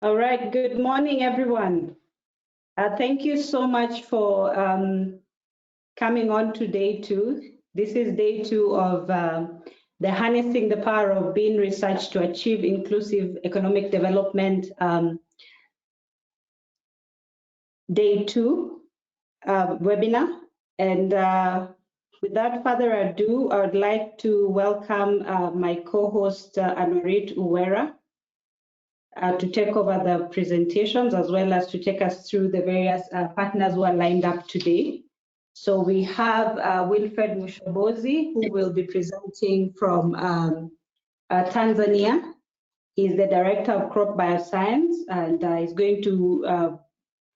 All right, good morning, everyone. Thank you so much for coming on to day two. This is day two of the Harnessing the Power of Bean Research to Achieve Inclusive Economic Development day two webinar. And without further ado, I would like to welcome my co-host, Anorit Uwera, to take over the presentations as well as to take us through the various partners who are lined up today. So we have Wilfred Mushobozi, who will be presenting from Tanzania. He's the Director of Crop Bioscience and is going to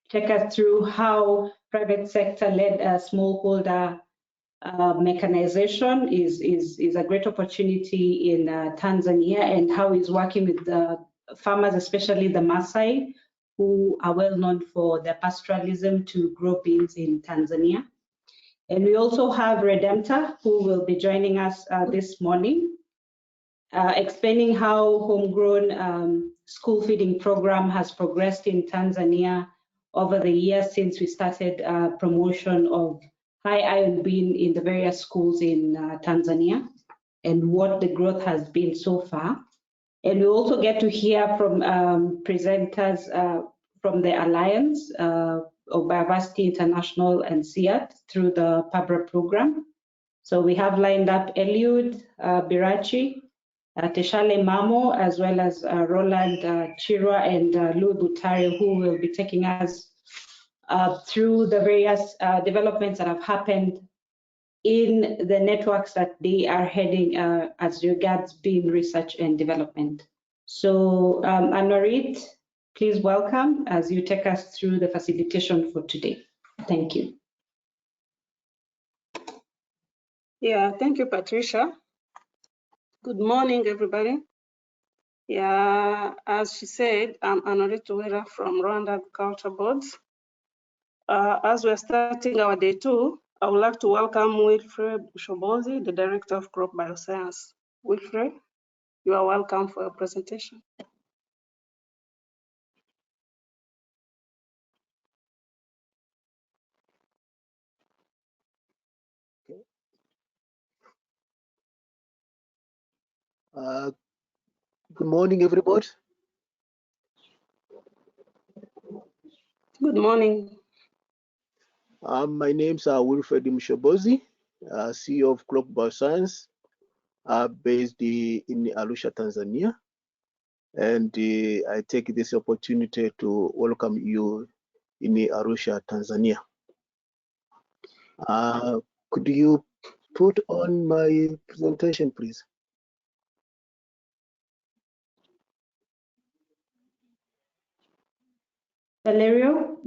take us through how private sector-led smallholder mechanization is a great opportunity in Tanzania, and how he's working with the farmers, especially the Maasai, who are well known for their pastoralism to grow beans in Tanzania. And we also have Redempta, who will be joining us this morning, explaining how homegrown school feeding program has progressed in Tanzania over the years since we started promotion of high iron bean in the various schools in Tanzania, and what the growth has been so far. And we also get to hear from presenters from the Alliance of Biodiversity International and SEAT through the PABRA program. So we have lined up Eliud Birachi, Teshale Mamo, as well as Roland Chirwa and Louis Butare, who will be taking us through the various developments that have happened in the networks that they are heading as regards bean research and development. So Anorit, please welcome as you take us through the facilitation for today. Thank you. Yeah, thank you, Patricia. Good morning, everybody. Yeah, as she said, I'm Anorit Uwera from Rwanda Agriculture Boards. As we're starting our day two, I would like to welcome Wilfred Mushobozi, the Director of Crop Bioscience. Wilfred, you are welcome for your presentation. Good morning, everybody. Good morning. My name's Wilfred Mushobozi, CEO of Crop Bioscience, based in Arusha, Tanzania. And I take this opportunity to welcome you in Arusha, Tanzania. Could you put on my presentation, please? Valerio?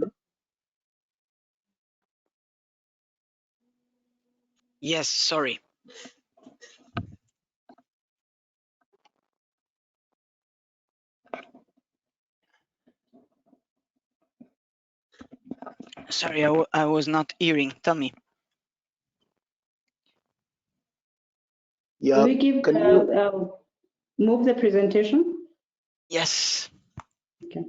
Yes, sorry. Sorry, I was not hearing. Tell me. Yeah. Will you give move the presentation? Yes. Okay.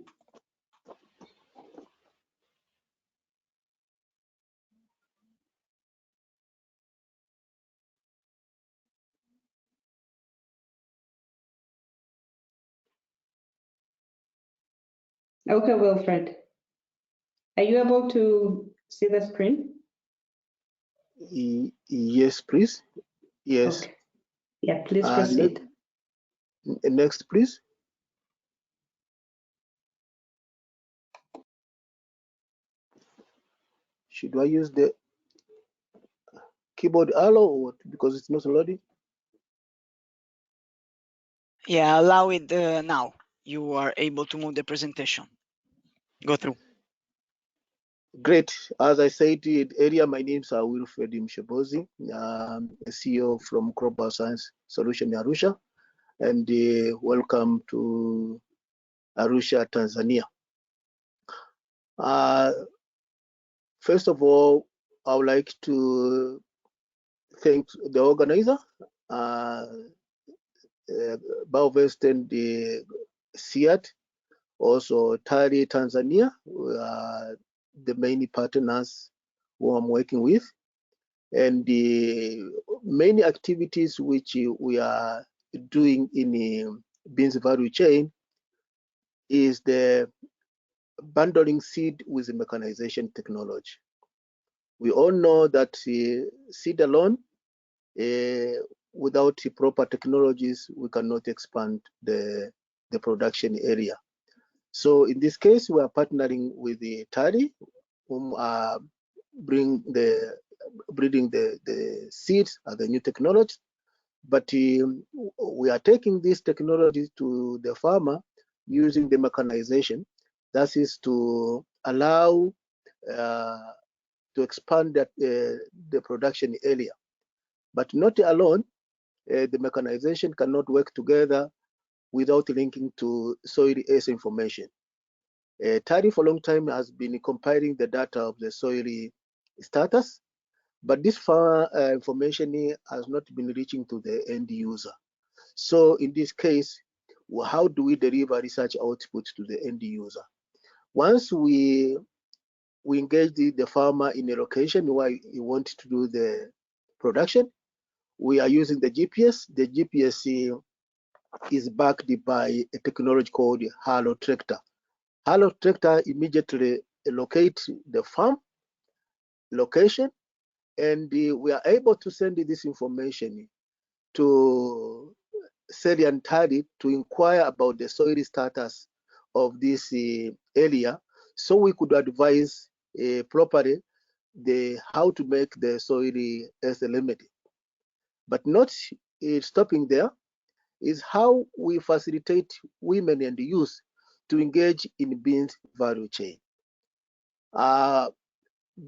Okay, Wilfred. Are you able to see the screen? Yes, please. Yes. Okay. Yeah, please proceed. Next, please. Should I use the keyboard arrow or what? Because it's not loading? Yeah, allow it now. You are able to move the presentation. Go through. Great. As I said earlier, my name is Wilfred Mushobozi, CEO from Crop Bioscience Solution in Arusha, and welcome to Arusha, Tanzania. First of all, I would like to thank the organizer, BioVest and the SEAT, also TARI Tanzania, the main partners who I'm working with, and the many activities which we are doing in the beans value chain is the bundling seed with the mechanization technology. We all know that seed alone, without the proper technologies, we cannot expand the production area. So in this case, we are partnering with the TARI, whom are breeding the seeds as the new technology. But we are taking these technologies to the farmer using the mechanization. That is to allow to expand that, the production area. But not alone, the mechanization cannot work together without linking to soil S information. TARI for a long time has been compiling the data of the soil status, but this information has not been reaching to the end user. So in this case, how do we deliver research output to the end user? Once we engage the farmer in a location where he wants to do the production, we are using the GPS. The GPS is backed by a technology called Halo Tractor. Halo Tractor immediately locates the farm location, and we are able to send this information to SERI and TARI to inquire about the soil status of this area, so we could advise properly how to make the soil as a limit. But not stopping there, is how we facilitate women and youth to engage in beans value chain.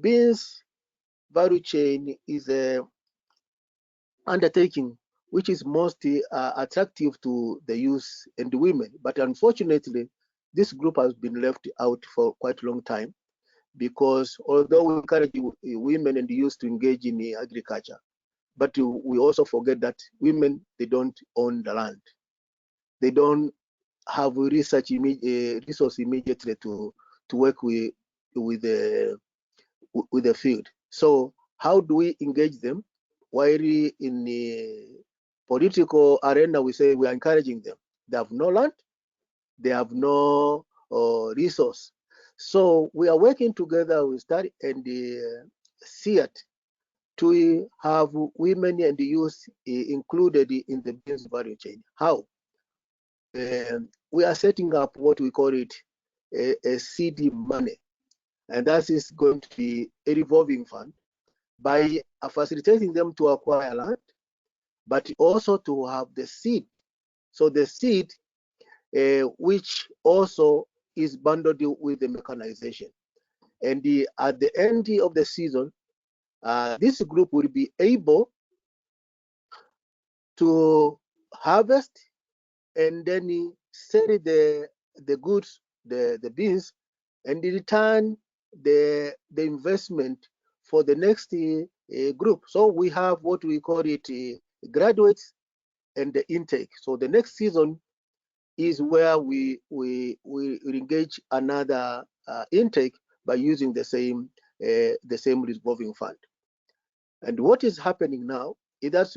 Beans value chain is a undertaking which is most attractive to the youth and the women. But unfortunately, this group has been left out for quite a long time, because although we encourage women and youth to engage in agriculture, but we also forget that women, they don't own the land. They don't have resource immediately to work with the field. So how do we engage them? While in the political arena, we say we are encouraging them. They have no land, they have no resource. So we are working together with TARI and SEAT to have women and youth included in the beans value chain. How? We are setting up what we call it a seed money, and that is going to be a revolving fund by facilitating them to acquire land, but also to have the seed. So the seed, which also is bundled with the mechanization. And at the end of the season, this group will be able to harvest and then sell the goods, the beans, and return the investment for the next group. So we have what we call it graduates and the intake. So the next season is where we engage another intake by using the same revolving fund. And what is happening now is that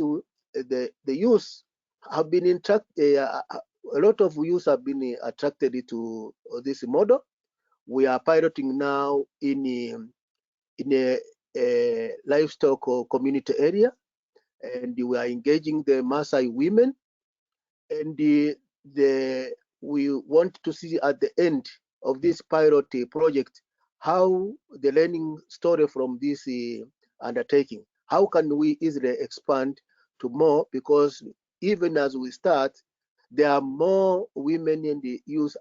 the youth have been a lot of youth have been attracted to this model. We are piloting now in a livestock community area, and we are engaging the Maasai women, and we want to see at the end of this pilot project how the learning story from this undertaking, how can we easily expand to more, because even as we start, there are more women and the youth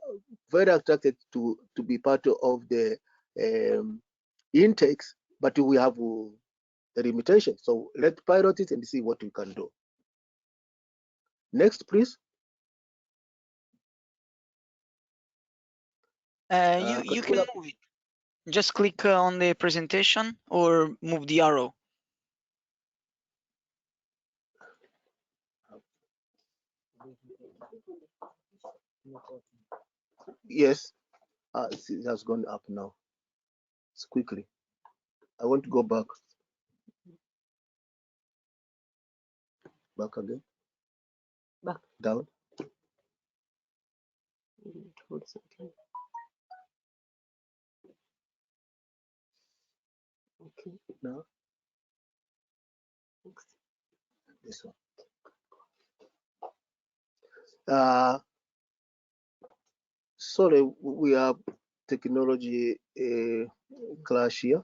very attracted to be part of the intakes, but we have the limitation. So let's pilot it and see what we can do. Next, please. You can move it. Just click on the presentation or move the arrow. Yes, it has gone up now. It's quickly. I want to go back. Back again. Back. Down. Okay. Now. Next. This one. Sorry, we have technology clash here.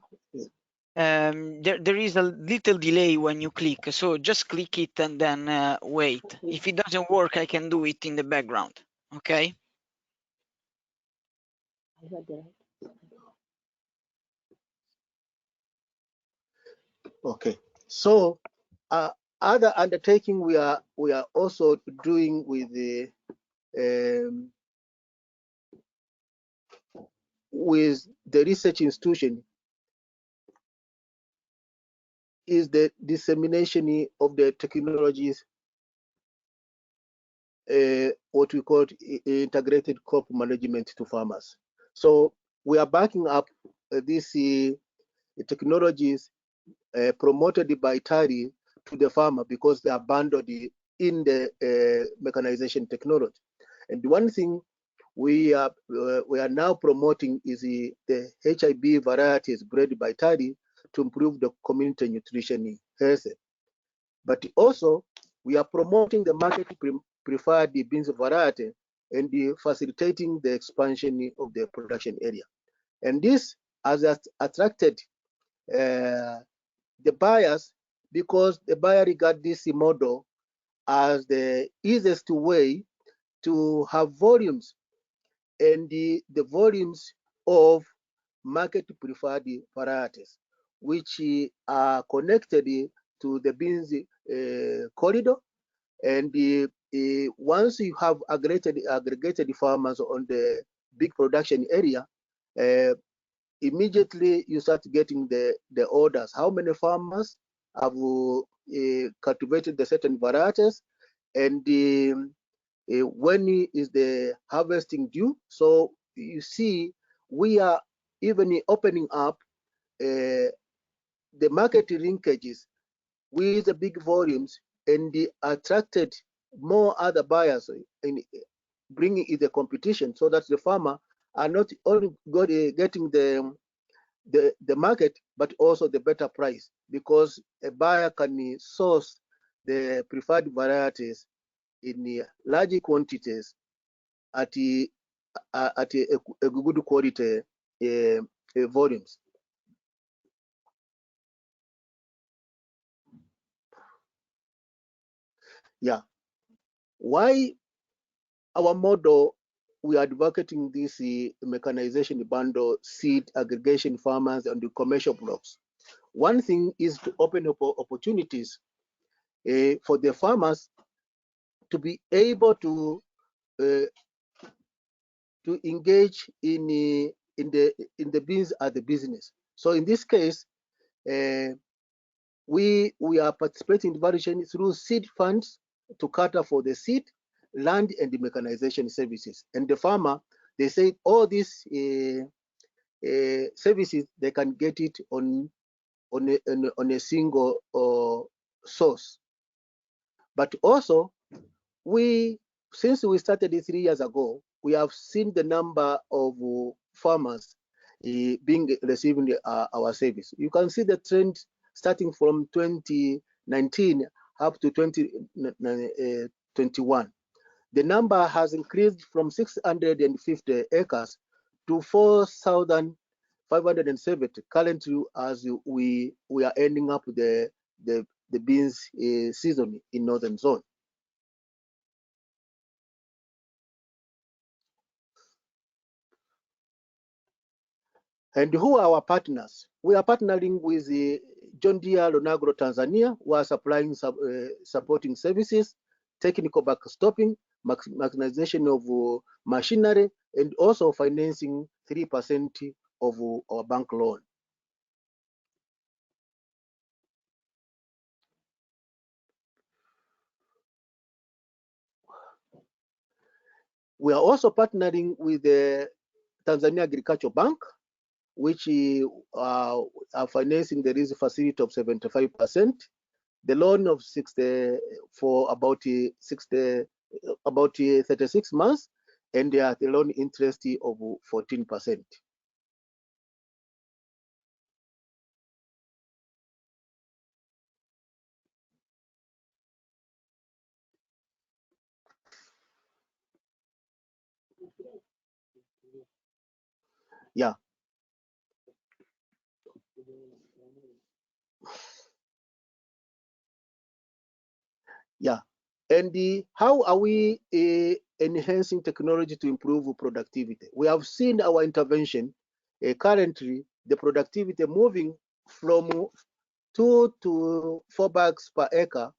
There is a little delay when you click, so just click it and then wait. If it doesn't work, I can do it in the background. Okay. I heard the right. Okay. So other undertaking we are also doing with the research institution is the dissemination of the technologies, what we call integrated crop management to farmers. So we are backing up these technologies promoted by TARI to the farmer because they are bundled in the mechanization technology. And one thing we are now promoting is the HIB varieties bred by TARI to improve the community nutrition health. But also we are promoting the market preferred beans variety and facilitating the expansion of the production area. And this has attracted the buyers because the buyer regard this model as the easiest way to have volumes, and the volumes of market preferred varieties, which are connected to the beans corridor. And once you have aggregated farmers on the big production area, immediately you start getting the orders. How many farmers have cultivated the certain varieties, and when is the harvesting due? So you see, we are even opening up the market linkages with the big volumes, and attracted more other buyers in bringing in the competition, so that the farmer are not only getting the market, but also the better price, because a buyer can source the preferred varieties in large quantities at a good quality volumes. Yeah. Why our model, we are advocating this mechanization bundle, seed aggregation farmers and the commercial blocks. One thing is to open up opportunities for the farmers to be able to engage in the beans as the business. So in this case, we are participating in the value chain through seed funds to cater for the seed, land, and the mechanization services. And the farmer, they say all these services, they can get it on a single source. But also, since we started it 3 years ago, we have seen the number of farmers receiving our service. You can see the trend starting from 2019 up to 2021. The number has increased from 650 acres to 4,570 currently, as we are ending up the beans season in northern zone. And who are our partners? We are partnering with John Deere Lonagro Tanzania, who are supplying supporting services, technical backstopping, mechanization of machinery, and also financing 3% of our bank loan. We are also partnering with the Tanzania Agricultural Bank, which are financing the risk facility of 75%, the loan of 60 for about 36 months, and the loan interest of 14%. Yeah. Yeah. And how are we enhancing technology to improve productivity? We have seen our intervention currently, the productivity moving from 2 to 4 bags per acre,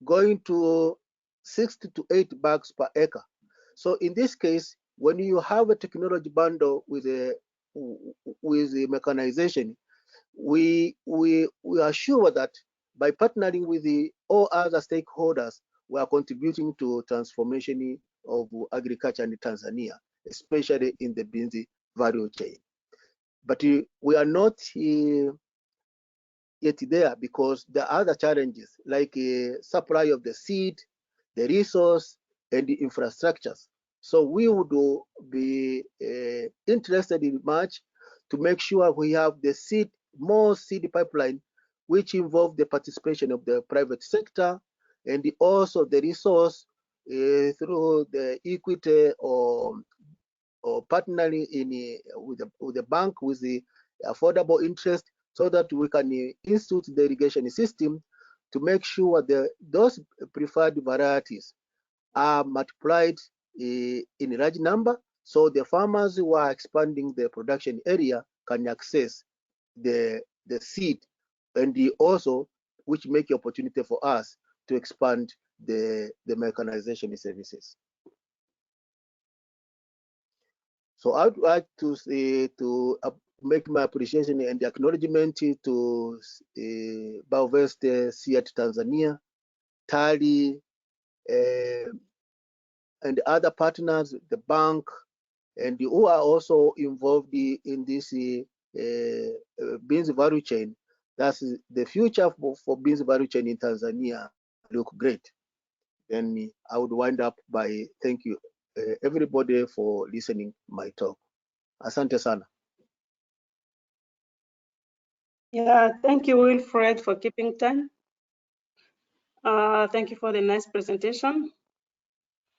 going to 6 to 8 bags per acre. So in this case, when you have a technology bundle with the mechanization, we are sure that by partnering with all other stakeholders, we are contributing to transformation of agriculture in Tanzania, especially in the beans value chain. But we are not yet there because there are other challenges like supply of the seed, the resource, and the infrastructures. So we would be interested in much to make sure we have the seed, more seed pipeline, which involve the participation of the private sector and also the resource through the equity or partnering with the bank with the affordable interest, so that we can institute the irrigation system to make sure that those preferred varieties are multiplied in a large number, so the farmers who are expanding their production area can access the seed, and also which make opportunity for us to expand the mechanization services. So I would like to say make my appreciation and acknowledgement to Bioverse CIAT Tanzania, TALI, and other partners, the bank, and who are also involved in this beans value chain. That's the future for beans value chain in Tanzania look great. Then I would wind up by thank you everybody for listening my talk. Asante sana. Yeah, thank you, Wilfred, for keeping time. Thank you for the nice presentation.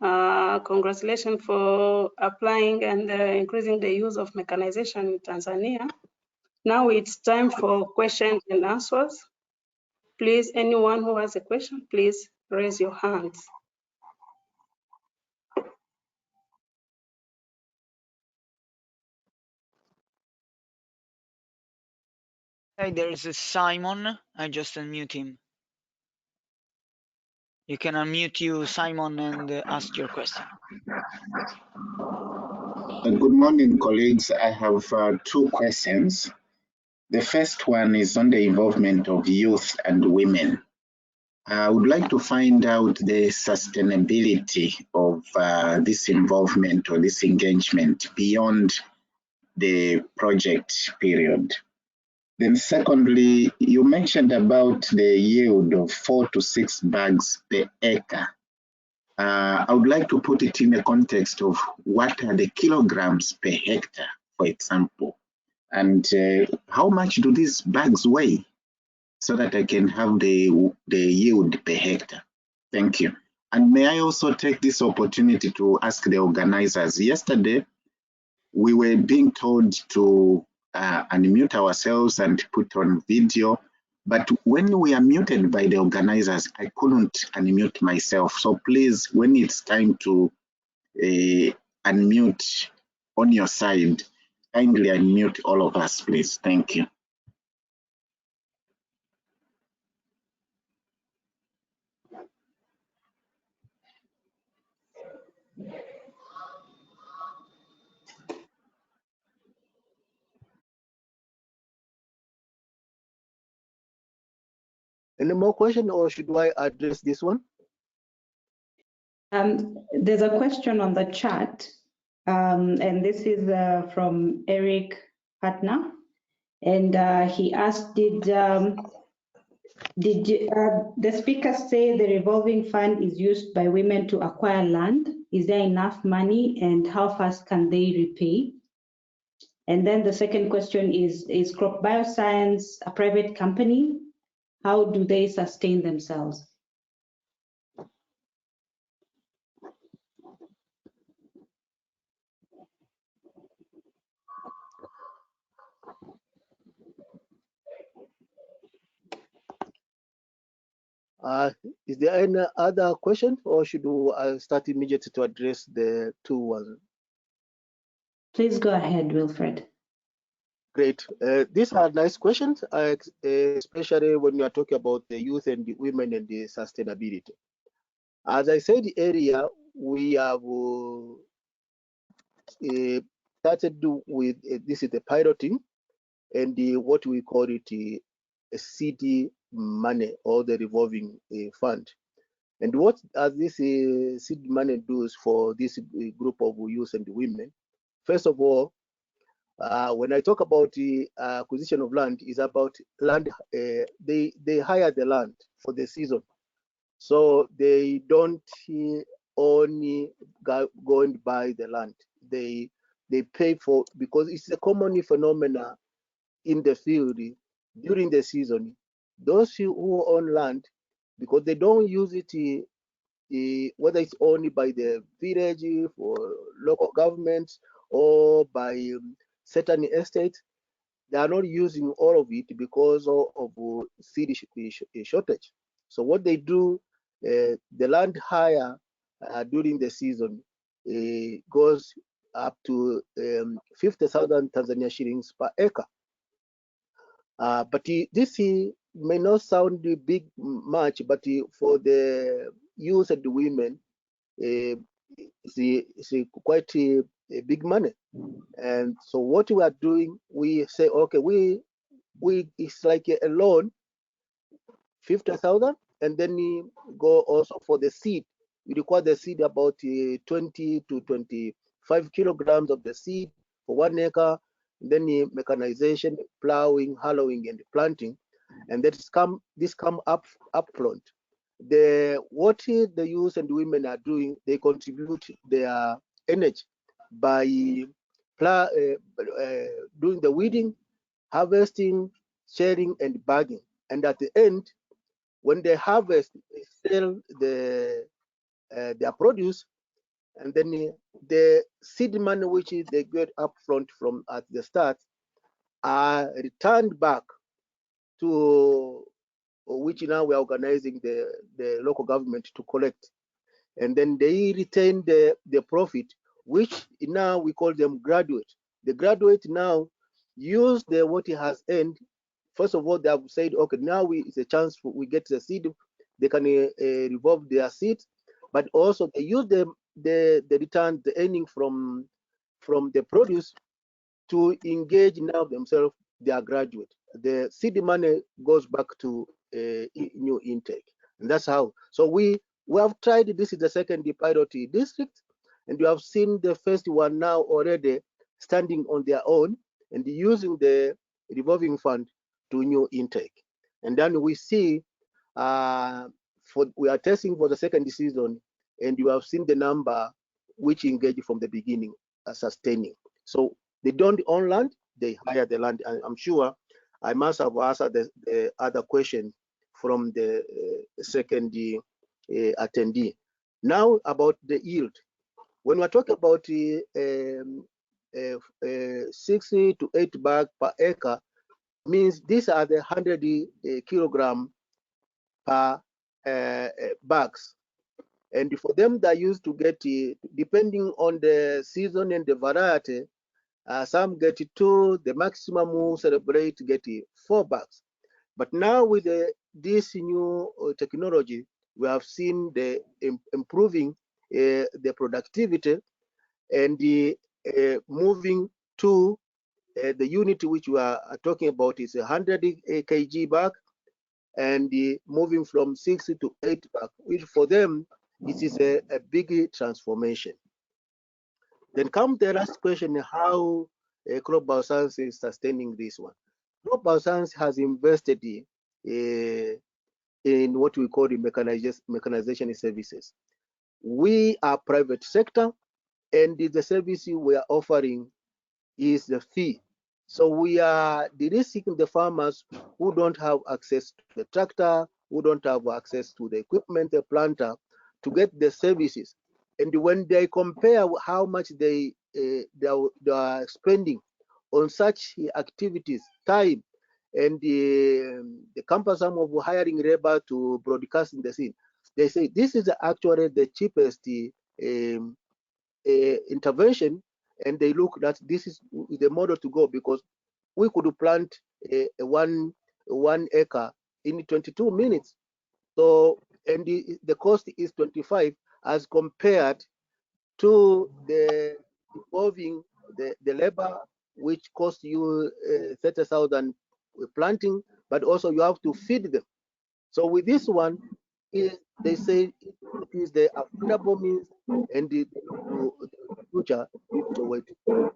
Congratulations for applying and increasing the use of mechanization in Tanzania. Now it's time for questions and answers. Please, anyone who has a question, please raise your hands. Hey, there is a Simon. I just unmute him. You can unmute you, Simon, and ask your question. Good morning, colleagues. I have two questions. The first one is on the involvement of youth and women. I would like to find out the sustainability of this involvement or this engagement beyond the project period. Then secondly, you mentioned about the yield of 4 to 6 bags per acre. I would like to put it in the context of what are the kilograms per hectare, for example, and how much do these bags weigh, so that I can have the yield per hectare. Thank you. And may I also take this opportunity to ask the organizers. Yesterday, we were being told to unmute ourselves and put on video, but when we are muted by the organizers, I couldn't unmute myself. So please, when it's time to unmute on your side, kindly unmute all of us, please. Thank you. Any more question, or should I address this one? There's a question on the chat, and this is from Eric Partner, and he asked, did the speaker say the revolving fund is used by women to acquire land? Is there enough money, and how fast can they repay? And then the second question is Crop Bioscience a private company? How do they sustain themselves? Is there any other question, or should I start immediately to address the two ones? Please go ahead, Wilfred. Great. These are nice questions, especially when you are talking about the youth and the women and the sustainability. As I said earlier, we have started with this is the piloting and what we call it a seed money or the revolving fund. And what this seed money does for this group of youth and women, first of all, when I talk about the acquisition of land, is about land. They hire the land for the season, so they don't only go and buy the land. They pay for, because it's a common phenomena in the field during the season. Those who own land, because they don't use it, whether it's owned by the village for local governments or by certain estates, they are not using all of it because of seed shortage. So what they do, the land hire during the season goes up to 50,000 Tanzania shillings per acre. But this may not sound big much, but for the youth and the women, it's quite a big money. And so what we are doing, we say, okay, we it's like a loan, 50,000, and then we go also for the seed. We require the seed about 20 to 25 kilograms of the seed for 1 acre. Then mechanization, plowing, harrowing, and planting, and this come up front. What the youth and women are doing, they contribute their energy by doing the weeding, harvesting, sharing, and bagging. And at the end, when they harvest, they sell their produce, and then the seed money which they get up front from at the start are returned back to which now we are organizing the local government to collect. And then they retain the profit, which now we call them graduate. The graduate now use what he has earned. First of all, they have said, okay, now it's a chance we get the seed. They can revolve their seed, but also they use the return, the earning from the produce to engage now themselves, their graduate. The seed money goes back to new intake, and that's how. So we have tried. This is the second pilot district, and you have seen the first one now already standing on their own and using the revolving fund to new intake. And then we see we are testing for the second season, and you have seen the number which engage from the beginning sustaining. So they don't own land, they hire the land. And I'm sure I must have answered the other question from the second attendee. Now about the yield. When we're talking about 60 to 80 bags per acre, means these are the 100 kilogram per bags. And for them, they used to get, depending on the season and the variety, some get 2, the maximum will celebrate get 4 bags. But now with this new technology, we have seen the improving the productivity and the moving to the unit which we are talking about is 100 kg bag, and moving from 60 to 80 bag, which for them It is a big transformation. Then comes the last question, how Crop Bioscience is sustaining this one. Crop Bioscience has invested in what we call the mechanization services. We are private sector, and the service we are offering is the fee. So we are de-risking the farmers who don't have access to the tractor, who don't have access to the equipment, the planter, to get the services. And when they compare how much they are spending on such activities, time, and the cumbersome of hiring labor to broadcast in the scene, they say this is actually the cheapest um, intervention, and they look that this is the model to go, because we could plant one acre in 22 minutes. So, and the cost is 25 as compared to the involving the labor, which costs you 30,000 planting, but also you have to feed them. So with this one, they say it is the affordable means, and the future is the way to.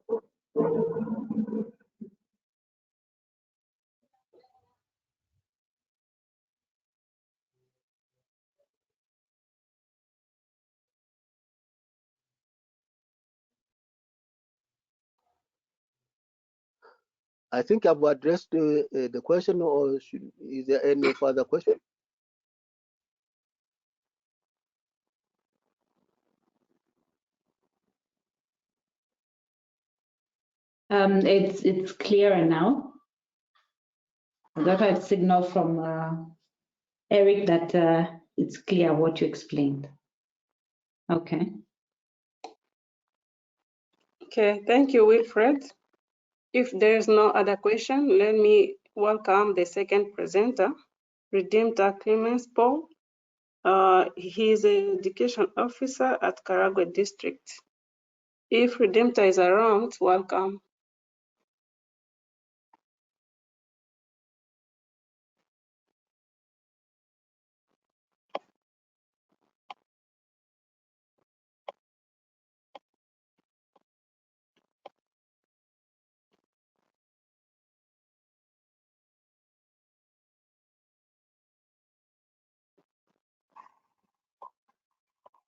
I think I've addressed the question, or is there any further question? It's clearer now. I got a signal from Eric that it's clear what you explained. Okay. Okay, thank you, Wilfred. If there's no other question, let me welcome the second presenter, Redempta Paul. He is an education officer at Karagwe District. If Redempta is around, welcome.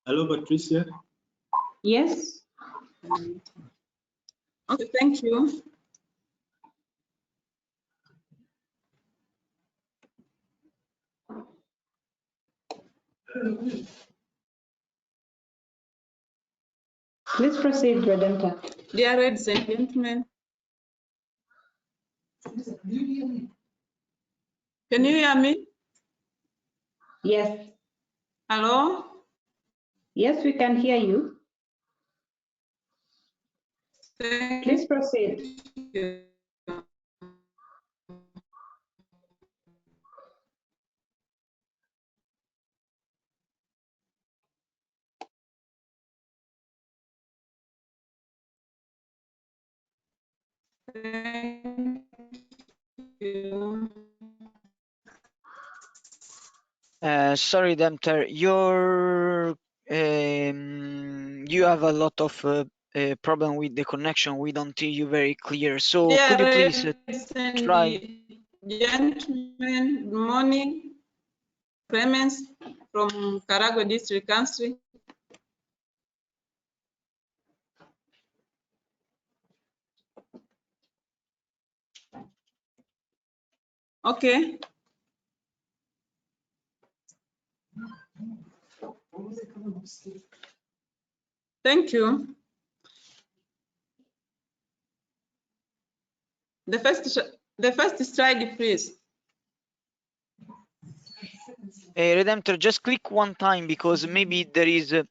Hello, Patricia. Yes. Okay, thank you. Please proceed, Redempta. Dear ladies and gentlemen, can you hear me? Yes. Hello? Yes, we can hear you. Thank Please proceed. you. Thank you. Sorry, Redemptor, you have a lot of problem with the connection. We don't hear you very clear. So Dear could you please ladies and try? gentlemen, good morning. Clemens from Karagwe District Council. Okay. Thank you. The first slide, please. Redemptor, just click one time because maybe there is a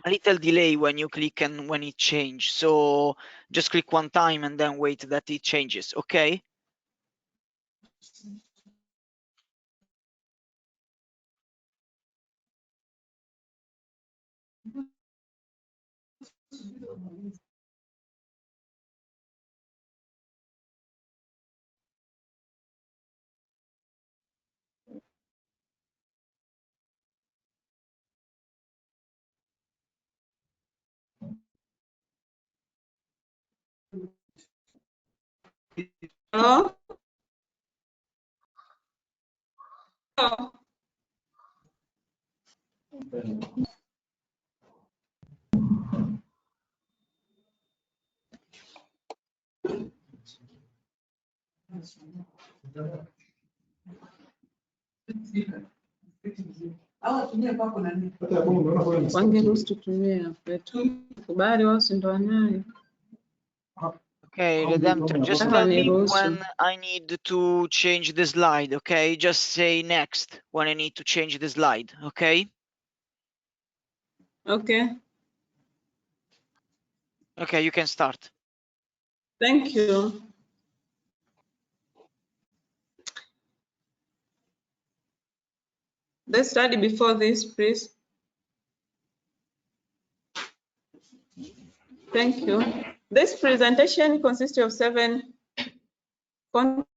little delay when you click and when it changes. So just click one time and then wait that it changes, okay? Hello? Oh. Wangeruhusu tutumie kwetu. Kubali wao si ndo wanayo. Okay, Redemptor, just Nataka tell me niruhusu. when I need to change the slide, okay? Just say next when I need to change the slide, okay? Okay, Okay, you can start. thank you. Let's study before this, please. Thank you. This presentation consists of 7 contents.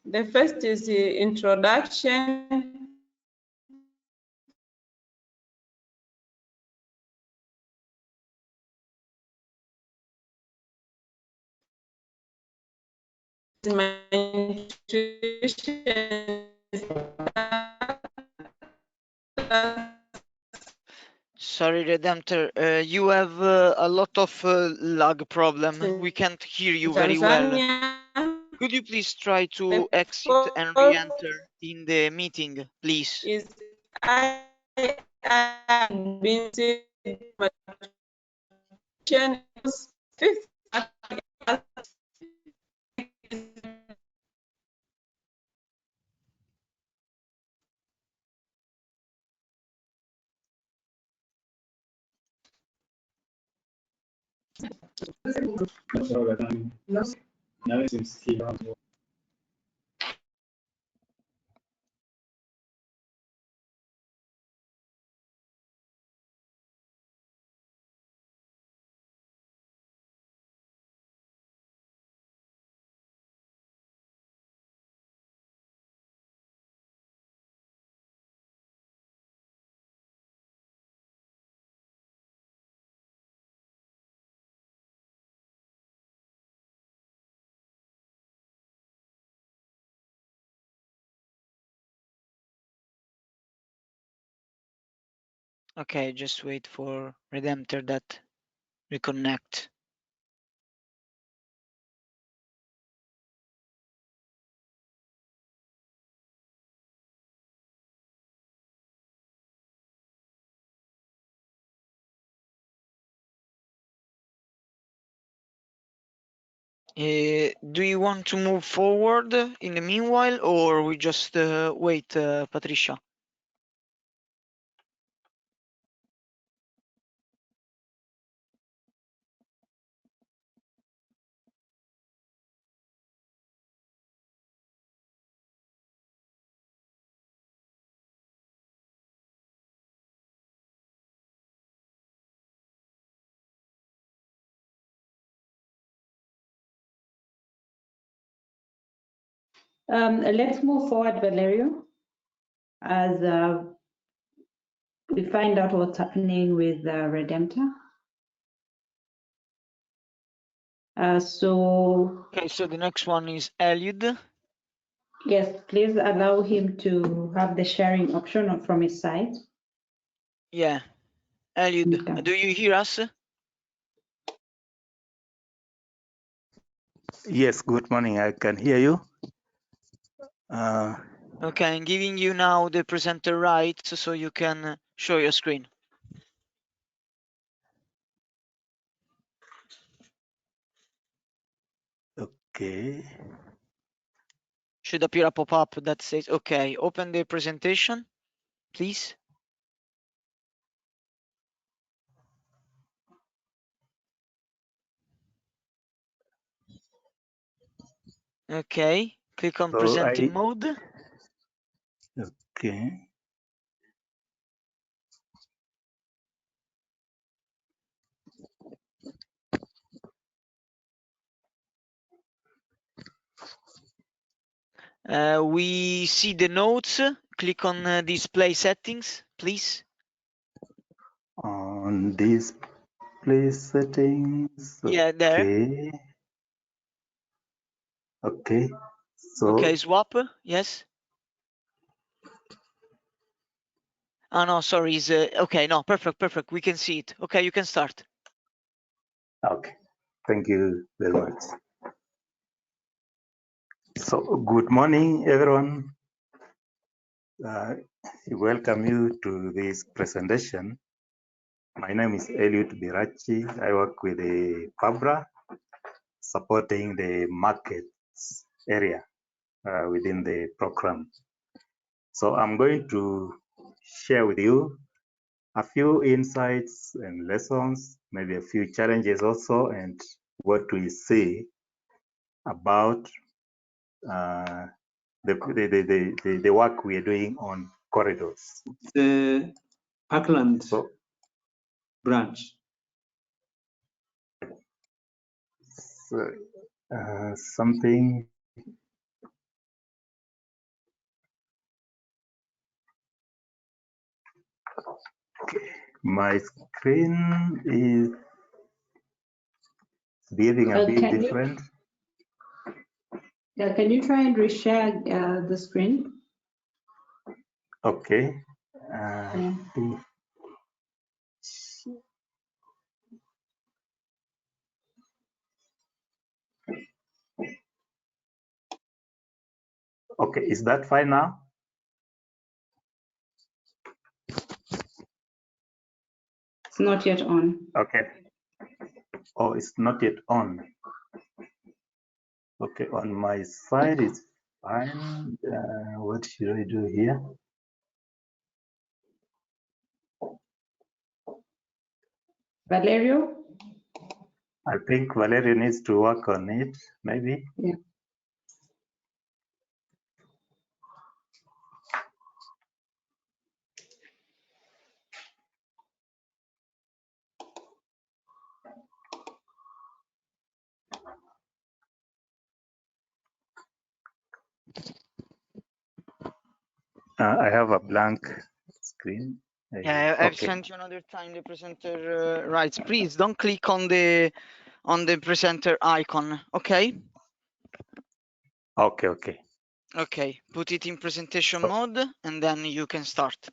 The first is the introduction. My intuition Sorry, Redemptor, you have a lot of lag problem. We can't hear you very well. Tanzania Could you please try to The exit and re-enter in the meeting, please? is I am being fifth. Okay, just wait for Redemptor that reconnect. Do you want to move forward in the meanwhile, or we just wait, Patricia? Let's move forward, Valerio, as we find out what's happening with Redemptor. Okay, so the next one is Eliud. Yes, please allow him to have the sharing option from his side. Yeah, Eliud, Okay. do you hear us? Yes, good morning. I can hear you. Okay, I'm giving you now the presenter rights so you can show your screen. Okay. Should appear a pop-up that says, okay, open the presentation, please. Okay, click on So presenting mode. Okay. We see the notes. click on display settings, please. On display settings. Yeah, there. Okay. Okay. So Okay, swap. Yes. Oh no, sorry. Is okay. No, perfect. We can see it. Okay, you can start. okay. Thank you very much. So good morning, everyone. Welcome you to this presentation. My name is Eliud Birachi. I work with the PABRA, supporting the markets area within the program. So I'm going to share with you a few insights and lessons, maybe a few challenges also, and what we see about the work we are doing on corridors. The Parkland branch. So, something. My screen is behaving a bit different. Can you try and reshare the screen? Okay. Okay, is that fine now? It's not yet on. Okay. Oh, it's not yet on. Okay, on my side it's fine. What should I do here? Valerio? I think Valerio needs to work on it, maybe. Yeah. I have a blank screen. Yeah, I've Okay. sent you another time the presenter rights. Please don't click on the presenter icon. Okay. Okay. Okay. Put it in presentation So, mode, and then you can start.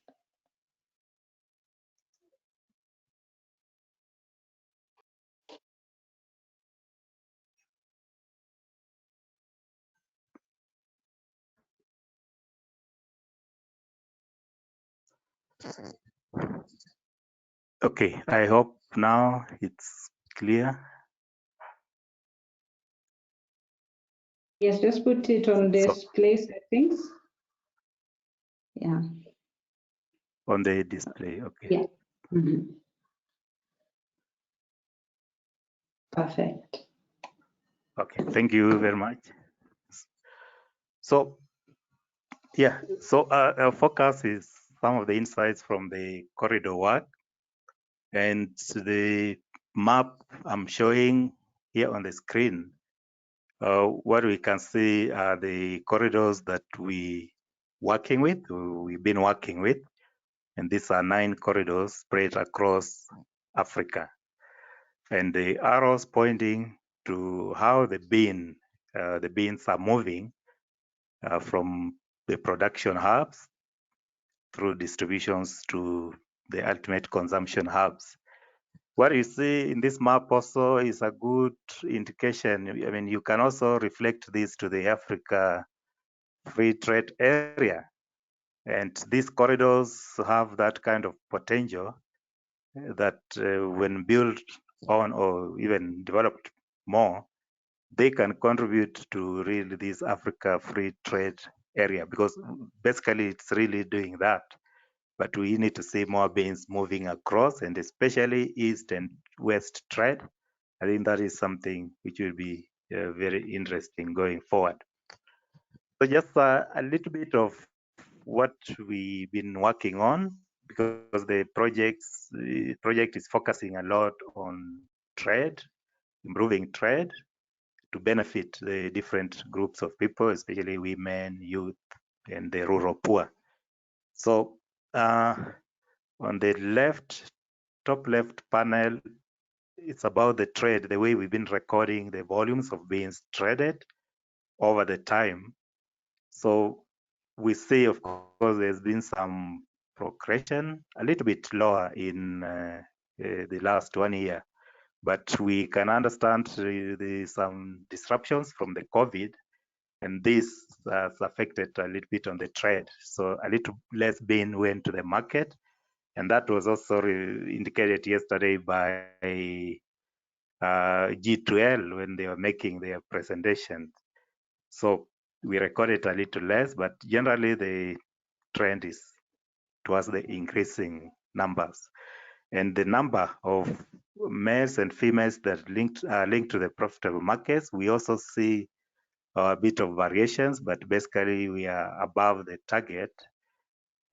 okay, I hope now it's clear. Yes, just put it on display settings. Yeah. On the display, okay. Yeah. Mm-hmm. Perfect. Okay, thank you very much. So, yeah, so our focus is some of the insights from the corridor work, and the map I'm showing here on the screen. What we can see are the corridors that we've been working with, and these are 9 corridors spread across Africa. And the arrows pointing to how the beans are moving from the production hubs through distributions to the ultimate consumption hubs. What you see in this map also is a good indication. I mean, you can also reflect this to the Africa Free Trade Area. And these corridors have that kind of potential that when built on or even developed more, they can contribute to really this Africa Free Trade Area, because basically it's really doing that. But we need to see more beans moving across, and especially east and west trade. I think that is something which will be very interesting going forward. So just a little bit of what we've been working on, because the project is focusing a lot on trade, improving trade to benefit the different groups of people, especially women, youth, and the rural poor. So on the left, top left panel, it's about the trade, the way we've been recording the volumes of beans traded over the time. So we see, of course, there's been some progression, a little bit lower in the last 1 year, but we can understand some disruptions from the COVID, and this has affected a little bit on the trade. So a little less bean went to the market, and that was also indicated yesterday by G2L when they were making their presentation. So we recorded a little less, but generally the trend is towards the increasing numbers. And the number of males and females that are linked to the profitable markets, we also see a bit of variations, but basically we are above the target.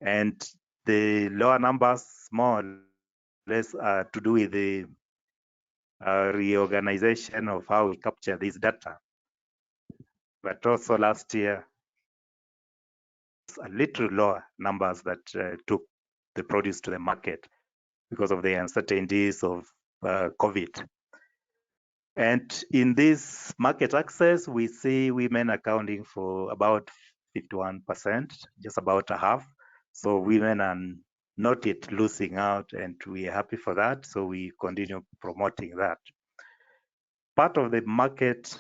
And the lower numbers, more or less, are to do with the reorganization of how we capture this data. But also last year, a little lower numbers that took the produce to the market because of the uncertainties of COVID. And in this market access, we see women accounting for about 51%, just about a half. So women are not yet losing out, and we are happy for that. So we continue promoting that. Part of the market,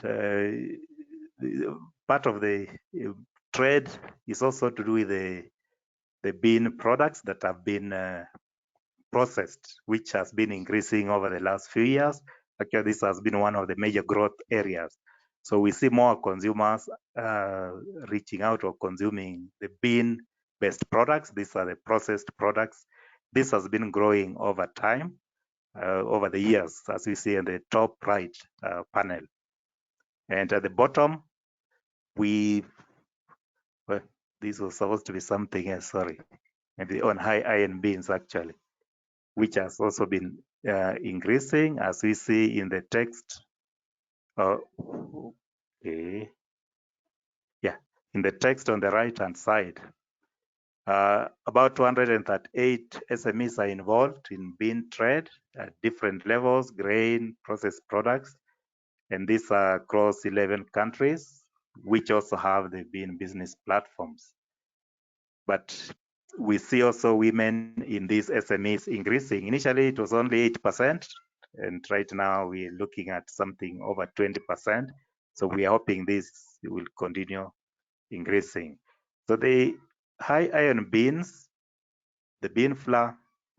part of the trade is also to do with the bean products that have been processed, which has been increasing over the last few years. Actually, this has been one of the major growth areas. So we see more consumers reaching out or consuming the bean-based products. These are the processed products. This has been growing over time, over the years, as we see in the top right panel. And at the bottom, this was supposed to be something else, sorry. Maybe on high iron beans, actually, which has also been increasing, as we see in the text. Okay. Yeah, in the text on the right-hand side, about 238 SMEs are involved in bean trade at different levels, grain, processed products, and these are across 11 countries, which also have the bean business platforms. But we see also women in these SMEs increasing. Initially, it was only 8%, and right now we're looking at something over 20%. So we are hoping this will continue increasing. So the high iron beans, the bean flour,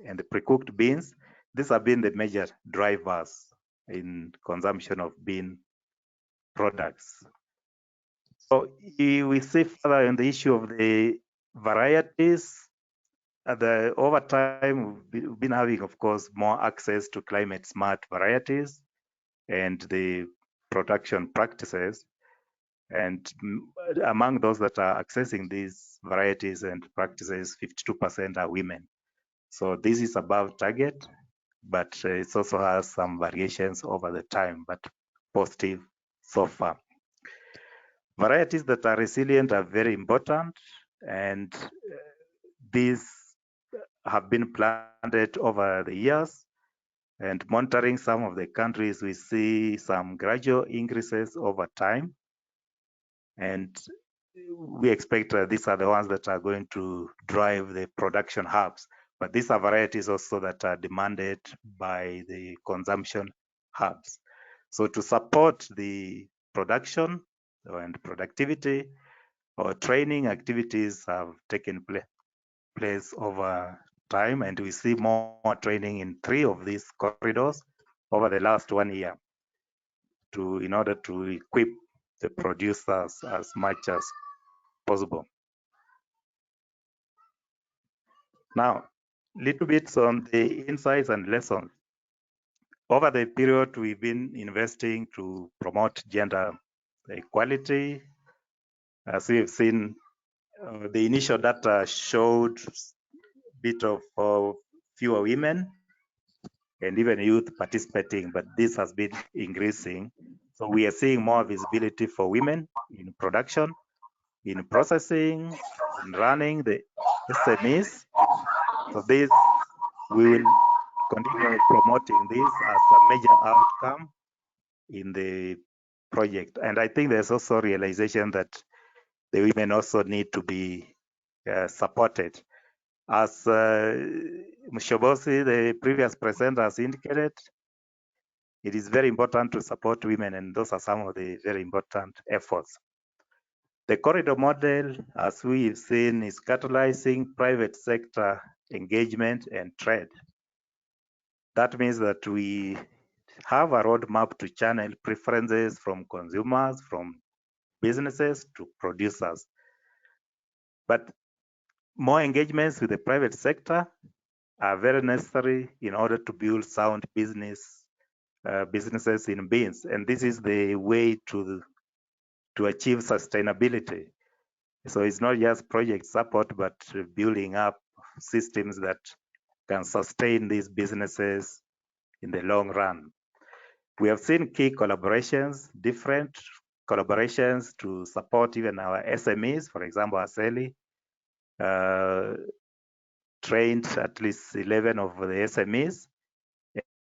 and the pre-cooked beans, these have been the major drivers in consumption of bean products. So we see further on the issue of the varieties. Over time, we've been having, of course, more access to climate smart varieties and the production practices. And among those that are accessing these varieties and practices, 52% are women. So this is above target, but it also has some variations over the time, but positive so far. Varieties that are resilient are very important, and these have been planted over the years. And monitoring some of the countries, we see some gradual increases over time. And we expect these are the ones that are going to drive the production hubs. But these are varieties also that are demanded by the consumption hubs. So to support the production and productivity, or training activities have taken place over time, and we see more training in 3 of these corridors over the last 1 year in order to equip the producers as much as possible. Now, little bits on the insights and lessons. Over the period, we've been investing to promote gender equality. As we've seen, the initial data showed a bit of fewer women and even youth participating, but this has been increasing. So we are seeing more visibility for women in production, in processing, in running the SMEs. So this, we will continue promoting this as a major outcome in the project. And I think there's also realization that the women also need to be supported. As Mshobosi, the previous presenter, has indicated, it is very important to support women, and those are some of the very important efforts. The corridor model, as we've seen, is catalyzing private sector engagement and trade. That means that we have a roadmap to channel preferences from consumers, from businesses to producers. But more engagements with the private sector are very necessary in order to build sound businesses in beans, and this is the way to achieve sustainability. So it's not just project support, but building up systems that can sustain these businesses in the long run. We have seen key collaborations, different collaborations to support even our SMEs. For example, Aseli trained at least 11 of the SMEs,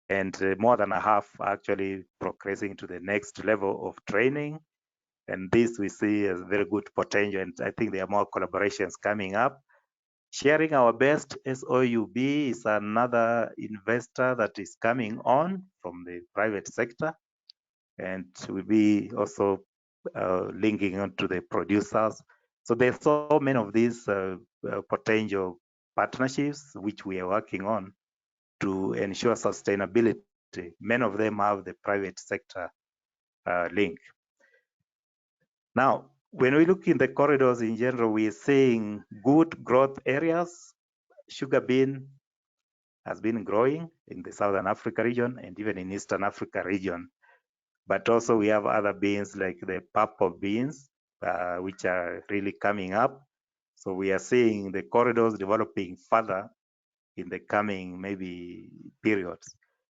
and more than a half actually progressing to the next level of training. And this we see as very good potential, and I think there are more collaborations coming up. Sharing our best SOUB is another investor that is coming on from the private sector, and we'll be also linking on to the producers. So there's so many of these potential partnerships which we are working on to ensure sustainability. Many of them have the private sector link. Now, when we look in the corridors in general, we are seeing good growth areas. Sugar bean has been growing in the Southern Africa region and even in Eastern Africa region. But also we have other beans like the purple beans, which are really coming up. So we are seeing the corridors developing further in the coming maybe periods.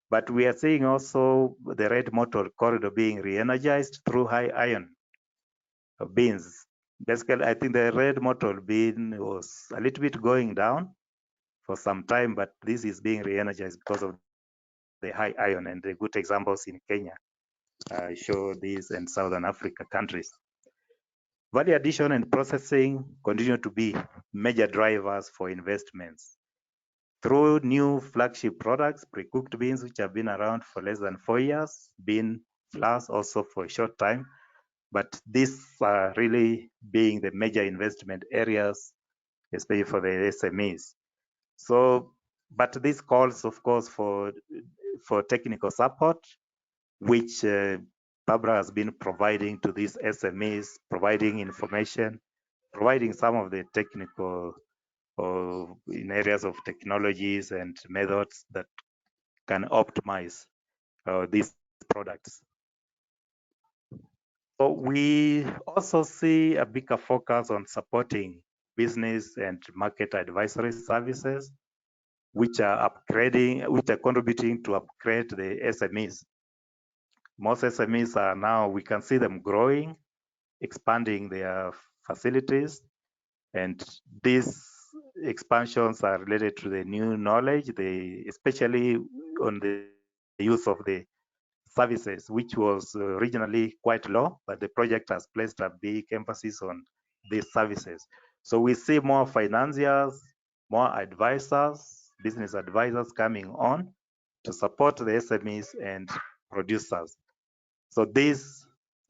But we are seeing also the red mottle corridor being re-energized through high iron beans. Basically, I think the red mottle bean was a little bit going down for some time, but this is being re-energized because of the high iron, and the good examples in Kenya show these in Southern Africa countries. Value addition and processing continue to be major drivers for investments. Through new flagship products, pre-cooked beans, which have been around for less than 4 years, bean flours also for a short time, but these are really being the major investment areas, especially for the SMEs. So, but this calls, of course, for technical support, which PABRA has been providing to these SMEs, providing information, providing some of the technical in areas of technologies and methods that can optimize these products. So we also see a bigger focus on supporting business and market advisory services, which are contributing to upgrade the SMEs. Most SMEs are now, we can see them growing, expanding their facilities, and these expansions are related to the new knowledge, especially on the use of the services, which was originally quite low, but the project has placed a big emphasis on these services. So we see more financiers, more advisors, business advisors coming on to support the SMEs and producers. So these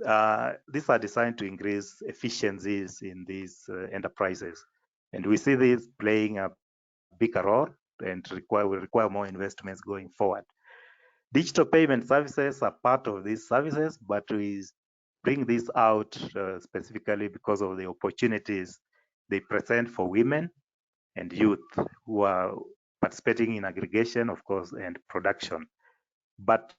are designed to increase efficiencies in these enterprises. And we see this playing a bigger role and will require more investments going forward. Digital payment services are part of these services, but we bring this out specifically because of the opportunities they present for women and youth who are participating in aggregation, of course, and production. But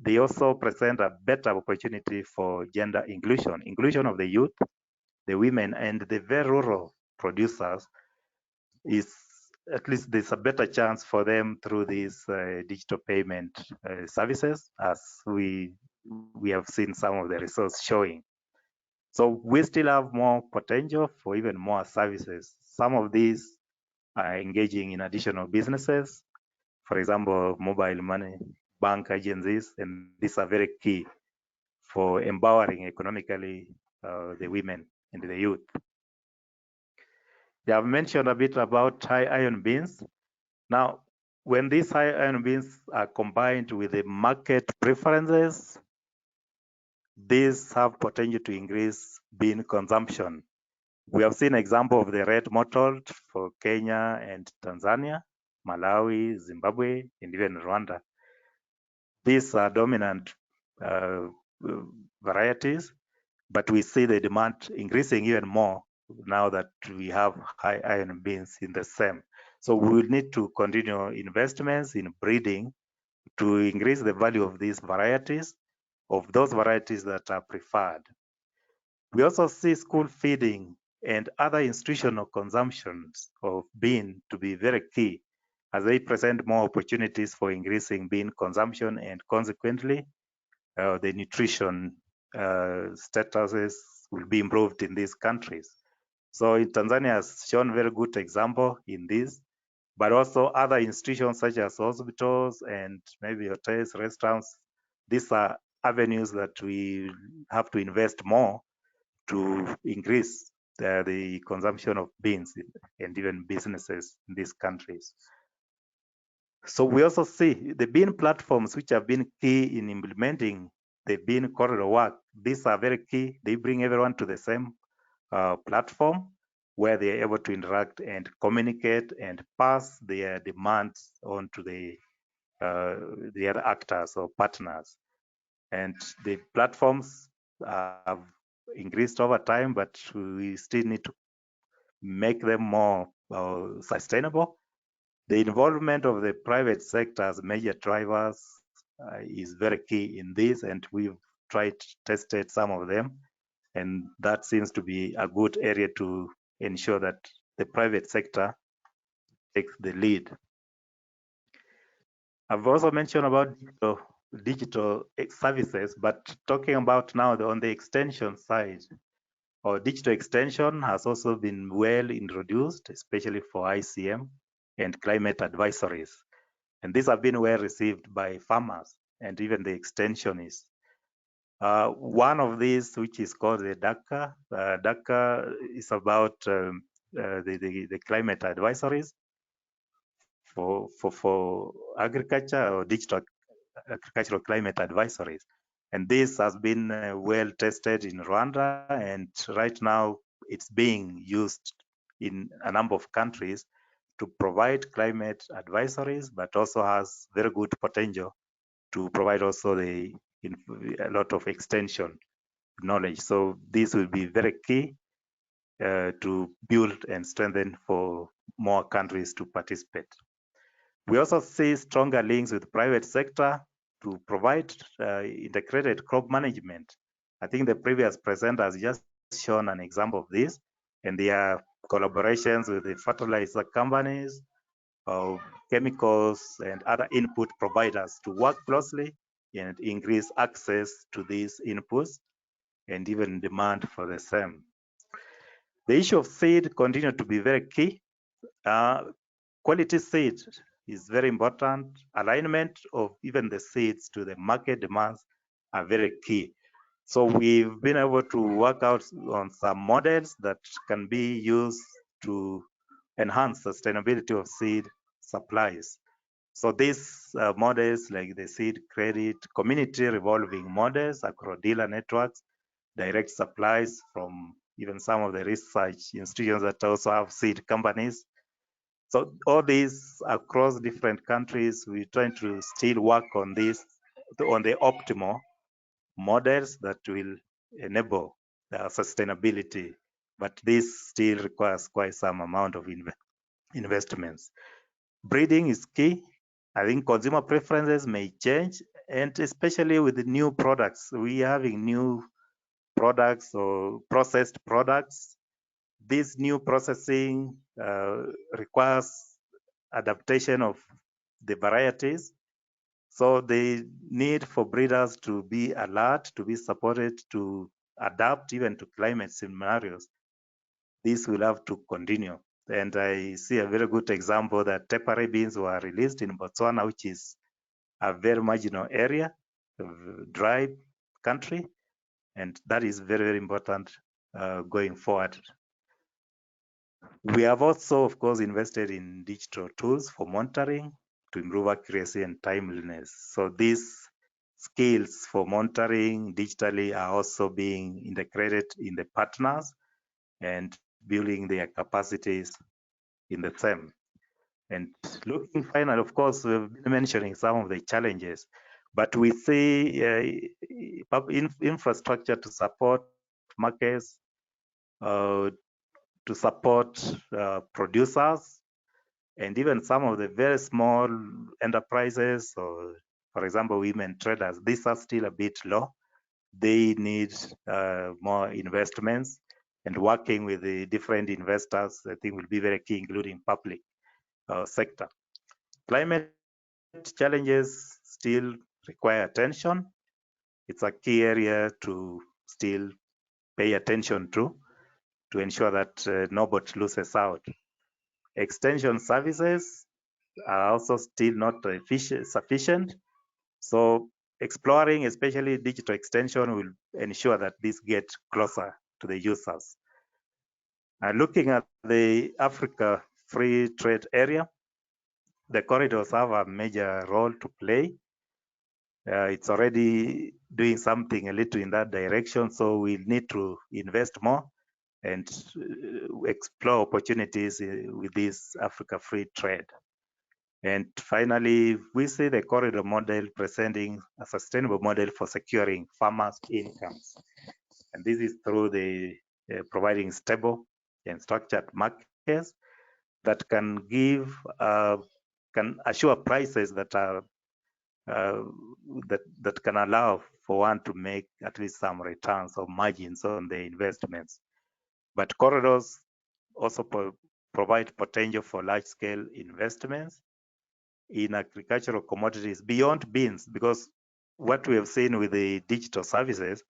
they also present a better opportunity for gender inclusion of the youth, the women, and the very rural producers. Is at least there's a better chance for them through these digital payment services, as we have seen some of the results showing. So we still have more potential for even more services. Some of these are engaging in additional businesses, for example, mobile money, bank agencies, and these are very key for empowering economically the women and the youth. They have mentioned a bit about high iron beans. Now, when these high iron beans are combined with the market preferences, these have potential to increase bean consumption. We have seen example of the red mottled for Kenya and Tanzania, Malawi, Zimbabwe, and even Rwanda. These are dominant varieties, but we see the demand increasing even more now that we have high iron beans in the same. So we will need to continue investments in breeding to increase the value of these varieties, of those varieties that are preferred. We also see school feeding and other institutional consumptions of bean to be very key, as they present more opportunities for increasing bean consumption, and consequently, the nutrition statuses will be improved in these countries. So in Tanzania has shown very good example in this, but also other institutions such as hospitals and maybe hotels, restaurants. These are avenues that we have to invest more to increase the consumption of beans and even businesses in these countries. So we also see the bean platforms, which have been key in implementing the bean corridor work. These are very key. They bring everyone to the same platform where they are able to interact and communicate and pass their demands on to the other actors or partners. And the platforms have increased over time, but we still need to make them more sustainable. The involvement of the private sector as major drivers is very key in this, and we've tested some of them, and that seems to be a good area to ensure that the private sector takes the lead. I've also mentioned about digital services, but talking about now on the extension side, our digital extension has also been well introduced, especially for ICM and climate advisories. And these have been well received by farmers and even the extensionists. One of these, which is called the DACA, DACA is about the climate advisories for agriculture or digital agricultural climate advisories. And this has been well tested in Rwanda, and right now it's being used in a number of countries to provide climate advisories, but also has very good potential to provide also a lot of extension knowledge. So this will be very key to build and strengthen for more countries to participate. We also see stronger links with private sector to provide integrated crop management. I think the previous presenter has just shown an example of this, and there are collaborations with the fertilizer companies, chemicals, and other input providers to work closely and increase access to these inputs and even demand for the same. The issue of seed continues to be very key. Quality seed is very important. Alignment of even the seeds to the market demands are very key. So we've been able to work out on some models that can be used to enhance sustainability of seed supplies. So these models like the seed credit, community revolving models, agro-dealer networks, direct supplies from even some of the research institutions that also have seed companies. So all these across different countries, we're trying to still work on this, on the optimal models that will enable sustainability, but this still requires quite some amount of investments. Breeding is key. I think consumer preferences may change, and especially with the new products, we are having new products or processed products. This new processing requires adaptation of the varieties. So the need for breeders to be alert, to be supported, to adapt even to climate scenarios, this will have to continue. And I see a very good example that tepare beans were released in Botswana, which is a very marginal area, a dry country, and that is very, very important going forward. We have also, of course, invested in digital tools for monitoring to improve accuracy and timeliness. So these skills for monitoring digitally are also being integrated in the partners and building their capacities in the same. And looking finally, of course, we've been mentioning some of the challenges, but we see infrastructure to support markets, to support producers, and even some of the very small enterprises, or for example, women traders. These are still a bit low. They need more investments, and working with the different investors, I think, will be very key, including public sector. Climate challenges still require attention. It's a key area to still pay attention to ensure that nobody loses out. Extension services are also still not sufficient. So exploring, especially digital extension, will ensure that this gets closer to the users. Looking at the Africa Free Trade Area, the corridors have a major role to play. It's already doing something a little in that direction, so we need to invest more and explore opportunities with this Africa Free Trade. And finally, we see the corridor model presenting a sustainable model for securing farmers' incomes. And this is through the providing stable and structured markets that can give, can assure prices that are that can allow for one to make at least some returns or margins on the investments. But corridors also provide potential for large-scale investments in agricultural commodities beyond beans, because what we have seen with the digital services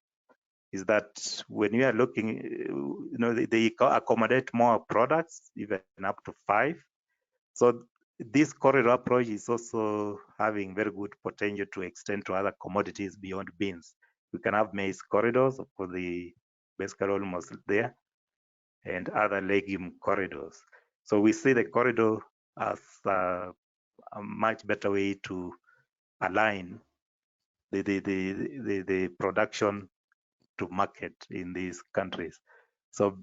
is that when you are looking, they accommodate more products, even up to 5. So this corridor approach is also having very good potential to extend to other commodities beyond beans. We can have maize corridors for the basically almost there, and other legume corridors. So we see the corridor as a much better way to align the production to market in these countries. So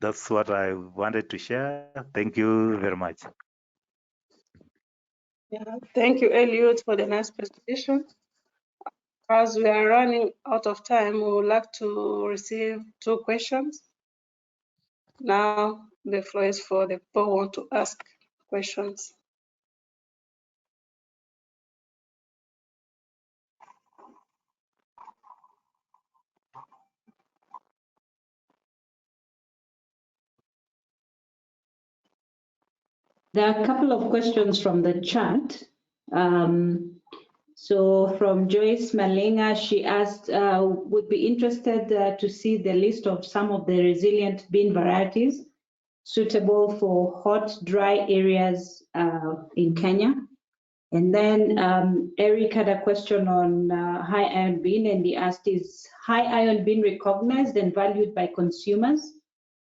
that's what I wanted to share. Thank you very much. Yeah, thank you, Eliud, for the nice presentation. As we are running out of time, we would like to receive 2 questions. Now, the floor is for the people who want to ask questions. There are a couple of questions from the chat. So from Joyce Malenga, she asked, would be interested to see the list of some of the resilient bean varieties suitable for hot, dry areas in Kenya. And then Eric had a question on high iron bean, and he asked, is high iron bean recognized and valued by consumers?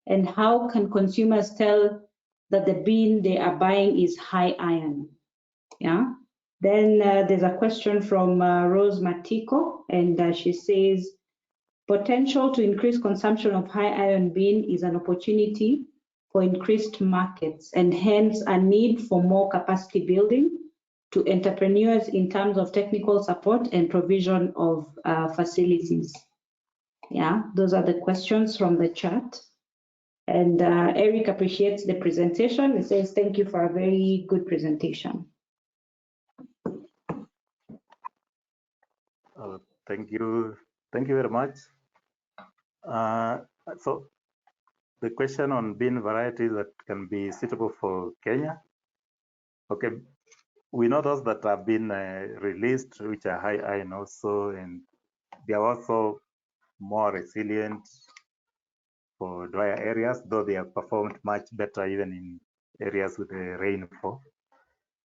And how can consumers tell that the bean they are buying is high iron? Yeah. Then there's a question from Rose Matiko, and she says, potential to increase consumption of high iron bean is an opportunity for increased markets and hence a need for more capacity building to entrepreneurs in terms of technical support and provision of facilities. Yeah, those are the questions from the chat. And Eric appreciates the presentation. He says, thank you for a very good presentation. Thank you very much. So the question on bean varieties that can be suitable for Kenya. Okay, we know those that have been released, which are high iron also, and there are also more resilient for drier areas, though they have performed much better even in areas with the rainfall.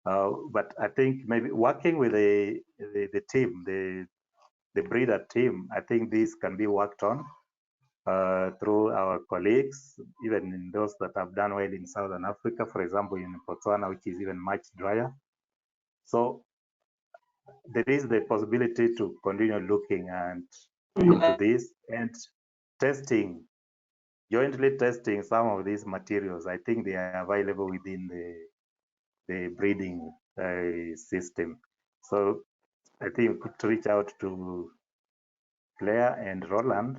But I think maybe working with the team, the breeder team, I think this can be worked on through our colleagues, even in those that have done well in Southern Africa, for example, in Botswana, which is even much drier. So there is the possibility to continue looking into this and testing, jointly testing some of these materials. I think they are available within the breeding system. So I think we could reach out to Claire and Roland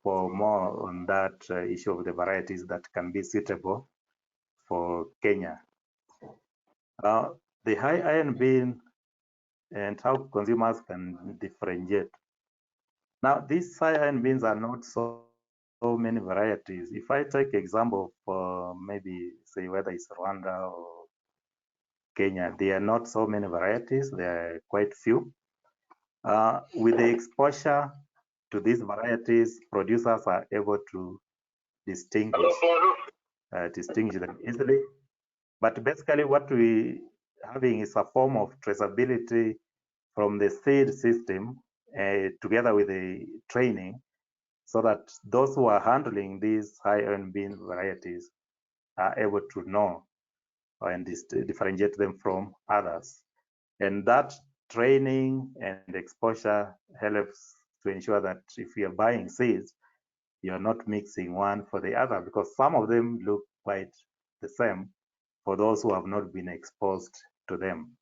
for more on that issue of the varieties that can be suitable for Kenya. The high iron bean and how consumers can differentiate. Now, these high iron beans are not so many varieties. If I take example for maybe say whether it's Rwanda or Kenya, there are not so many varieties. There are quite few. With the exposure to these varieties, producers are able to distinguish them easily. But basically what we having is a form of traceability from the seed system together with the training, so that those who are handling these high iron bean varieties are able to know and differentiate them from others. And that training and exposure helps to ensure that if you're buying seeds, you're not mixing one for the other, because some of them look quite the same for those who have not been exposed to them.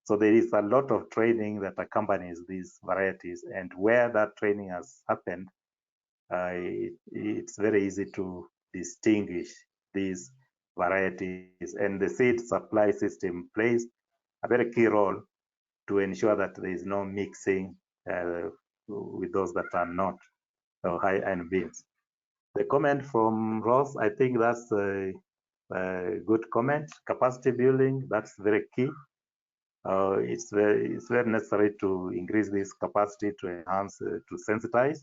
So there is a lot of training that accompanies these varieties, and where that training has happened, it's very easy to distinguish these varieties, and the seed supply system plays a very key role to ensure that there is no mixing with those that are not high iron beans. The comment from Ross, I think that's a good comment. Capacity building, that's very key. It's very necessary to increase this capacity, to enhance, to sensitize,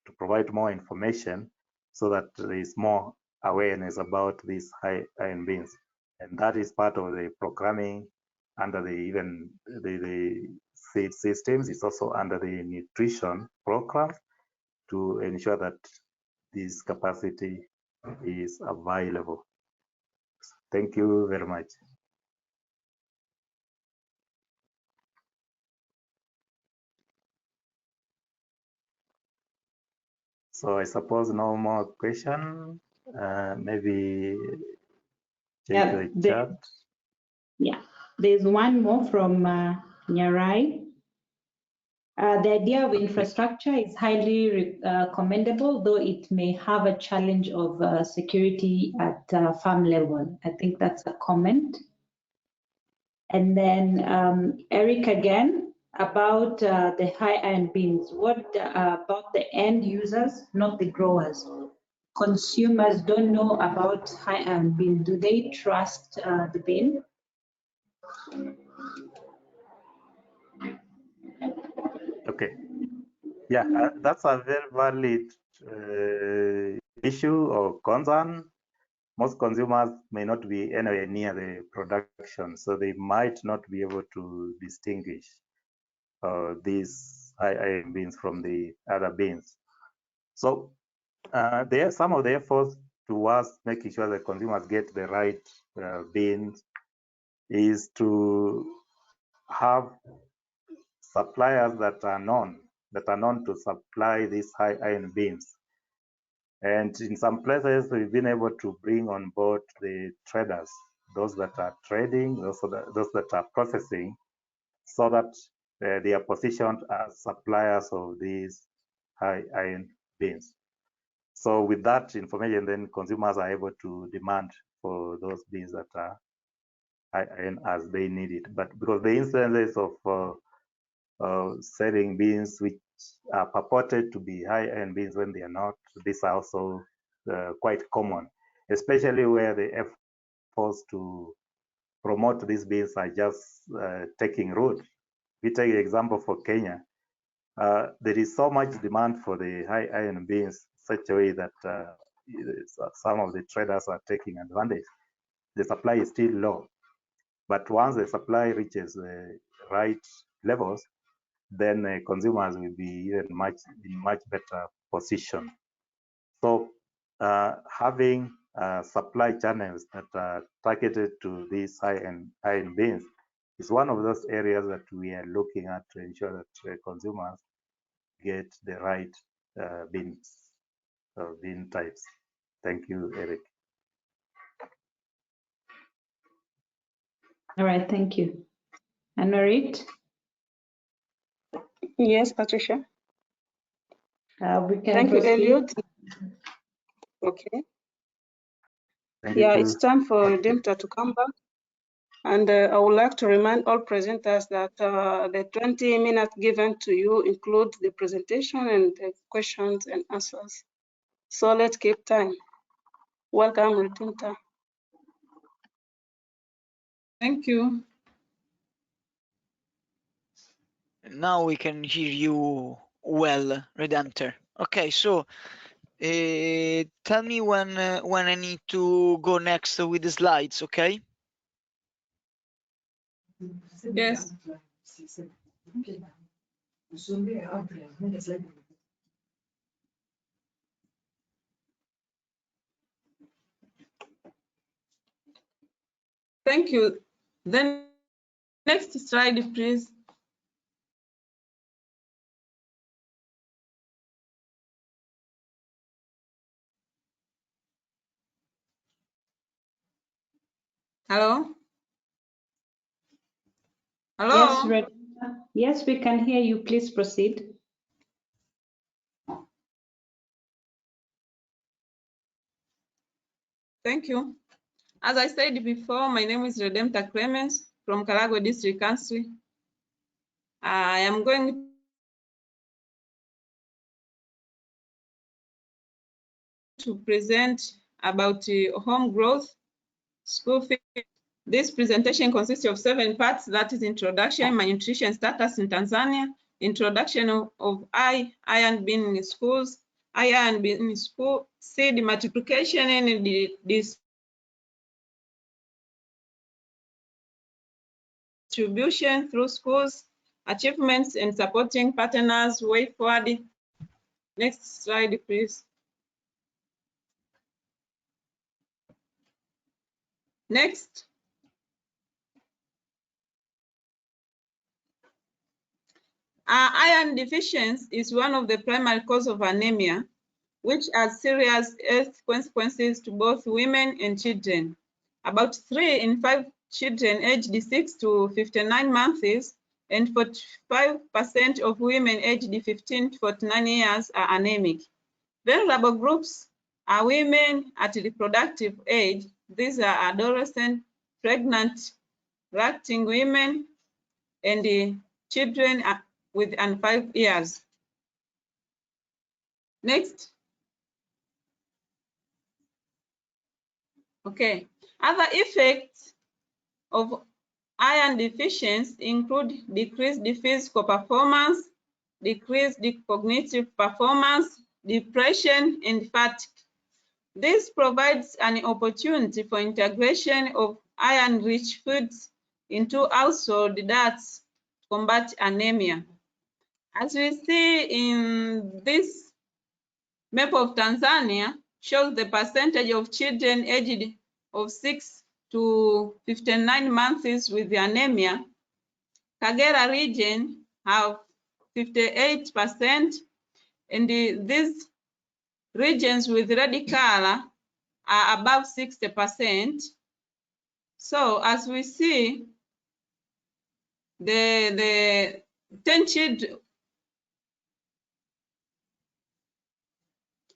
to provide more information, so that there is more awareness about these high iron beans. And that is part of the programming under the seed systems. It's also under the nutrition program to ensure that this capacity is available. Thank you very much. So I suppose no more question. Maybe check the chat. Yeah, there's one more from Nyarai. The idea of infrastructure is highly commendable, though it may have a challenge of security at farm level. I think that's a comment. And then Eric again, about the high iron beans. What about the end users, not the growers? Consumers don't know about high iron bean. Do they trust the bean? Okay. Yeah, that's a very valid issue or concern. Most consumers may not be anywhere near the production, so they might not be able to distinguish these high iron beans from the other beans. So there are some of the efforts towards making sure that consumers get the right beans is to have suppliers that are known to supply these high iron beans. And in some places, we've been able to bring on board the traders, those that are trading, those that are processing, so that they are positioned as suppliers of these high iron beans. So with that information, then consumers are able to demand for those beans that are high iron as they need it. But because the instances of selling beans which are purported to be high iron beans when they are not, these are also quite common, especially where the efforts to promote these beans are just taking root. We take the example for Kenya. there is so much demand for the high iron beans, such a way that some of the traders are taking advantage. The supply is still low, but once the supply reaches the right levels, then consumers will be in much better position. So having supply channels that are targeted to these high-end beans is one of those areas that we are looking at to ensure that consumers get the right beans, bean types. Thank you, Eric. All right, thank you. Anna-Rit? Yes, Patricia. We can Thank you, proceed. Elliot. Okay. Thank Yeah, you. it's time for Redemptor to come back. And I would like to remind all presenters that the 20 minutes given to you include the presentation and the questions and answers. So let's keep time. Welcome, Redemptor. Thank you. Now we can hear you well, Redemptor. Okay, so tell me when I need to go next with the slides, okay? Yes. Thank you. Then next slide, please. Hello? Hello? Yes, yes, we can hear you. Please proceed. Thank you. As I said before, my name is Redempta Question from Karagwe District Council. I am going to present about home growth, school feed. This presentation consists of 7 parts. That is introduction, my nutrition status in Tanzania, introduction of iron bean in schools, iron bean in school, seed multiplication and distribution through schools, achievements and supporting partners way forward. Next slide, please. Next. Iron deficiency is one of the primary causes of anemia, which has serious health consequences to both women and children. About 3 in 5 children aged 6 to 59 months and 45% of women aged 15 to 49 years are anemic. Vulnerable groups are women at reproductive age. These are adolescent, pregnant, lactating women, and children within 5 years. Next. Okay. Other effects of iron deficiency include decreased physical performance, decreased cognitive performance, depression, and fatigue. This provides an opportunity for integration of iron-rich foods into household diets to combat anemia. As we see in this map of Tanzania, shows the percentage of children aged of 6 to 59 months with anemia. Kagera region have 58%, and these regions with red color are above 60%. So as we see, the 10 children,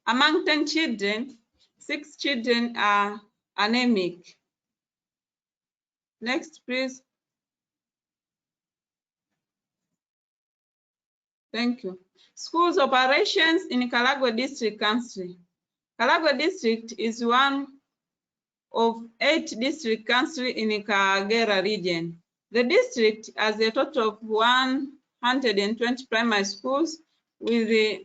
among 10 children, 6 children are anemic. Next, please. Thank you. Schools operations in Karagwe District Council. Karagwe District is one of 8 district councils in Kagera region. The district has a total of 120 primary schools with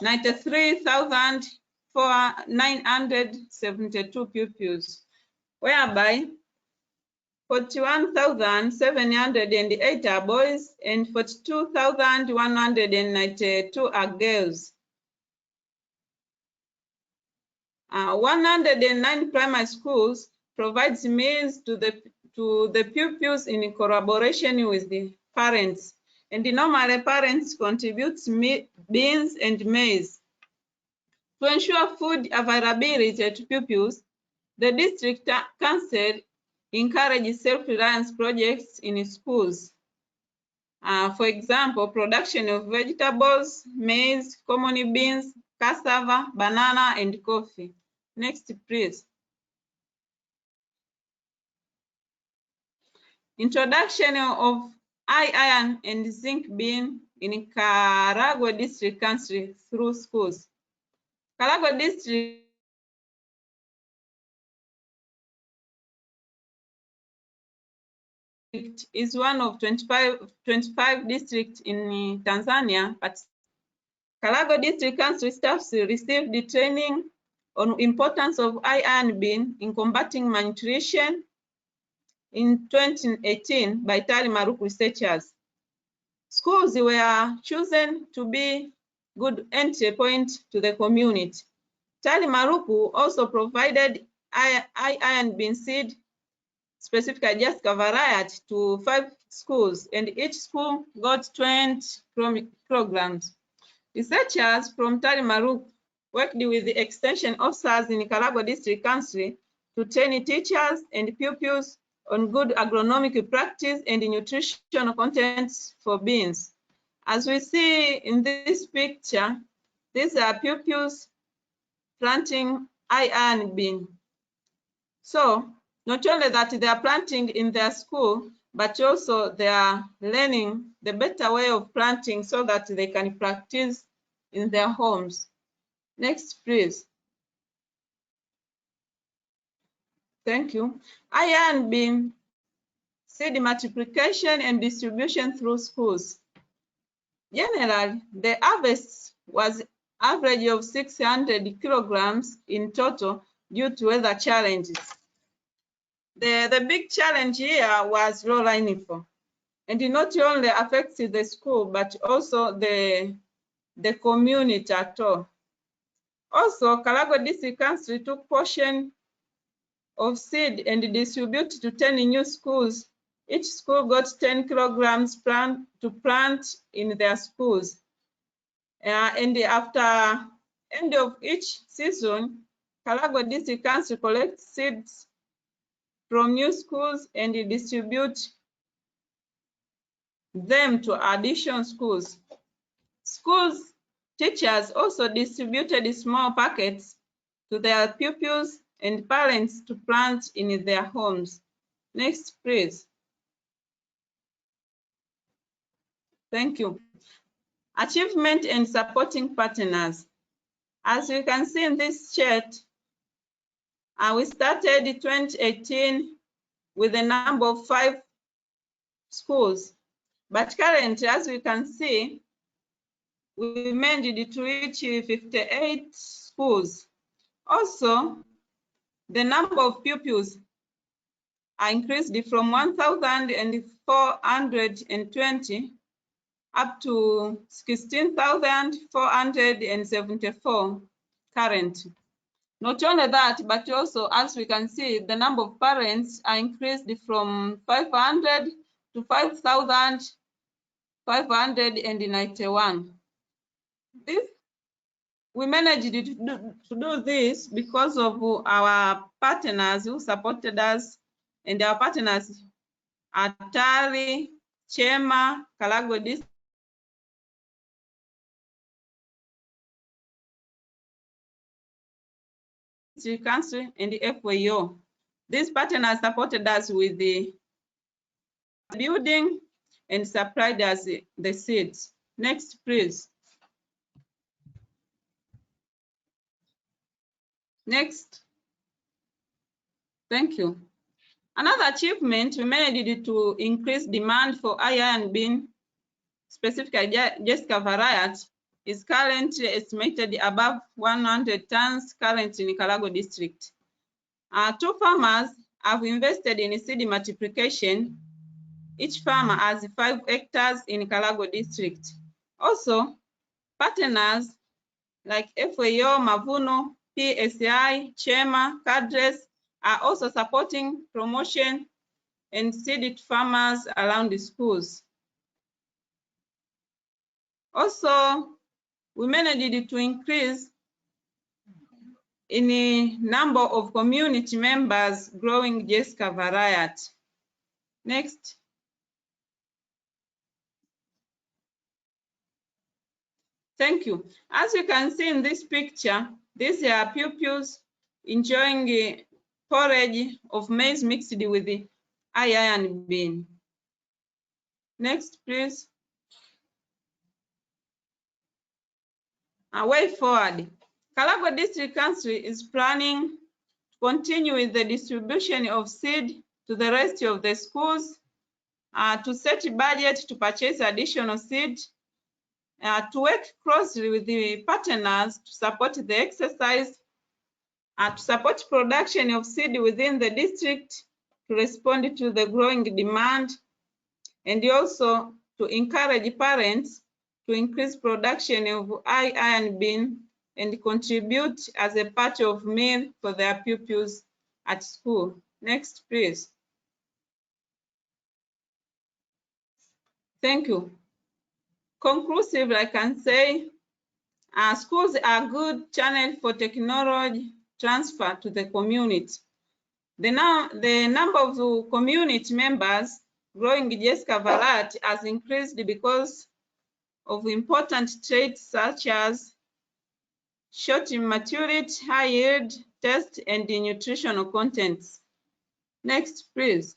93,972 pupils, whereby 41,708 are boys and 42,192 are girls. 109 primary schools provides meals to the pupils in collaboration with the parents, and normally parents contribute beans and maize. To ensure food availability to pupils, the district council encourages self-reliance projects in schools. For example, production of vegetables, maize, common beans, cassava, banana, and coffee. Next, please. Introduction of iron and zinc bean in Karagwe District Council through schools. Karagwe District is one of 25 districts in Tanzania, but Karagwe District Council staffs received the training on importance of iron bean in combating malnutrition in 2018 by Tali Maruku researchers. Schools were chosen to be good entry point to the community. Tali Maruku also provided iron bean seed, specifically just variety, to 5 schools, and each school got 20 programs. Researchers from Tali Maruku worked with the extension officers in Karagwe District Council to train teachers and pupils on good agronomic practice and nutritional contents for beans. As we see in this picture, these are pupils planting iron bean. So not only that they are planting in their school, but also they are learning the better way of planting so that they can practice in their homes. Next, please. Thank you. Iron bean seed multiplication and distribution through schools. Generally, the harvest was average of 600 kilograms in total due to weather challenges. The big challenge here was low rainfall, and it not only affects the school, but also the community at all. Also, Karagwe District Council took portion of seed and distributed to 10 new schools. Each school got 10 kilograms to plant in their schools. And after end of each season, Karagwe District Council collects seeds from new schools and distribute them to additional schools. Schools teachers also distributed small packets to their pupils and parents to plant in their homes. Next, please. Thank you. Achievement and supporting partners. As you can see in this chart, we started 2018 with a number of 5 schools, but currently, as we can see, we managed to reach 58 schools. Also, the number of pupils are increased from 1,420 up to 16,474 currently. Not only that, but also, as we can see, the number of parents are increased from 500 to 5,591. We managed to do this because of our partners who supported us, and our partners are Tali, Chema, Karagwe District Council, and the FAO. These partners supported us with the building and supplied us the seeds. Next, please. Next. Thank you. Another achievement, we managed to increase demand for iron bean specifically Jessica variety, is currently estimated above 100 tons currently in Kalago district. 2 farmers have invested in seed multiplication. Each farmer has 5 hectares in Kalago district. Also, partners like FAO, Mavuno, PSI, Chema, Cadres are also supporting promotion and seeded farmers around the schools. Also, we managed to increase in the number of community members growing Jessica variety. Next. Thank you. As you can see in this picture, these are pupils enjoying a porridge of maize mixed with the iron bean. Next, please. A way forward. Kalago District Council is planning to continue with the distribution of seed to the rest of the schools, to set a budget to purchase additional seed, to work closely with the partners to support the exercise, to support production of seed within the district to respond to the growing demand, and also to encourage parents to increase production of iron bean and contribute as a part of meal for their pupils at school. Next, please. Thank you. Conclusive, I can say schools are good channel for technology transfer to the community. The number of community members growing Jessica variety has increased because of important traits such as short maturity, high yield, taste, and the nutritional contents. Next, please.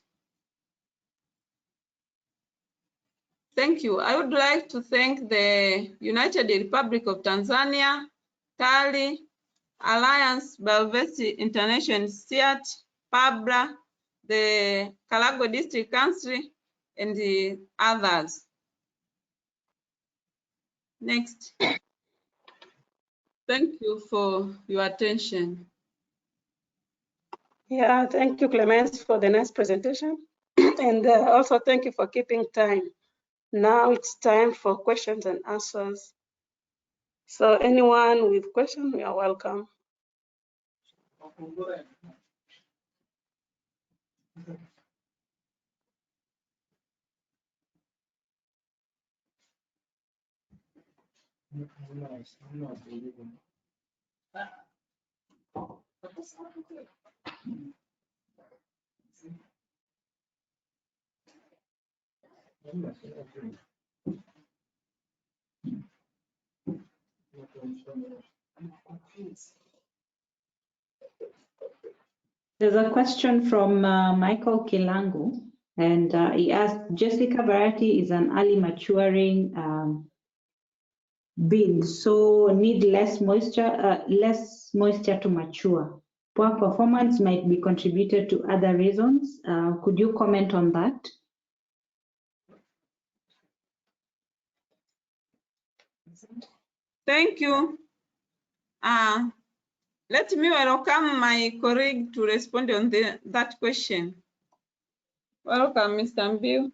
Thank you. I would like to thank the United Republic of Tanzania, TALI, Alliance Biodiversity International, SEAT, PABRA, the Kalago District Council, and the others. Next. Thank you for your attention. Yeah, thank you, Clemence, for the nice presentation. And also thank you for keeping time. Now it's time for questions and answers. So anyone with questions, you are welcome. There's a question from Michael Kilangu, and he asked, Jessica variety is an early maturing bean, so need less moisture to mature. Poor performance might be contributed to other reasons. Could you comment on that? Thank you. Let me welcome my colleague to respond on that question. Welcome, Mr. Mbiu.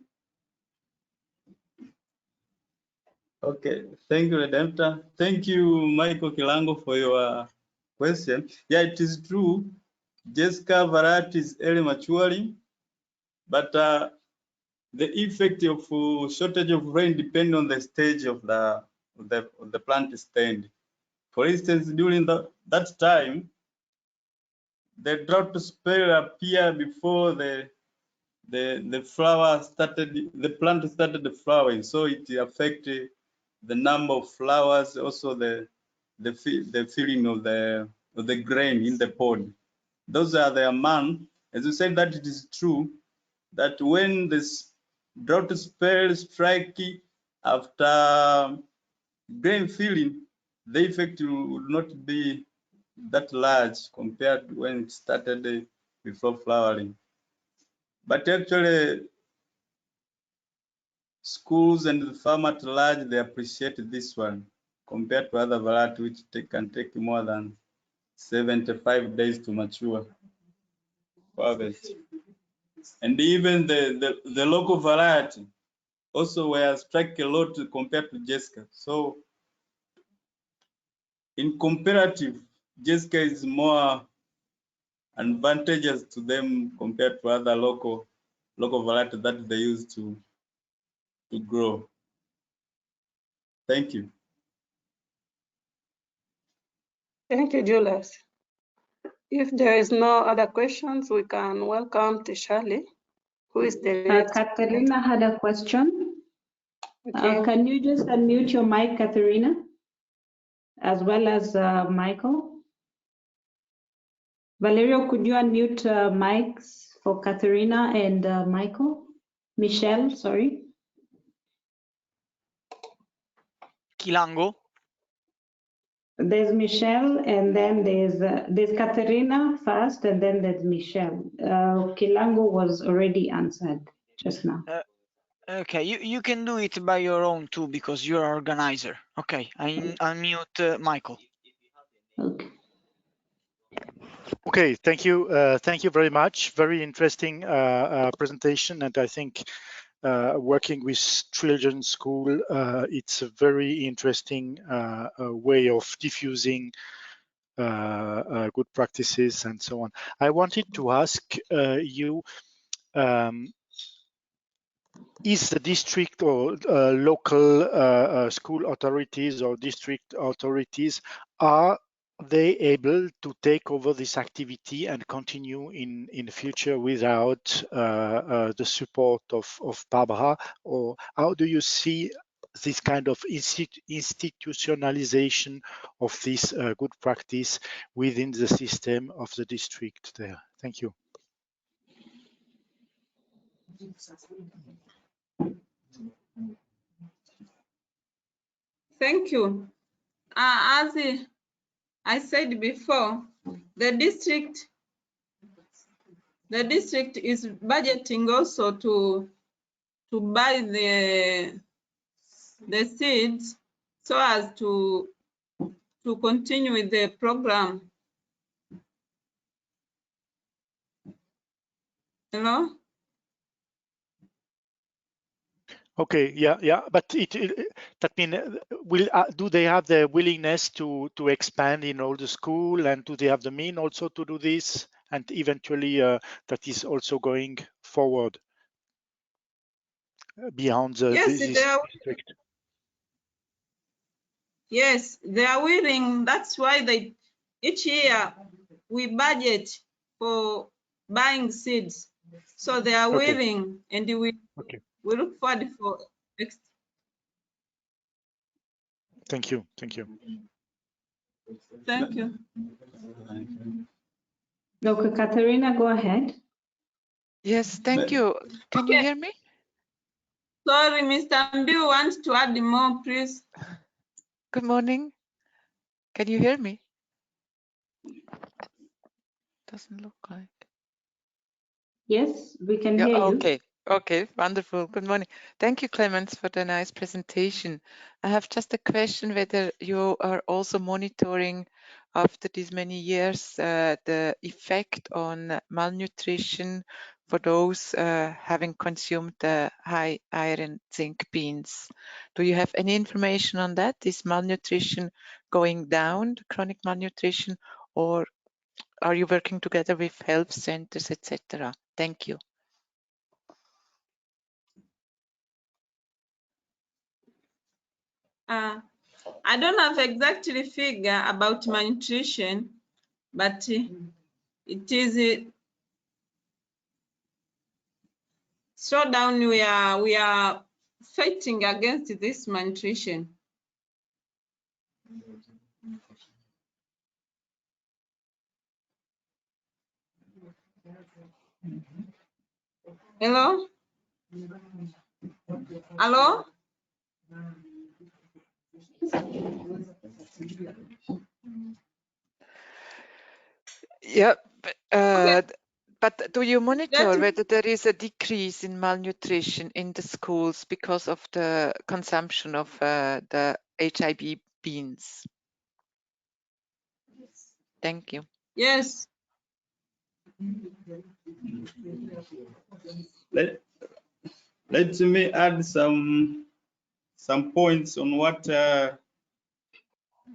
Okay, thank you, Redempta. Thank you, Michael Kilango, for your question. Yeah, it is true. Jessica variety is early maturing, but the effect of shortage of rain depends on the stage of the plant stand. For instance, during that time, the drought spell appear before the flower started, the plant started flowering, so it affected the number of flowers, also the filling of the grain in the pod. Those are the amount. As you said, that it is true that when this drought spell strike after grain filling, the effect would not be that large compared to when it started before flowering. But actually, schools and the farm at large, they appreciate this one compared to other variety which can take more than 75 days to mature for harvest. And even the local variety also were struck a lot compared to Jessica. So in comparative, Jessica is more advantageous to them compared to other local variety that they use to grow. Thank you. Thank you, Julius. If there is no other questions, we can welcome Tishali, who is the next. Katerina had a question. Okay. Can you just unmute your mic, Katerina, as well as Michael? Valerio, could you unmute mics for Katerina and Michael? Michelle, sorry. Kilango. There's Michelle, and then there's Katerina first, and then there's Michelle. Kilango was already answered just now. Okay, you can do it by your own too because you're an organizer. Okay, I unmute Michael. Okay. Okay, thank you. Thank you very much. Very interesting presentation, and I think working with children's school, it's a very interesting way of diffusing good practices and so on. I wanted to ask you, is the district or local school authorities or district authorities, are they able to take over this activity and continue in the future without the support of PABRA? Or how do you see this kind of institutionalization of this good practice within the system of the district there? Thank you. Thank you. As I said before, the district is budgeting also to buy the seeds so as to continue with the program. Hello? Okay, yeah, but that mean do they have the willingness to expand in all the school, and do they have the mean also to do this, and eventually that is also going forward beyond Yes, this district? Yes, they are willing. That's why each year we budget for buying seeds. So they are willing, and we look forward for next. Thank you. Thank you. Thank you. Okay, Katerina, go ahead. Yes, thank you. Can you hear me? Sorry, Mr. Mbiu wants to add more, please. Good morning. Can you hear me? Doesn't look like. Yes, we can hear you. Okay, wonderful. Good morning. Thank you, Clemens, for the nice presentation. I have just a question whether you are also monitoring after these many years the effect on malnutrition for those having consumed the high iron zinc beans. Do you have any information on that? Is malnutrition going down, chronic malnutrition, or are you working together with health centers, etc.? Thank you. I don't have exactly figure about malnutrition, but it is slow down. We are fighting against this malnutrition. Hello? Hello? Yeah, Okay. But do you monitor That- whether there is a decrease in malnutrition in the schools because of the consumption of the HIB beans? Thank you. Yes. Let me add some points on what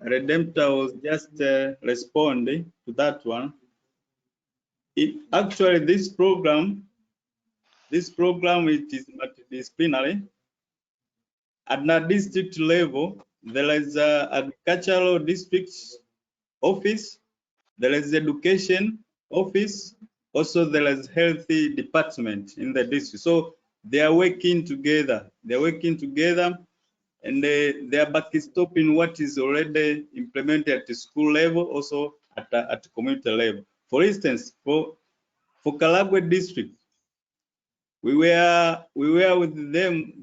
Redemptor was just responding to that one. Actually, this program it is multidisciplinary. At the district level, there is a agricultural district office, there is education office, also there is healthy department in the district. So they are working together. They are working together, and they are backstopping what is already implemented at the school level, also at the community level. For instance, for Karagwe district, we were with them.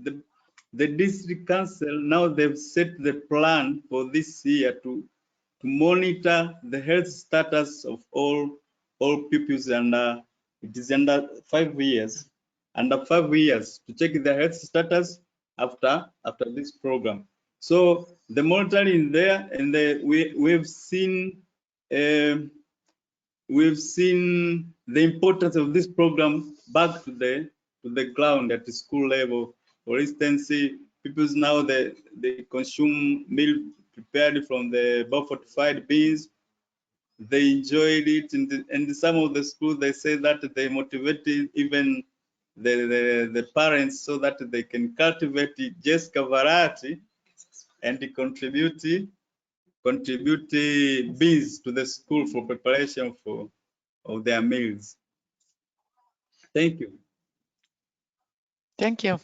The district council, now they've set the plan for this year to monitor the health status of all pupils, and it is under 5 years. Under 5 years to check the health status after this program. So the monitoring there, and we've seen the importance of this program back to the ground at the school level. For instance, people now they consume meal prepared from the fortified beans. They enjoyed it, and some of the schools they say that they motivated even the parents so that they can cultivate just variety and contribute beans to the school for preparation of their meals. Thank you. Thank you.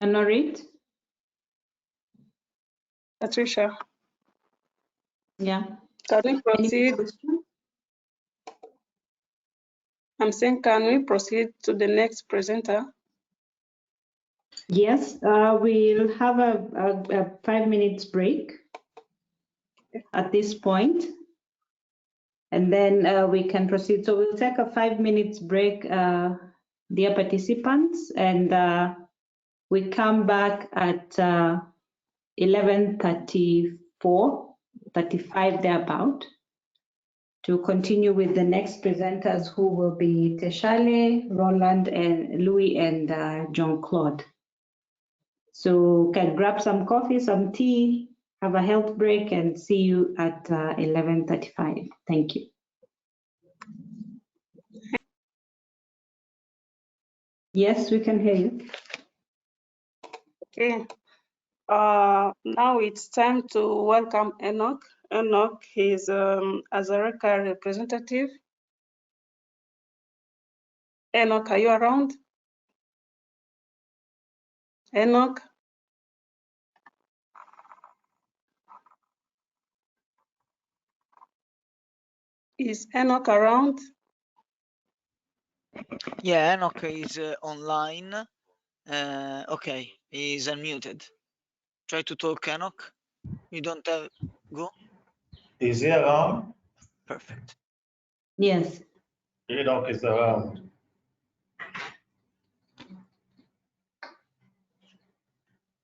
Honorit? Patricia, Yeah. can we Any proceed? question? I'm saying, can we proceed to the next presenter? Yes, we'll have a 5 minutes break at this point, and then we can proceed. So we'll take a 5 minutes break, dear participants, and we come back at 11:34, 35 thereabout, to continue with the next presenters, who will be Teshale, Roland, and Louis, and John Claude. So can grab some coffee, some tea, have a health break, and see you at 11:35. Thank you. Yes, we can hear you. Okay. Now it's time to welcome Enoch. Enoch is Azareka representative. Enoch, are you around? Enoch? Is Enoch around? Yeah, Enoch is online. Okay, he's unmuted. Try to talk, Enoch. You don't have go. Is he around? Perfect. Yes. Enoch is around.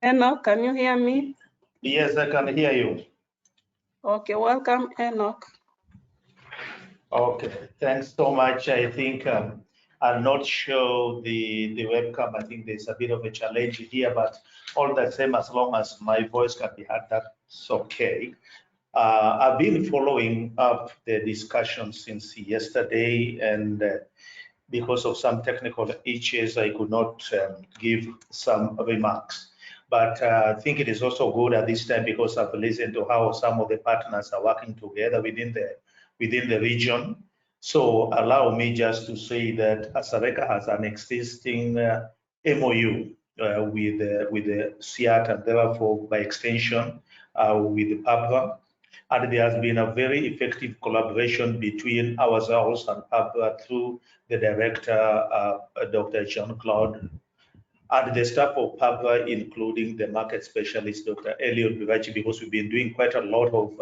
Enoch, can you hear me? Yes, I can hear you. Okay, welcome, Enoch. Okay, thanks so much. I think I'll not show the webcam. I think there's a bit of a challenge here, but all the same, as long as my voice can be heard, that's okay. I've been following up the discussion since yesterday, and because of some technical issues, I could not give some remarks. But I think it is also good at this time because I've listened to how some of the partners are working together within the region. So allow me just to say that Asareka has an existing MOU with the SIAT, and therefore by extension with the PABRA. And there has been a very effective collaboration between ourselves and PABRA through the director, Dr. Jean-Claude, and the staff of PABRA, including the market specialist, Dr. Elliot Birachi, because we've been doing quite a lot of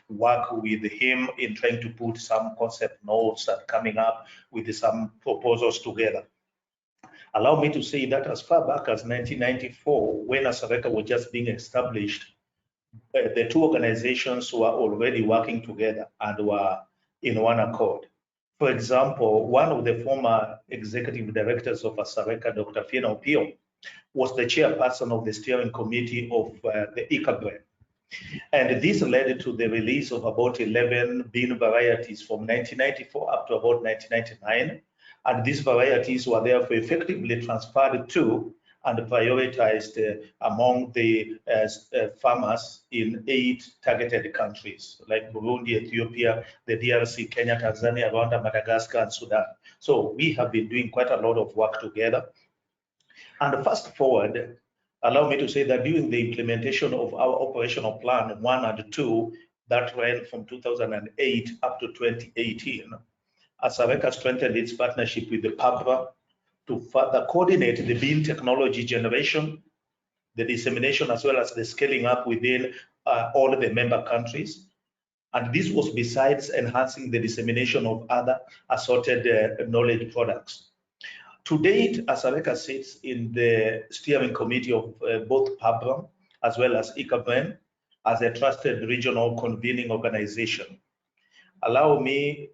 work with him in trying to put some concept notes and coming up with some proposals together. Allow me to say that as far back as 1994, when ASARECA was just being established, the two organizations were already working together and were in one accord. For example, one of the former executive directors of ASARECA, Dr. Fiona Opio, was the chairperson of the steering committee of the ICABRE. And this led to the release of about 11 bean varieties from 1994 up to about 1999. And these varieties were therefore effectively transferred to and prioritized among the farmers in 8 targeted countries like Burundi, Ethiopia, the DRC, Kenya, Tanzania, Rwanda, Madagascar, and Sudan. So we have been doing quite a lot of work together. And fast forward, allow me to say that during the implementation of our operational plan 1 and 2, that ran from 2008 up to 2018, ASARECA strengthened its partnership with the PABRA to further coordinate the bean technology generation, the dissemination, as well as the scaling up within all the member countries. And this was besides enhancing the dissemination of other assorted knowledge products. To date, ASARECA sits in the steering committee of both PABRA as well as ICABRE as a trusted regional convening organization. Allow me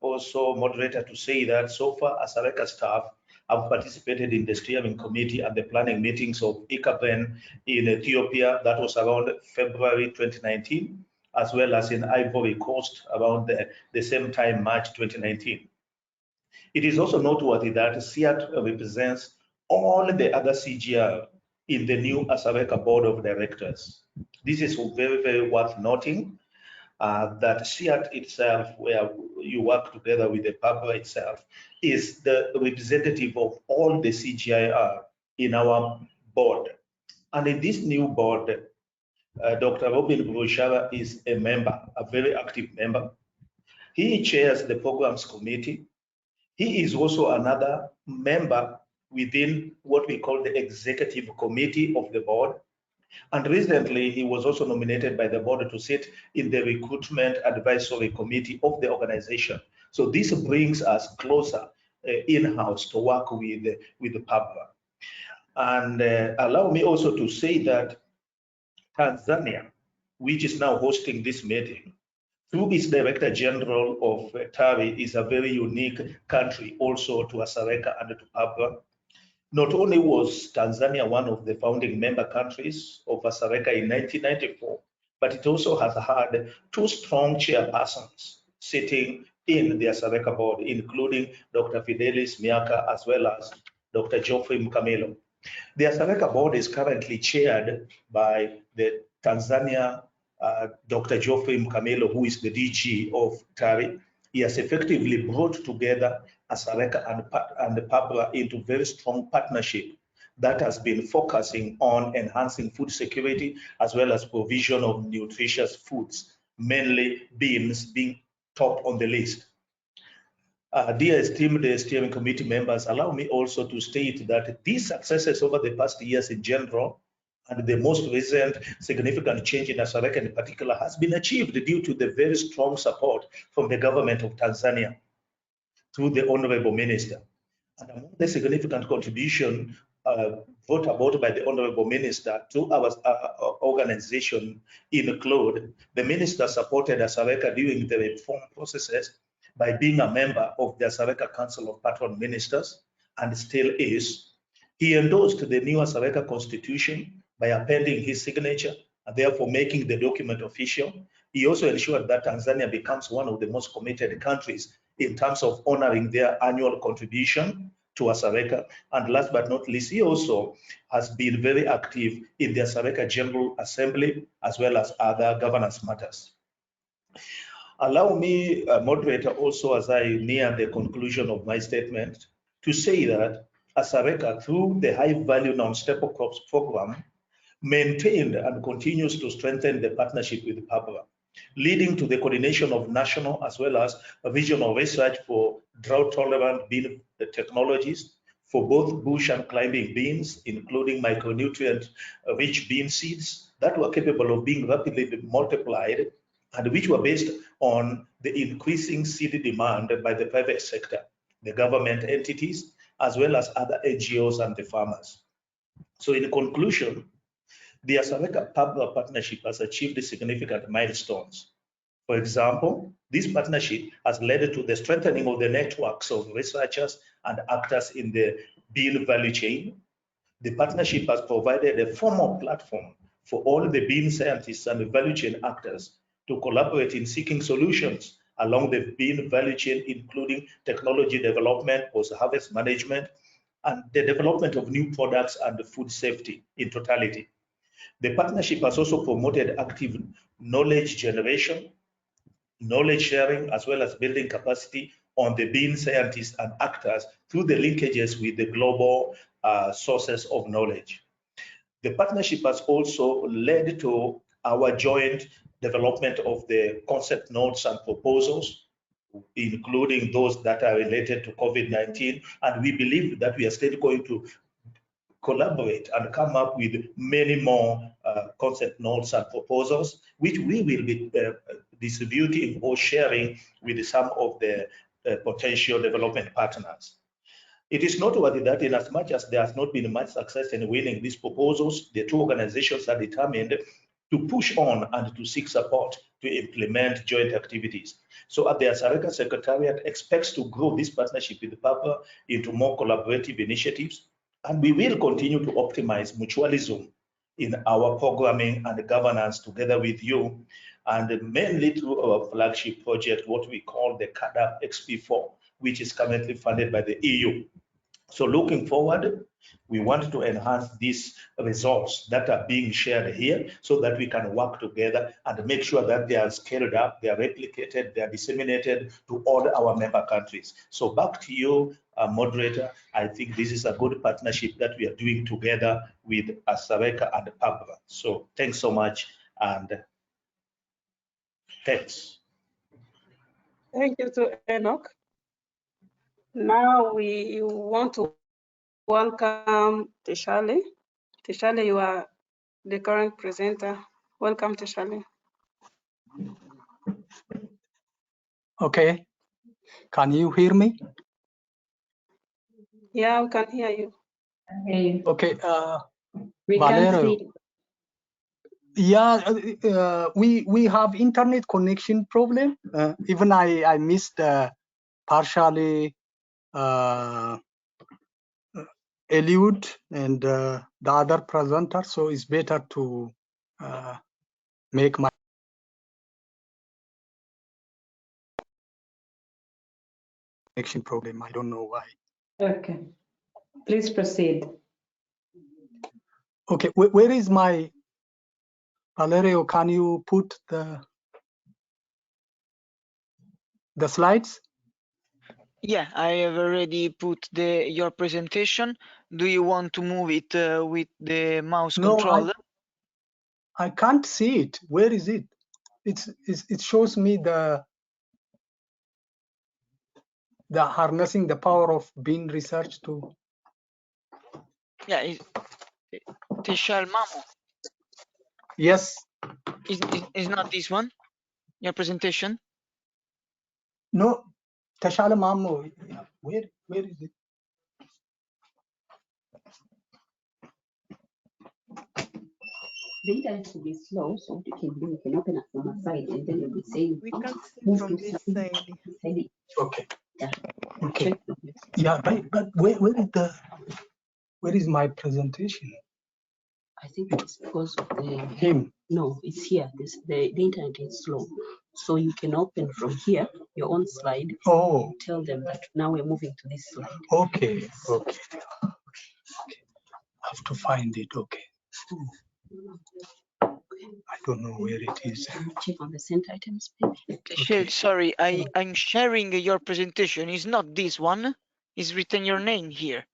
also, moderator, to say that so far ASARECA staff have participated in the steering committee and the planning meetings of ICABRE in Ethiopia. That was around February 2019, as well as in Ivory Coast around the same time, March 2019. It is also noteworthy that SIAT represents all the other CGR in the new ASARECA board of directors. This is very, very worth noting. That SIAT itself, where you work together with the PABRA itself, is the representative of all the CGIR in our board. And in this new board, Dr. Robin Brushara is a member, a very active member. He chairs the programs committee. He is also another member within what we call the executive committee of the board. And recently, he was also nominated by the board to sit in the recruitment advisory committee of the organization. So this brings us closer in-house to work with the PABRA. And allow me also to say that Tanzania, which is now hosting this meeting, through its Director General of TARI, is a very unique country also to ASARECA and to PABRA. Not only was Tanzania one of the founding member countries of ASARECA in 1994, but it also has had 2 strong chairpersons sitting in the ASARECA board, including Dr. Fidelis Miaka as well as Dr. Geoffrey Mkamilo. The ASARECA board is currently chaired by the Tanzania Dr. Geoffrey Mkamilo, who is the DG of TARI. He has effectively brought together ASARECA and the PABRA into very strong partnership that has been focusing on enhancing food security as well as provision of nutritious foods, mainly beans being top on the list. Dear esteemed steering committee members, allow me also to state that these successes over the past years in general and the most recent significant change in ASARECA in particular has been achieved due to the very strong support from the government of Tanzania through the Honorable Minister. And among the significant contribution brought about by the Honorable Minister to our organization include the Minister supported ASARECA during the reform processes by being a member of the ASARECA Council of Patron Ministers and still is. He endorsed the new ASARECA Constitution by appending his signature and therefore making the document official. He also ensured that Tanzania becomes one of the most committed countries in terms of honoring their annual contribution to ASARECA. And last but not least, he also has been very active in the ASARECA General Assembly as well as other governance matters. Allow me, moderator, also as I near the conclusion of my statement, to say that ASARECA, through the High Value Non-Staple Crops Program, maintained and continues to strengthen the partnership with PABRA. leading to the coordination of national as well as regional research for drought-tolerant bean technologies for both bush and climbing beans, including micronutrient-rich bean seeds that were capable of being rapidly multiplied and which were based on the increasing seed demand by the private sector, the government entities, as well as other NGOs and the farmers. So in conclusion, the Asareka-PABRA partnership has achieved significant milestones. For example, this partnership has led to the strengthening of the networks of researchers and actors in the bean value chain. The partnership has provided a formal platform for all the bean scientists and the value chain actors to collaborate in seeking solutions along the bean value chain, including technology development, post-harvest management, and the development of new products and food safety in totality. The partnership has also promoted active knowledge generation, knowledge sharing, as well as building capacity on the bean scientists and actors through the linkages with the global sources of knowledge. The partnership has also led to our joint development of the concept notes and proposals, including those that are related to COVID-19, and we believe that we are still going to collaborate and come up with many more concept notes and proposals, which we will be distributing or sharing with some of the potential development partners. It is noteworthy that in as much as there has not been much success in winning these proposals, the two organizations are determined to push on and to seek support to implement joint activities. So at the Asareka Secretariat expects to grow this partnership with PABRA into more collaborative initiatives, and we will continue to optimize mutualism in our programming and governance together with you, and mainly through our flagship project, what we call the CADAP XP4, which is currently funded by the EU. So looking forward, we want to enhance these results that are being shared here so that we can work together and make sure that they are scaled up, they are replicated, they are disseminated to all our member countries. So back to you, moderator. I think this is a good partnership that we are doing together with Asareka and PABRA. So thanks so much, and thanks. Thank you to Enoch. Now we want to welcome Teshale. Teshale, you are the current presenter. Welcome, Teshale. Okay, can you hear me? Yeah, we can hear you. Okay, We can see. Yeah, we have internet connection problem. Even I missed partially Eliud and the other presenter, so it's better to make my connection problem. I don't know why. Okay, please proceed. Okay, where is my Valerio? Can you put the slides? Yeah, I have already put your presentation. Do you want to move it with the mouse controller? I can't see it. Where is it? It shows me the harnessing the power of bean research to. Yeah, Teshale Mamo. Yes. Is not this one your presentation? No, Teshale Mamo. Where is it? The internet will be slow, so what you can do, you can open up from a side and then you'll be saying, we can see from this side. Okay. Yeah. Okay. Yeah, but where is my presentation? I think it's because of the him. No, it's here. The internet is slow, so you can open from here your own slide. Oh. And tell them that now we're moving to this slide. Okay. Okay. I have to find it. Okay. I don't know where it is. Check on the sent items, maybe. Okay. Sorry, I'm sharing your presentation. It's not this one. It's written your name here.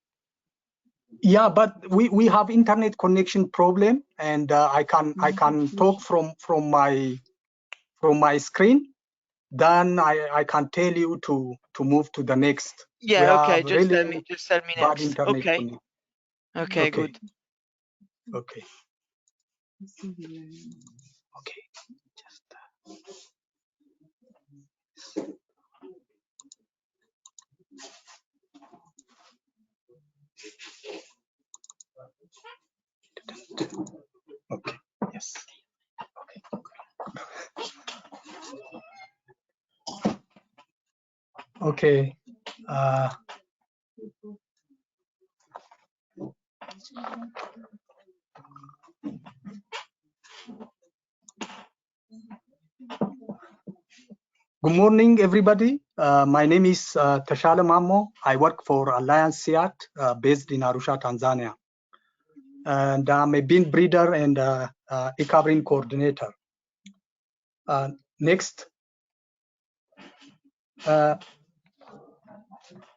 Yeah, but we have internet connection problem, and I can talk from from my screen, then I can tell you to move to the next. Yeah, we okay, have just really tell me bad next. internet Okay. connection. Okay, good. Okay. Okay. Just okay. Yes. Okay. Good morning, everybody. My name is Tashala Mamo. I work for Alliance SEAT based in Arusha, Tanzania. And I'm a bean breeder and e-covering coordinator. Next.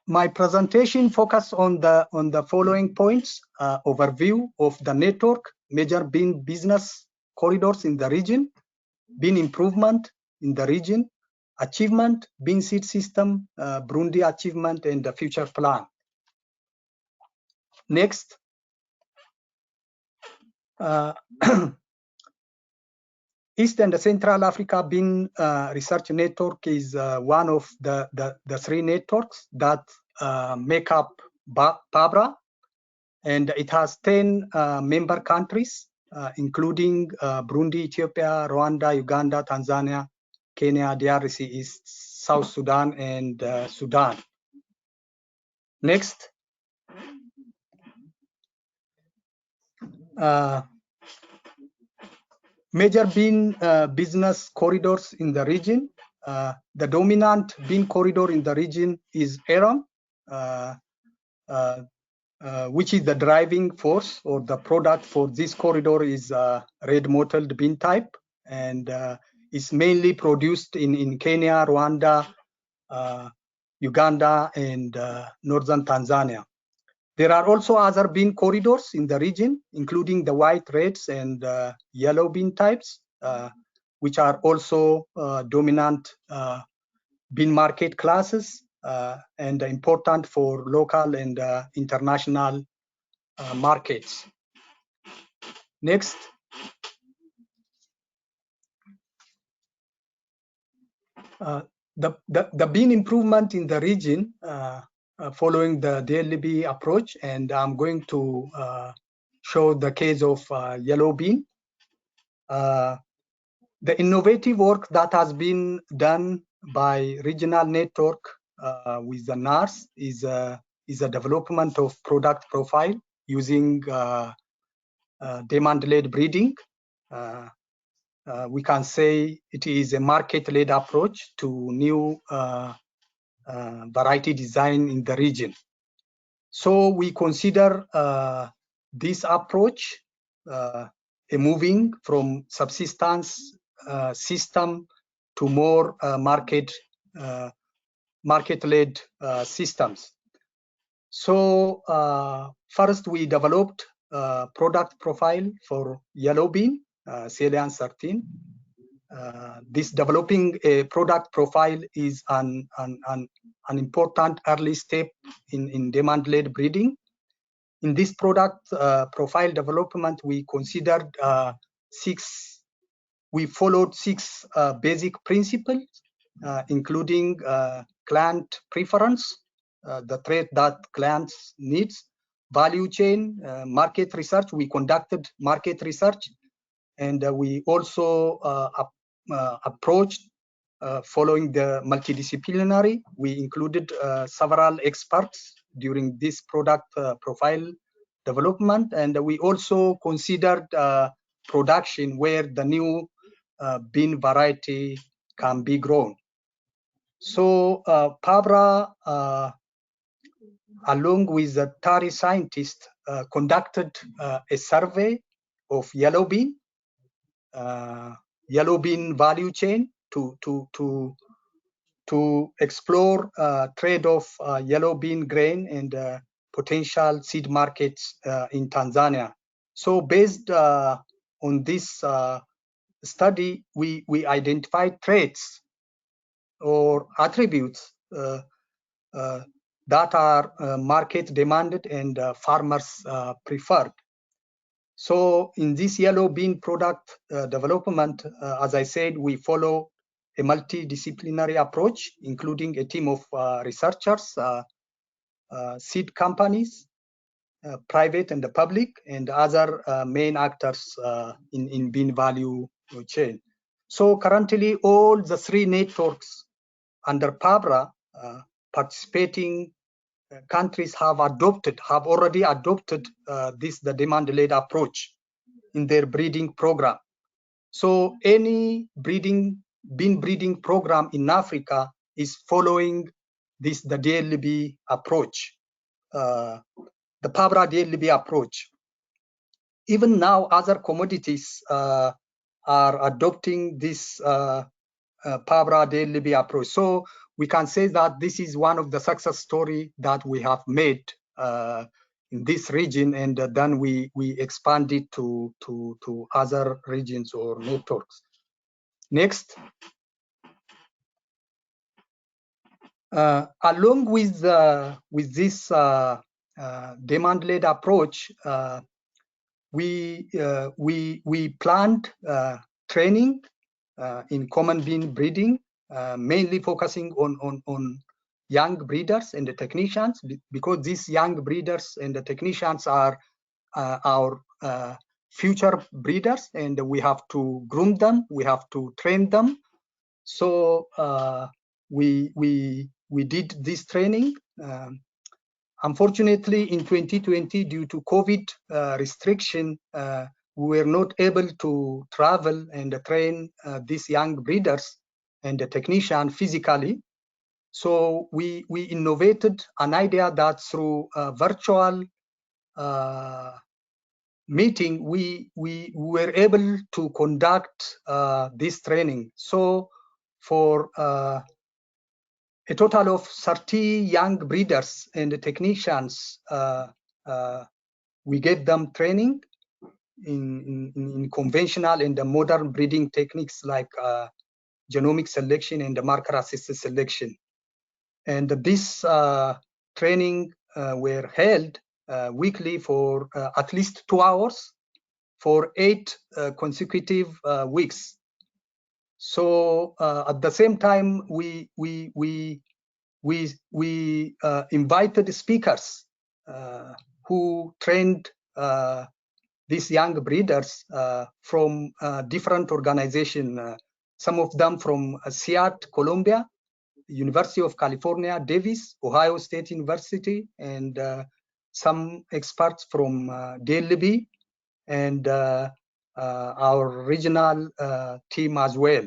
My presentation focus on the following points: overview of the network, major bean business corridors in the region, bean improvement in the region, achievement, bean seed system, Burundi achievement, and the future plan. Next. East and Central Africa Bean Research Network is one of the three networks that make up PABRA, and it has 10 member countries, including Burundi, Ethiopia, Rwanda, Uganda, Tanzania, Kenya, DRC, East, South Sudan, and Sudan. Next. Major bean business corridors in the region. The dominant bean corridor in the region is Aram, which is the driving force, or the product for this corridor is red mottled bean type, and is mainly produced in Kenya, Rwanda, Uganda, and northern Tanzania. There are also other bean corridors in the region, including the white, reds, and yellow bean types, which are also dominant bean market classes and important for local and international markets. Next. The bean improvement in the region following the DLB approach, and I'm going to show the case of yellow bean. The innovative work that has been done by regional network with the NARS is a development of product profile using demand-led breeding. We can say it is a market-led approach to new variety design in the region. So we consider this approach a moving from subsistence system to more market-led systems. So first we developed a product profile for yellow bean, Celian 13. This developing a product profile is an important early step in demand-led breeding. In this product profile development, we considered we followed six basic principles, including client preference, the trait that clients needs, value chain, market research. We conducted market research, and we also approached following the multidisciplinary. We included several experts during this product profile development, and we also considered production where the new bean variety can be grown. So PABRA, along with the TARI scientists, conducted a survey of yellow bean value chain to explore trade of yellow bean grain and potential seed markets in Tanzania. So based on this study, we identified traits or attributes that are market demanded and farmers preferred. So in this yellow bean product development, as I said, we follow a multidisciplinary approach, including a team of researchers, seed companies, private and the public, and other main actors in bean value chain. So currently, all the 3 networks under PABRA participating countries have already adopted the demand-led approach in their breeding program. So any bean breeding program in Africa is following the DLB approach, the PABRA DLB approach. Even now, other commodities are adopting this PABRA DLB approach. So we can say that this is one of the success story that we have made in this region, and then we expand it to other regions or networks. Next. Along with this demand-led approach, we planned training in common bean breeding, mainly focusing on young breeders and the technicians, because these young breeders and the technicians are our future breeders, and we have to groom them, we have to train them. So we did this training. Unfortunately, in 2020, due to COVID restriction, we were not able to travel and train these young breeders and the technician physically. So we innovated an idea that through a virtual meeting, we were able to conduct this training. So for a total of 30 young breeders and technicians, we gave them training in conventional and the modern breeding techniques like genomic selection and the marker-assisted selection. And this training were held weekly for at least 2 hours for 8 consecutive weeks. So at the same time, we invited speakers who trained these young breeders from different organizations. Some of them from SIAT, Colombia, University of California, Davis, Ohio State University, and some experts from DLB and our regional team as well.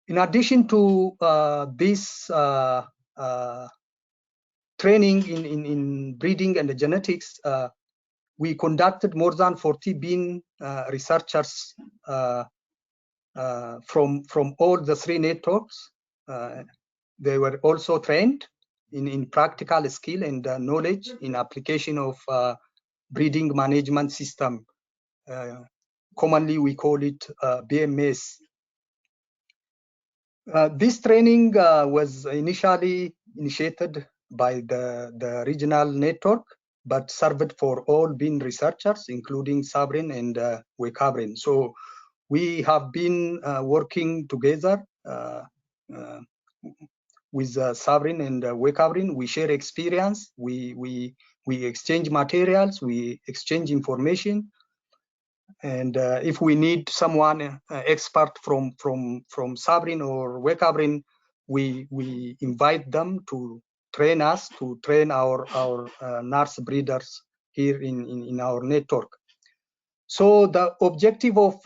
In addition to this training in breeding and genetics, we conducted more than 40 bean researchers from all the 3 networks. They were also trained in practical skill and knowledge in application of breeding management system. Commonly, we call it BMS. This training was initially initiated by the regional network, but served for all bean researchers, including Sabrin and Wekabrin. So we have been working together with Sabrin and Wekabrin. We share experience, we exchange materials, we exchange information. And if we need someone expert from Sabrin or Wekabrin, we invite them to train us, to train our nurse breeders here in our network. So the objective of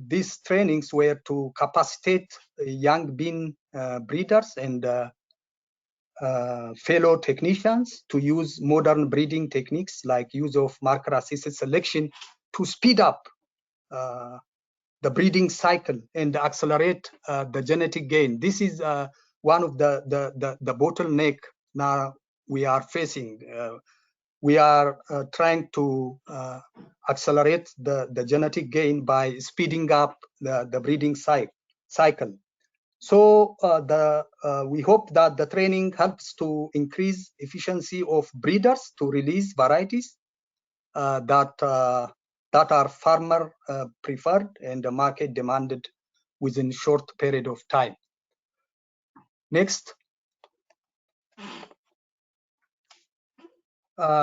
these trainings were to capacitate young bean breeders and fellow technicians to use modern breeding techniques like use of marker-assisted selection to speed up the breeding cycle and accelerate the genetic gain. This is one of the bottleneck now we are facing. we are trying to accelerate the genetic gain by speeding up the breeding cycle. So we hope that the training helps to increase efficiency of breeders to release varieties that are farmer preferred and the market demanded within short period of time. Next.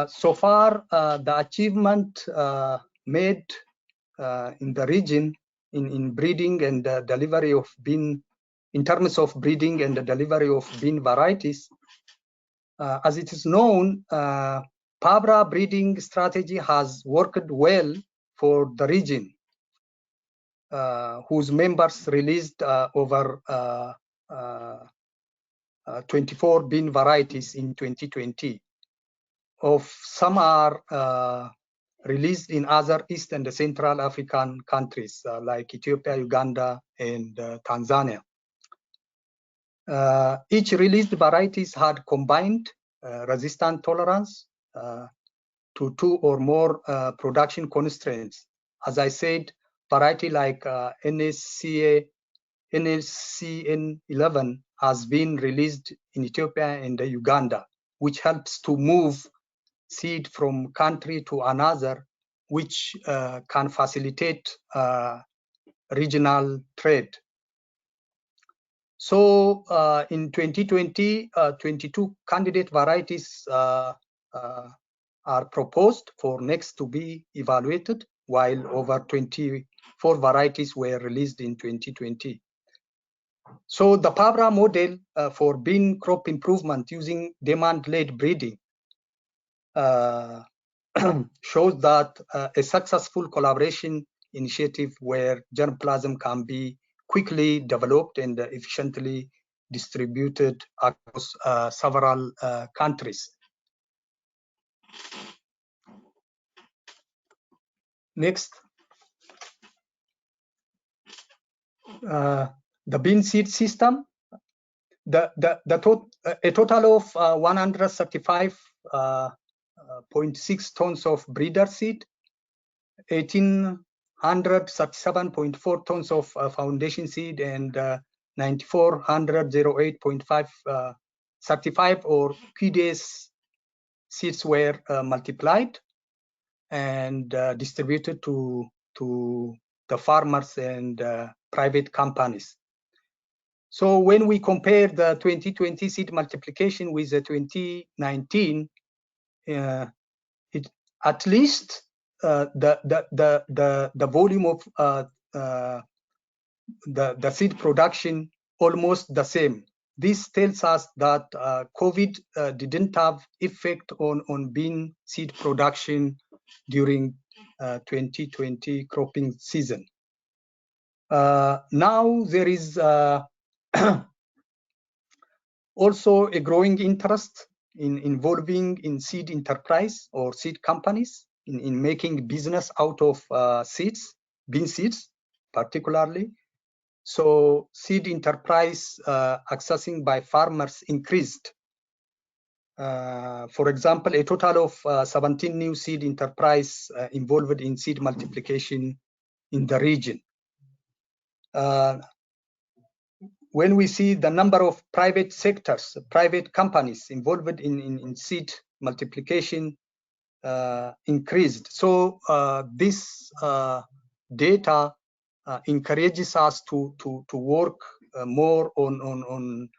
So far, the achievement made in the region in breeding and delivery of bean, in terms of breeding and the delivery of bean varieties, as it is known, PABRA breeding strategy has worked well for the region, whose members released over 24 bean varieties in 2020. Of some are released in other East and Central African countries like Ethiopia, Uganda, and Tanzania. Each released varieties had combined resistant tolerance to 2 or more production constraints. As I said, variety like NSCN11 has been released in Ethiopia and Uganda, which helps to move seed from country to another, which can facilitate regional trade. So in 2020, 22 candidate varieties are proposed for next to be evaluated, while over 24 varieties were released in 2020. So the PABRA model for bean crop improvement using demand-led breeding shows that a successful collaboration initiative where germplasm can be quickly developed and efficiently distributed across several countries. Next. The bean seed system. A total of 135.6 tons of breeder seed, 1,837.4 tons of foundation seed, and 9,408.5 certified or QDS seeds were multiplied and distributed to the farmers and private companies. So when we compare the 2020 seed multiplication with the 2019, at least the volume of the seed production almost the same. This tells us that COVID didn't have effect on bean seed production during 2020 cropping season. Now there is also a growing interest in involving in seed enterprise or seed companies in making business out of seeds, bean seeds particularly. So seed enterprise accessing by farmers increased. For example, a total of 17 new seed enterprise involved in seed multiplication in the region. When we see the number of private sectors, private companies involved in seed multiplication increased. So this data encourages us to work more on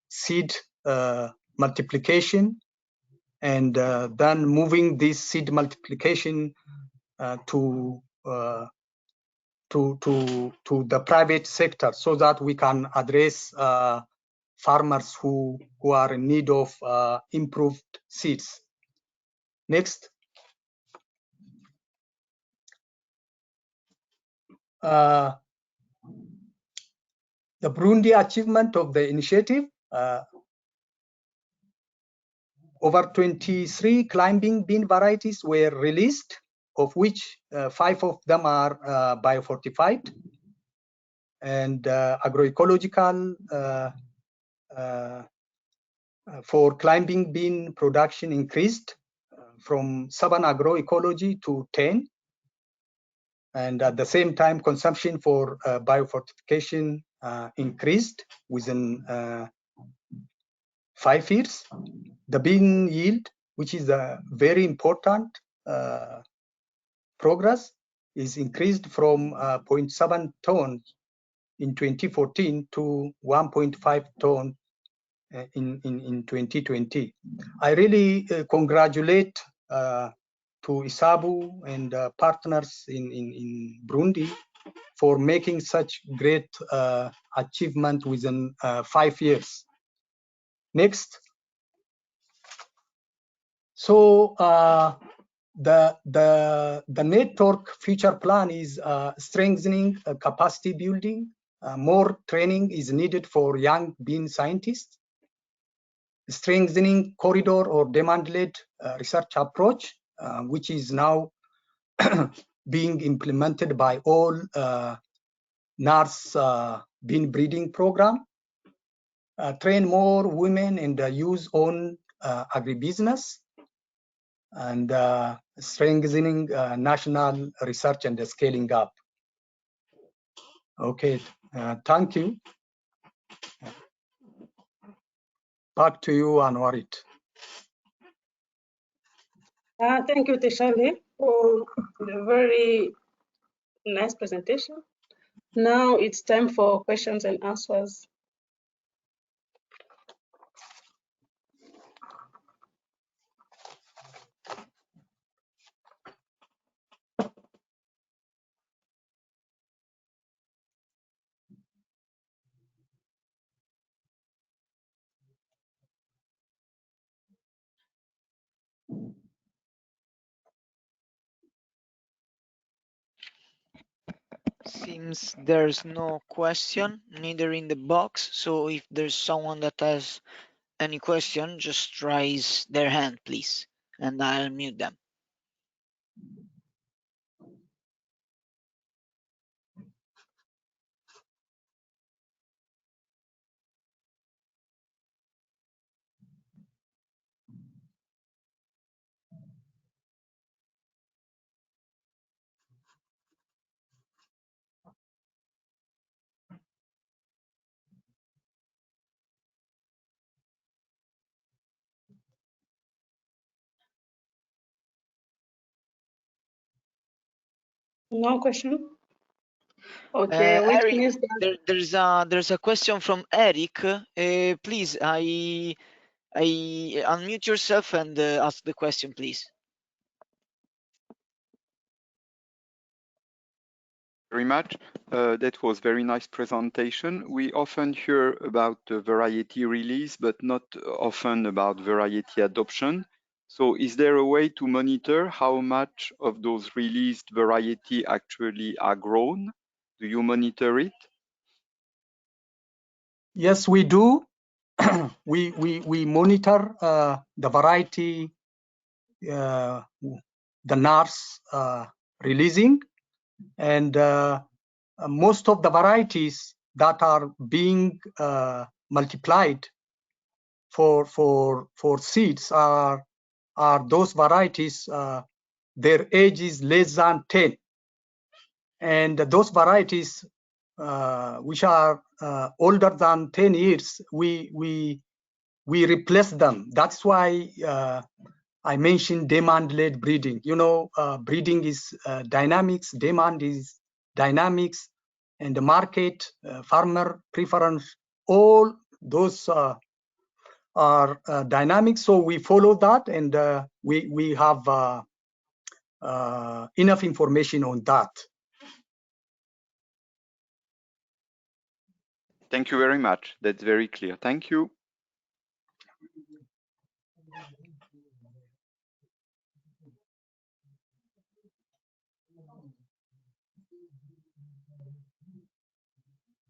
seed multiplication and then moving this seed multiplication to the private sector so that we can address farmers who are in need of improved seeds. Next. The Burundi achievement of the initiative, over 23 climbing bean varieties were released, of which 5 of them are biofortified, and agroecological for climbing bean production increased from 7 agroecology to 10. And at the same time, consumption for biofortification increased within 5 years. The bean yield, which is a very important progress, is increased from 0.7 tons in 2014 to 1.5 tons in 2020. I really congratulate to Isabu and partners in Burundi for making such great achievement within 5 years. Next. So the network future plan is strengthening capacity building. More training is needed for young bean scientists. Strengthening corridor or demand-led research approach, which is now being implemented by all NARS bean breeding program. Train more women and use own agribusiness, and strengthening national research and scaling up. Okay, thank you. Back to you, Anwarit. Thank you, Teshale, for the very nice presentation. Now it's time for questions and answers. Seems there's no question, neither in the box. So if there's someone that has any question, just raise their hand, please, and I'll mute them. No question? Okay, Eric, there's a question from Eric. Please, I unmute yourself and ask the question, please. Very much. That was very nice presentation. We often hear about variety release, but not often about variety adoption. So is there a way to monitor how much of those released variety actually are grown? Do you monitor it? Yes, we do. we monitor the variety, the NARS releasing, and most of the varieties that are being multiplied for seeds are those varieties their age is less than 10, and those varieties which are older than 10 years, we replace them. That's why I mentioned demand-led breeding. You know, breeding is dynamics, demand is dynamics, and the market, farmer preference, all those are dynamics. So we follow that, and we have enough information on that. Thank you very much. That's very clear. Thank you.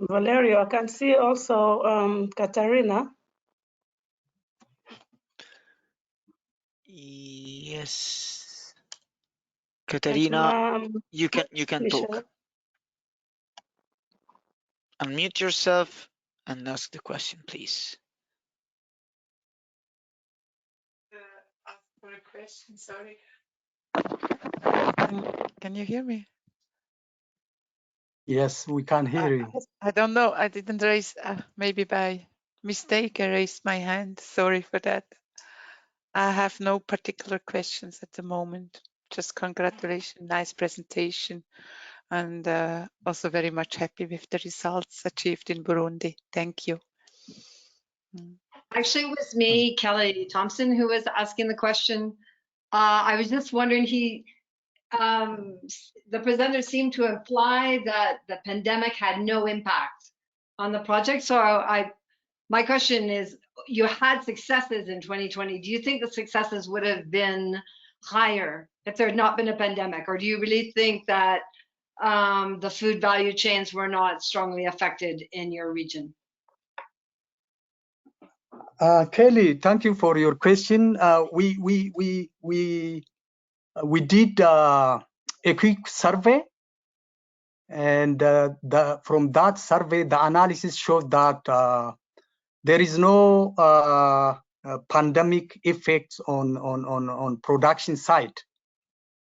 Valerio, I can see also Katarina. Yes. Katarina, you can talk. Unmute yourself and ask the question, please. As per a question, sorry. Can you hear me? Yes, we can hear you. I don't know. I didn't raise, maybe by mistake, I raised my hand. Sorry for that. I have no particular questions at the moment. Just congratulations, nice presentation, and also very much happy with the results achieved in Burundi. Thank you. Actually, it was me, Kelly Thompson, who was asking the question. I was just wondering, the presenter seemed to imply that the pandemic had no impact on the project. So my question is, you had successes in 2020. Do you think the successes would have been higher if there had not been a pandemic? Or do you really think that the food value chains were not strongly affected in your region? Kelly, thank you for your question. We did a quick survey, and from that survey, the analysis showed that there is no pandemic effects on production side.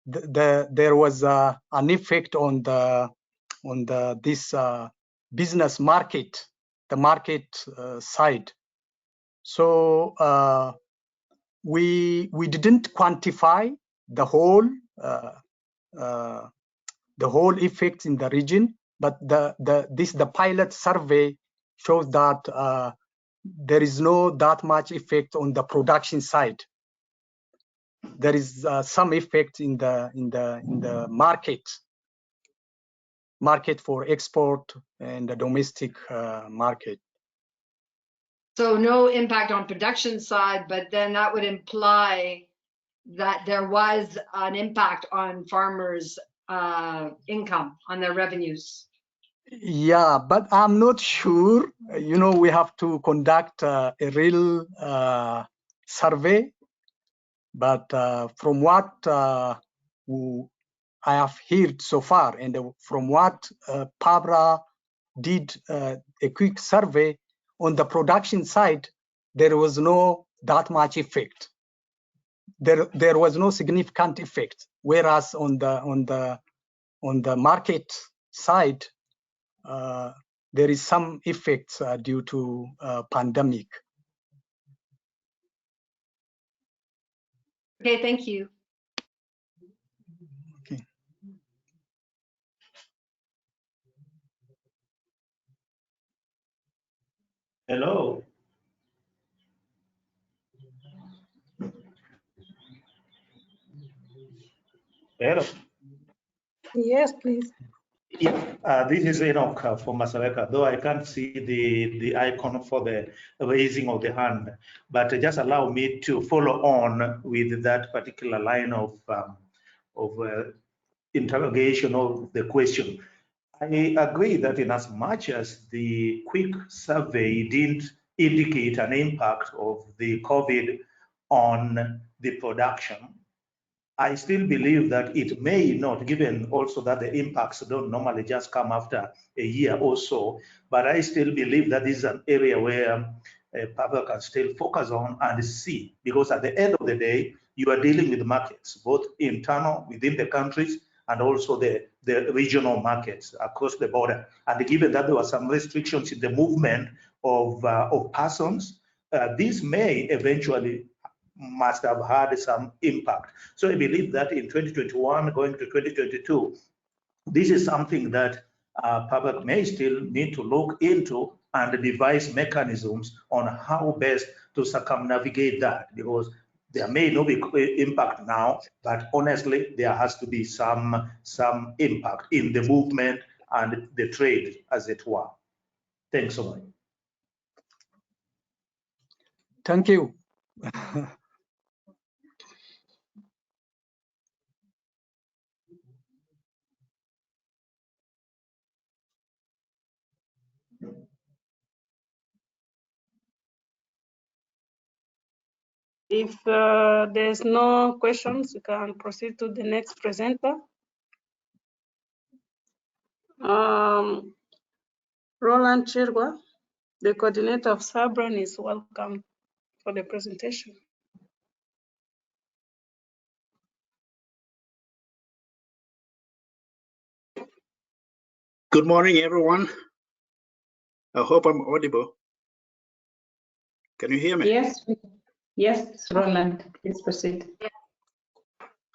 There was an effect on this business market, the market side. So we didn't quantify the whole effects in the region, but the pilot survey shows that there is no that much effect on the production side. There is some effect in the market for export and the domestic market. So no impact on production side, but then that would imply that there was an impact on farmers' income, on their revenues. Yeah, but I'm not sure. You know, we have to conduct a real survey. But from what I have heard so far, and from what PABRA did a quick survey on the production side, there was no that much effect. There was no significant effect. Whereas on the market side, there is some effects due to pandemic. Okay, thank you. Okay. Hello. Hello. Yes, please. Yeah, this is Enoch from Masareka, though I can't see the icon for the raising of the hand, but just allow me to follow on with that particular line of interrogation of the question. I agree that in as much as the quick survey didn't indicate an impact of the COVID on the production, I still believe that it may not, given also that the impacts don't normally just come after a year or so, but I still believe that this is an area where PABRA can still focus on and see, because at the end of the day, you are dealing with markets, both internal within the countries and also the regional markets across the border. And given that there were some restrictions in the movement of persons, this may eventually must have had some impact. So I believe that in 2021 going to 2022, this is something that PABRA may still need to look into and devise mechanisms on how best to circumnavigate that, because there may not be impact now, but honestly, there has to be some impact in the movement and the trade, as it were. Thanks so much. Thank you. If there's no questions, we can proceed to the next presenter. Roland Chirwa, the coordinator of Sabran, is welcome for the presentation. Good morning, everyone. I hope I'm audible. Can you hear me? Yes, yes, Roland, please proceed.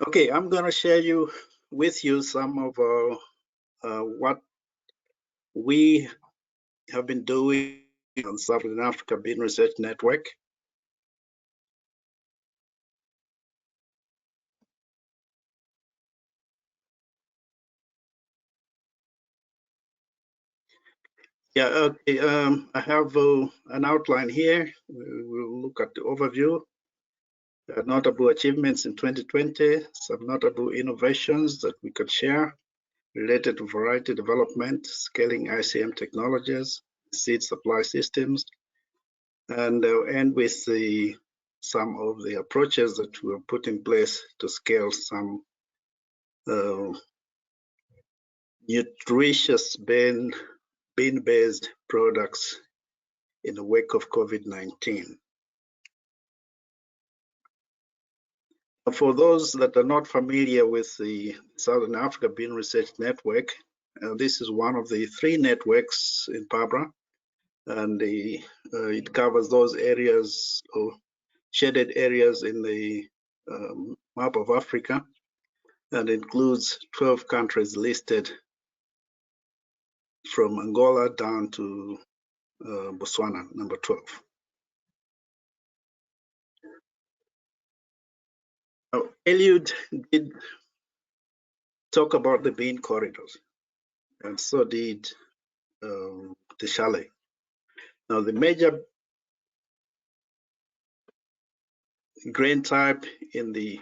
Okay, I'm going to share with you some of what we have been doing on Southern Africa Bean Research Network. Yeah, okay. I have an outline here. We'll look at the overview. Notable achievements in 2020, some notable innovations that we could share related to variety development, scaling ICM technologies, seed supply systems, and end with some of the approaches that were put in place to scale some nutritious bean-based products in the wake of COVID-19. For those that are not familiar with the Southern Africa Bean Research Network, this is one of the 3 networks in PABRA, and it covers those areas or shaded areas in the map of Africa, and includes 12 countries listed from Angola down to Botswana, number 12. Now, Eliud did talk about the bean corridors, and so did the chalet. Now, the major grain type in the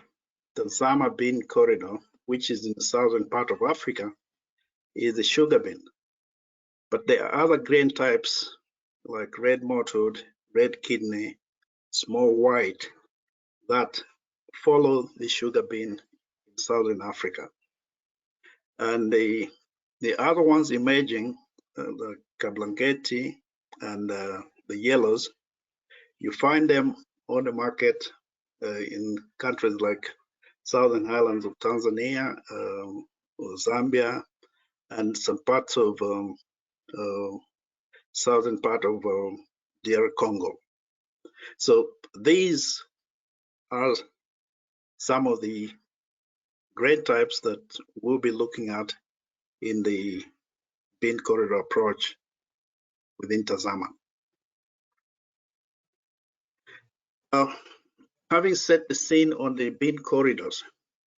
Tanzania bean corridor, which is in the southern part of Africa, is the sugar bean. But there are other grain types like red mottled, red kidney, small white, that follow the sugar bean in southern Africa. And the other ones emerging, the Kablangetti and the yellows, you find them on the market in countries like Southern Highlands of Tanzania, or Zambia, and some parts of southern part of DR Congo. So these are some of the grain types that we'll be looking at in the bean corridor approach within Tanzania. Now, having set the scene on the bean corridors,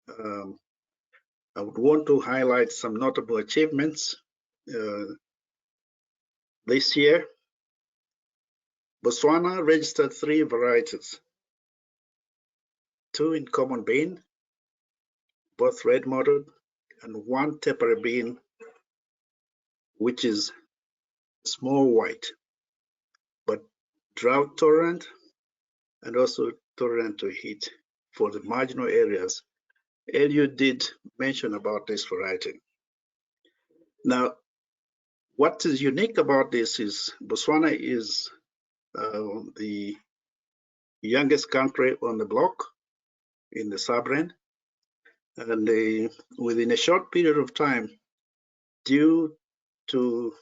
I would want to highlight some notable achievements this year. Botswana registered 3 varieties, 2 in common bean, both red mottled, and 1 tepary bean, which is small white, but drought tolerant and also tolerant to heat for the marginal areas. Eliud did mention about this variety. Now, what is unique about this is Botswana is the youngest country on the block in the sub-region, and within a short period of time, due to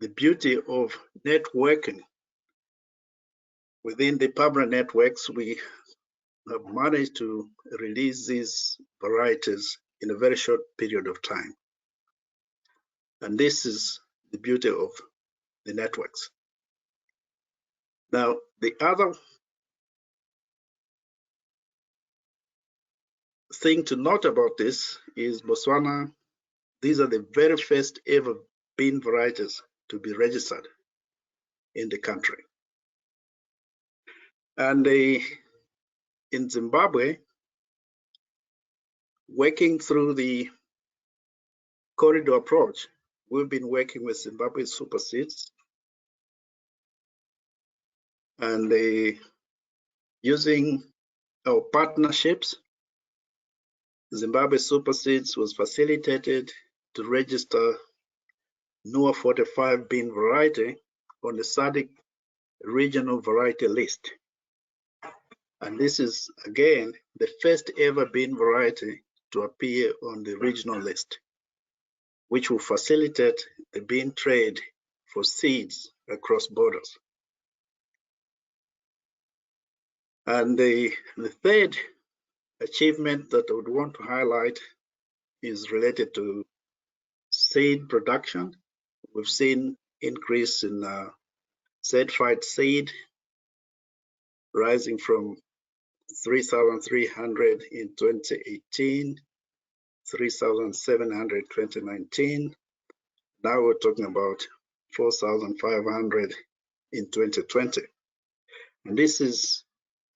the beauty of networking within the PABRA networks, we have managed to release these varieties in a very short period of time. And this is the beauty of the networks. Now, the other thing to note about this is Botswana, these are the very first ever bean varieties to be registered in the country. And in Zimbabwe, working through the corridor approach, we've been working with Zimbabwe Super Seeds, and using our partnerships, Zimbabwe Super Seeds was facilitated to register NUA 45 bean variety on the SADC regional variety list. And this is, again, the first ever bean variety to appear on the regional list. which will facilitate the bean trade for seeds across borders. And the third achievement that I would want to highlight is related to seed production. We've seen increase in certified seed rising from 3,300 in 2018, 3,700 2019. Now we're talking about 4,500 in 2020. And this is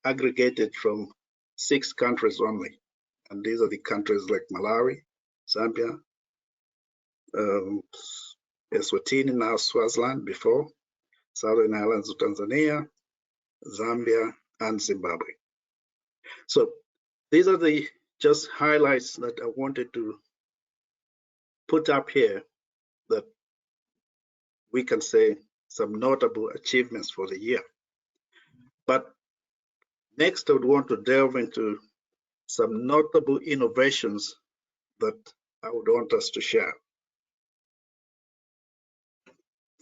aggregated from 6 countries only. And these are the countries like Malawi, Zambia, Eswatini, now Swaziland before, Southern Islands of Tanzania, Zambia, and Zimbabwe. So these are the just highlights that I wanted to put up here, that we can say some notable achievements for the year. But next, I would want to delve into some notable innovations that I would want us to share.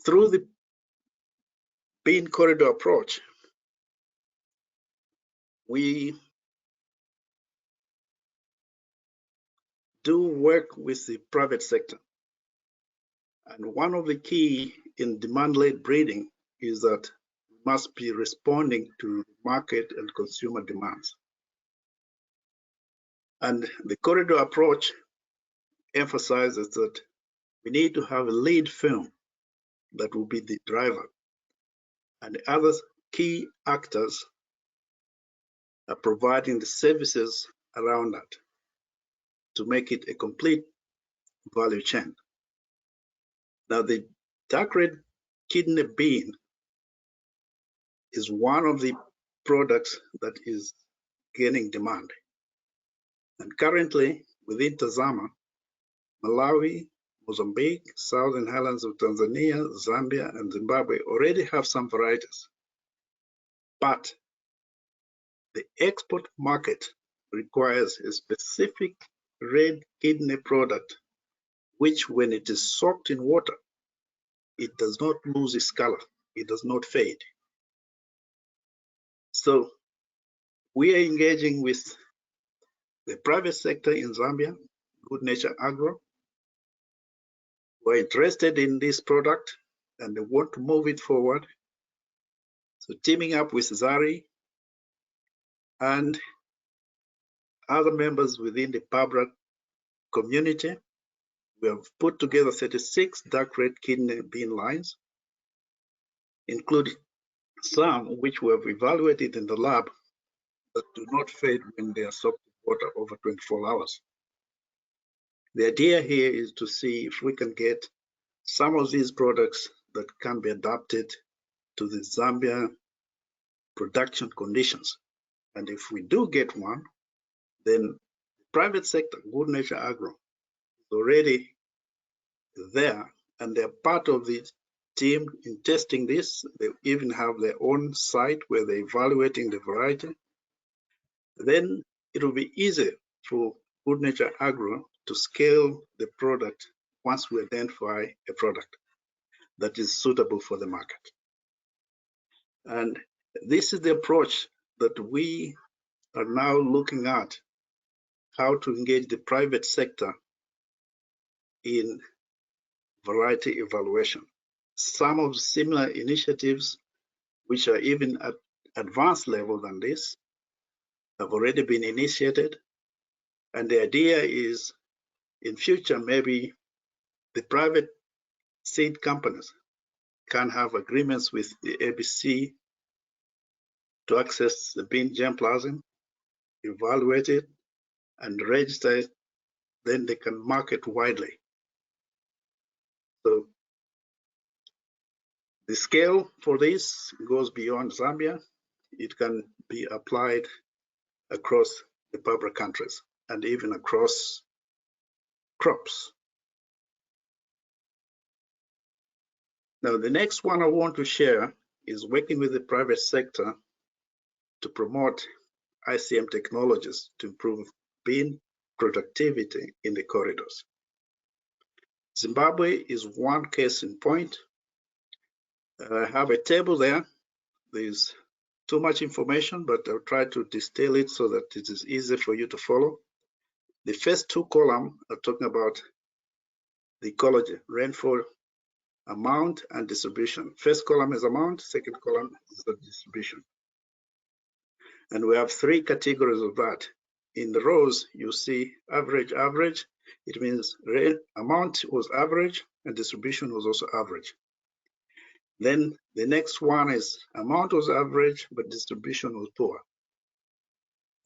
Through the bean corridor approach, we do work with the private sector. And one of the key in demand-led breeding is that we must be responding to market and consumer demands. And the corridor approach emphasizes that we need to have a lead firm that will be the driver. And the other key actors are providing the services around that to make it a complete value chain. Now, the dark red kidney bean is one of the products that is gaining demand. And currently, within Tazama, Malawi, Mozambique, Southern Highlands of Tanzania, Zambia, and Zimbabwe already have some varieties. But the export market requires a specific red kidney product, which when it is soaked in water, it does not lose its color, it does not fade. So we are engaging with the private sector in Zambia, Good Nature Agro, who are interested in this product and they want to move it forward. So teaming up with Zari and other members within the PABRA community, we have put together 36 dark red kidney bean lines, including some which we have evaluated in the lab that do not fade when they are soaked in water over 24 hours. The idea here is to see if we can get some of these products that can be adapted to the Zambia production conditions. And if we do get one, then the private sector, Good Nature Agro, is already there and they're part of the team in testing this. They even have their own site where they're evaluating the variety. Then it will be easy for Good Nature Agro to scale the product once we identify a product that is suitable for the market. And this is the approach that we are now looking at, how to engage the private sector in variety evaluation. Some of similar initiatives, which are even at advanced level than this, have already been initiated. And the idea is in future, maybe the private seed companies can have agreements with the ABC to access the bean germplasm, evaluate it, and register it, then they can market widely. So the scale for this goes beyond Zambia. It can be applied across the PABRA countries and even across crops. Now, the next one I want to share is working with the private sector to promote ICM technologies to improve bean productivity in the corridors. Zimbabwe is one case in point. I have a table there. There's too much information, but I'll try to distill it so that it is easy for you to follow. The first two columns are talking about the ecology, rainfall amount and distribution. First column is amount, second column is the distribution. And we have three categories of that. In the rows, you see average, average. It means amount was average and distribution was also average. Then the next one is amount was average, but distribution was poor.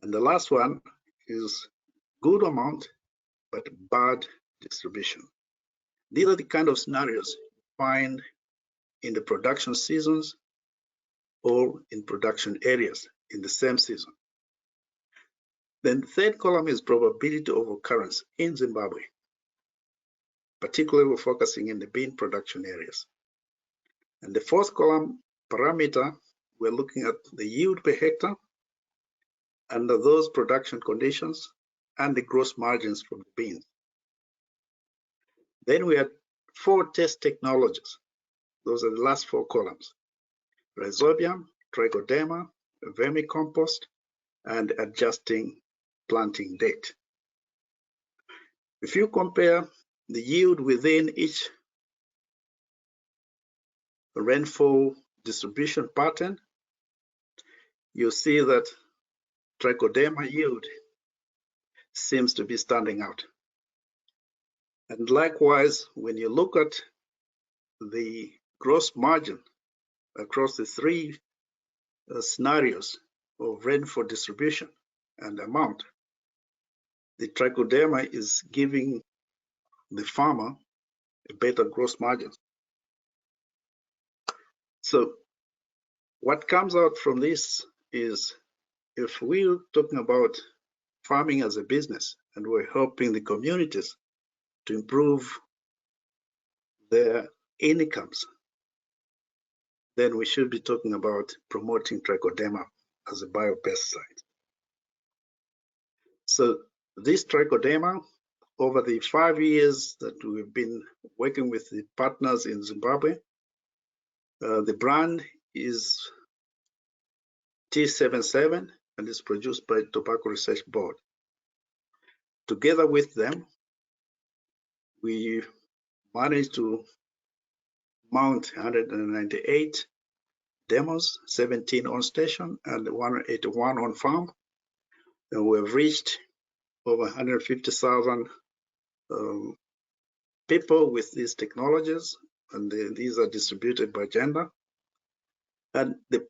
And the last one is good amount, but bad distribution. These are the kind of scenarios you find in the production seasons or in production areas in the same season. Then the third column is probability of occurrence in Zimbabwe. Particularly, we're focusing in the bean production areas. And the fourth column parameter, we're looking at the yield per hectare under those production conditions and the gross margins from the beans. Then we had 4 test technologies. Those are the last 4 columns: rhizobium, trichoderma, vermicompost, and adjusting planting date. If you compare the yield within each rainfall distribution pattern, you see that trichoderma yield seems to be standing out. And likewise, when you look at the gross margin across the 3 scenarios of rainfall distribution and amount, the trichoderma is giving the farmer a better gross margin. So what comes out from this is, if we're talking about farming as a business and we're helping the communities to improve their incomes, then we should be talking about promoting trichoderma as a biopesticide. So this trichoderma, over the 5 years that we've been working with the partners in Zimbabwe, the brand is T77 and is produced by Tobacco Research Board. Together with them, we managed to mount 198 demos, 17 on station and 181 on farm. And we've reached over 150,000 people with these technologies, and these are distributed by gender. And the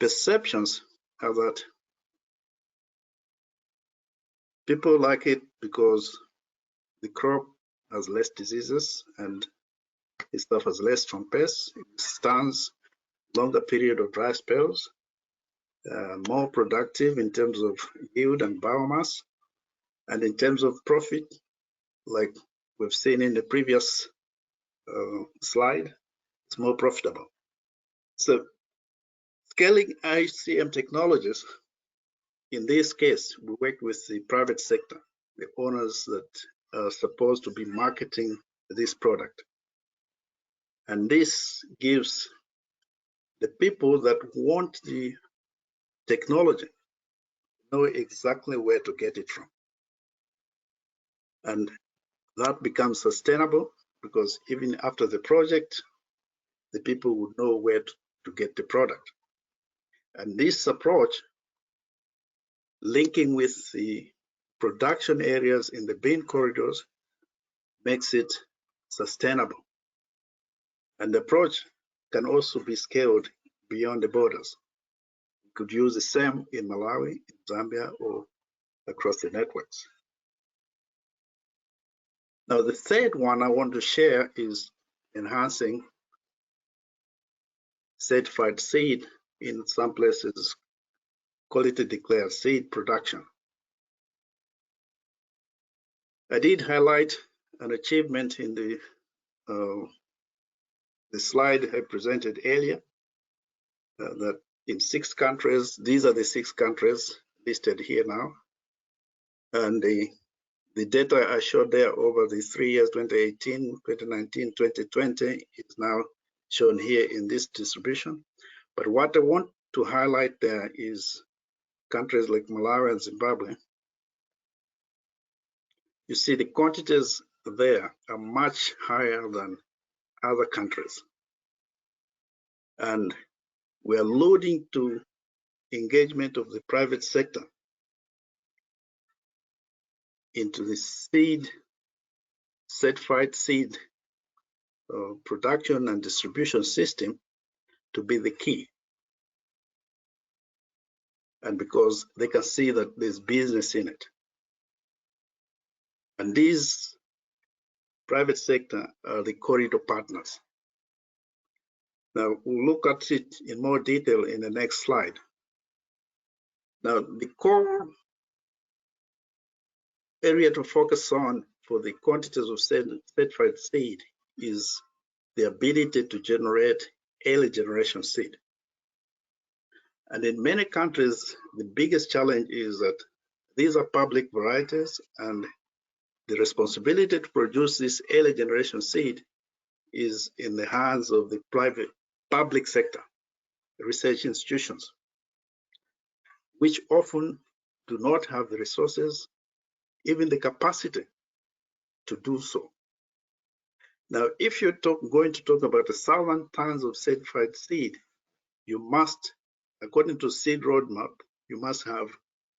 perceptions are that people like it because the crop has less diseases and it suffers less from pests. It stands longer period of dry spells, more productive in terms of yield and biomass, and in terms of profit, like we've seen in the previous slide, it's more profitable. So scaling ICM technologies, in this case, we work with the private sector, the owners that are supposed to be marketing this product. And this gives the people that want the technology know exactly where to get it from. And that becomes sustainable because even after the project, the people would know where to get the product. And this approach, linking with the production areas in the bean corridors, makes it sustainable. And the approach can also be scaled beyond the borders. You could use the same in Malawi, in Zambia, or across the networks. Now, the third one I want to share is enhancing certified seed, in some places quality declared seed production. I did highlight an achievement in the slide I presented earlier, that in 6 countries, these are the 6 countries listed here now, and The data I showed there over the 3 years, 2018, 2019, 2020, is now shown here in this distribution. But what I want to highlight there is countries like Malawi and Zimbabwe. You see the quantities there are much higher than other countries. And we are alluding to engagement of the private sector into the certified seed production and distribution system to be the key. And because they can see that there's business in it. And these private sector are the corridor partners. Now, we'll look at it in more detail in the next slide. Now, the core area to focus on for the quantities of certified seed is the ability to generate early generation seed. And in many countries, the biggest challenge is that these are public varieties, and the responsibility to produce this early generation seed is in the hands of the public sector, research institutions, which often do not have the resources, even the capacity to do so. Now, if you're going to talk about 1,000 tons of certified seed, you must, according to seed roadmap, you must have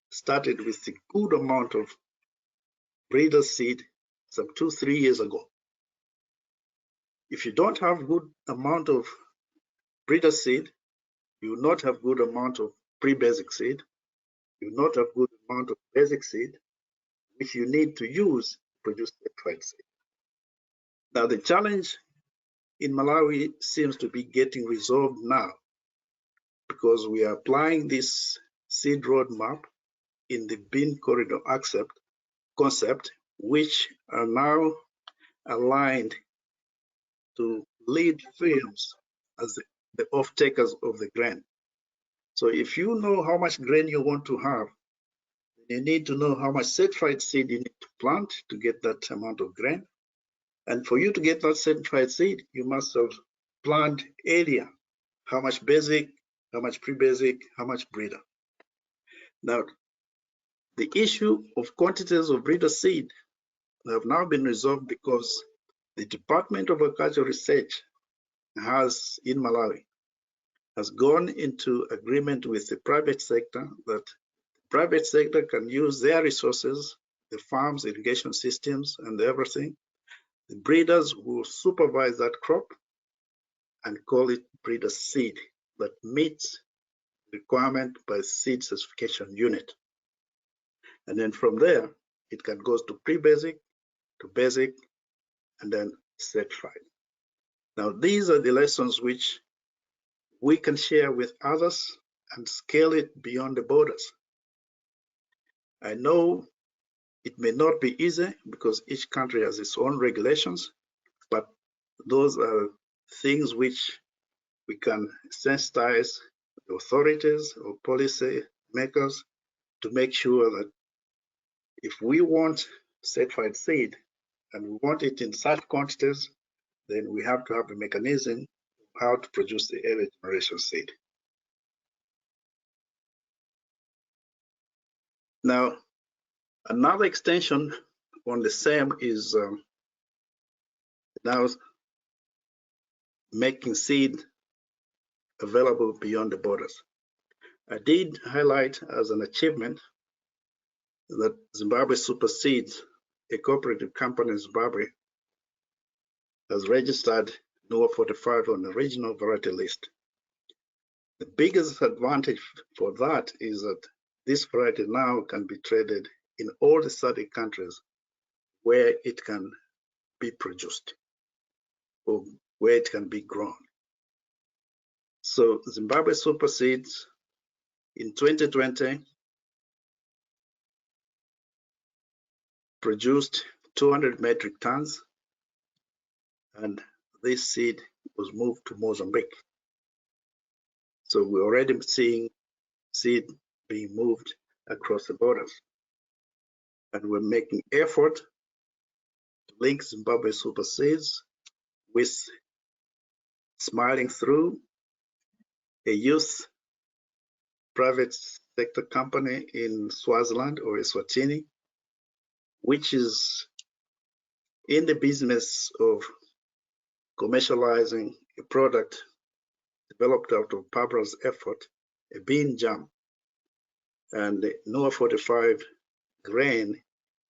started with a good amount of breeder seed some 2-3 years ago. If you don't have good amount of breeder seed, you will not have good amount of pre-basic seed, you will not have good amount of basic seed, which you need to use to produce certified seed. Now, the challenge in Malawi seems to be getting resolved now, because we are applying this seed roadmap in the bean corridor concept, which are now aligned to lead firms as the off-takers of the grain. So if you know how much grain you want to have, you need to know how much certified seed you need to plant to get that amount of grain. And for you to get that certified seed, you must have planned earlier how much basic, how much pre-basic, how much breeder. Now, the issue of quantities of breeder seed have now been resolved because the Department of Agricultural Research in Malawi has gone into agreement with the private sector that the private sector can use their resources, the farms, irrigation systems, and everything. The breeders will supervise that crop and call it breeder seed that meets requirement by seed certification unit. And then from there, it can go to pre-basic, to basic, and then certified. Now, these are the lessons which we can share with others and scale it beyond the borders. I know it may not be easy because each country has its own regulations, but those are things which we can sensitize the authorities or policy makers to make sure that if we want certified seed and we want it in such quantities, then we have to have a mechanism how to produce the early generation seed. Now, another extension on the same is now making seed available beyond the borders. I did highlight as an achievement that Zimbabwe Superseeds, a cooperative company in Zimbabwe, has registered NOA 45 on the regional variety list. The biggest advantage for that is that this variety now can be traded in all the SADC countries where it can be produced or where it can be grown. So Zimbabwe Superseeds in 2020 produced 200 metric tons, and this seed was moved to Mozambique. So we're already seeing seed being moved across the borders. and we're making effort to link Zimbabwe Super Seeds with Smiling Through, a youth private sector company in Swaziland or Eswatini, which is in the business of commercializing a product developed out of PABRA's effort, a bean jam. And the NOAA 45 grain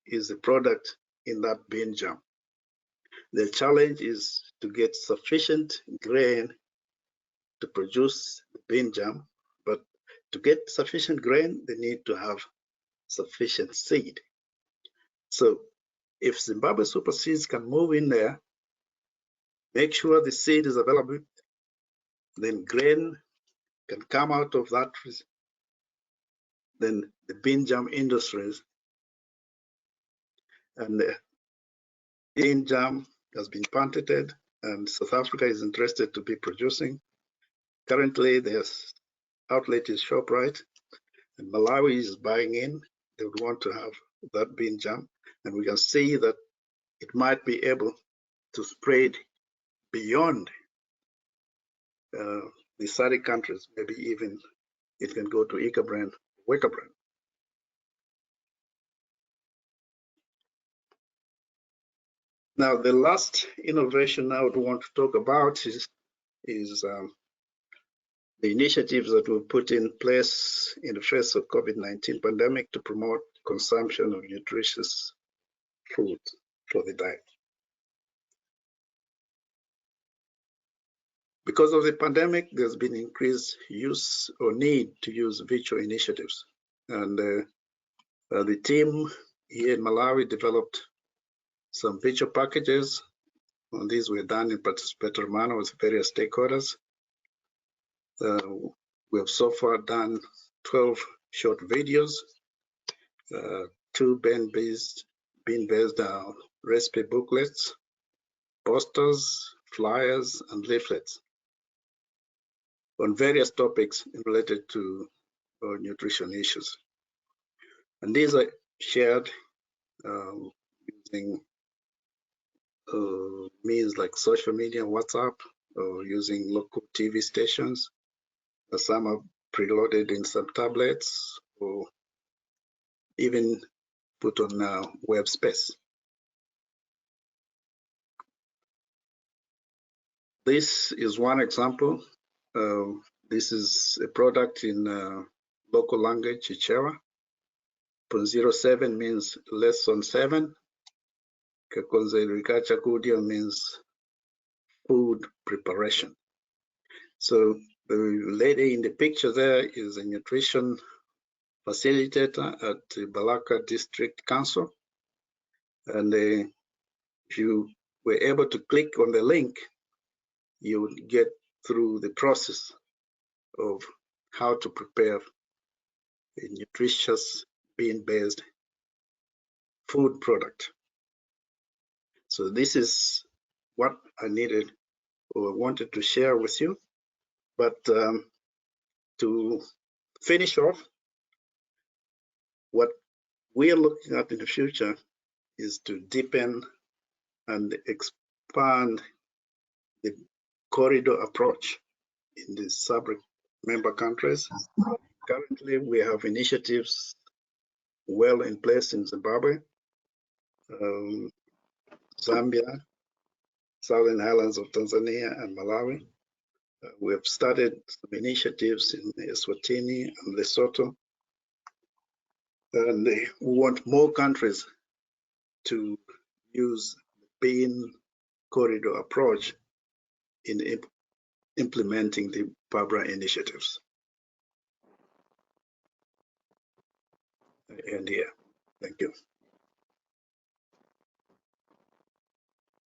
is a product in that bean jam. The challenge is to get sufficient grain to produce the bean jam, but to get sufficient grain, they need to have sufficient seed. So if Zimbabwe Super Seeds can move in there, make sure the seed is available, then grain can come out of that, then the bean jam industries, and the bean jam has been patented, and South Africa is interested to be producing. Currently, their outlet is ShopRite, and Malawi is buying in. They would want to have that bean jam, and we can see that it might be able to spread beyond the SADC countries. Maybe even it can go to Ikabrand, Wekabrand. Now, the last innovation I would want to talk about is the initiatives that were put in place in the face of COVID-19 pandemic to promote consumption of nutritious food for the diet. Because of the pandemic, there's been increased use or need to use virtual initiatives. And the team here in Malawi developed some virtual packages. And these were done in participatory manner with various stakeholders. We have so far done 12 short videos, 2 bean-based recipe booklets, posters, flyers, and leaflets on various topics related to nutrition issues. And these are shared using means like social media, WhatsApp, or using local TV stations. Some are preloaded in some tablets or even put on web space. This is one example. This is a product in local language, Chichewa. 07 means lesson 7. Kakonze Kudia means food preparation. So the lady in the picture there is a nutrition facilitator at the Balaka District Council. And if you were able to click on the link, you would get through the process of how to prepare a nutritious bean-based food product. So this is what I needed or wanted to share with you. But to finish off, what we are looking at in the future is to deepen and expand the corridor approach in the SABRC member countries. Currently, we have initiatives well in place in Zimbabwe, Zambia, Southern Highlands of Tanzania, and Malawi. We have started some initiatives in Eswatini and Lesotho. And we want more countries to use the bean corridor approach in implementing the PABRA initiatives. And here, thank you.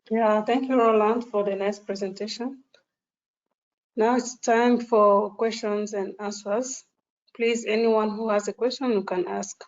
Yeah, thank you, Roland, for the nice presentation. Now it's time for questions and answers. Please, anyone who has a question, you can ask.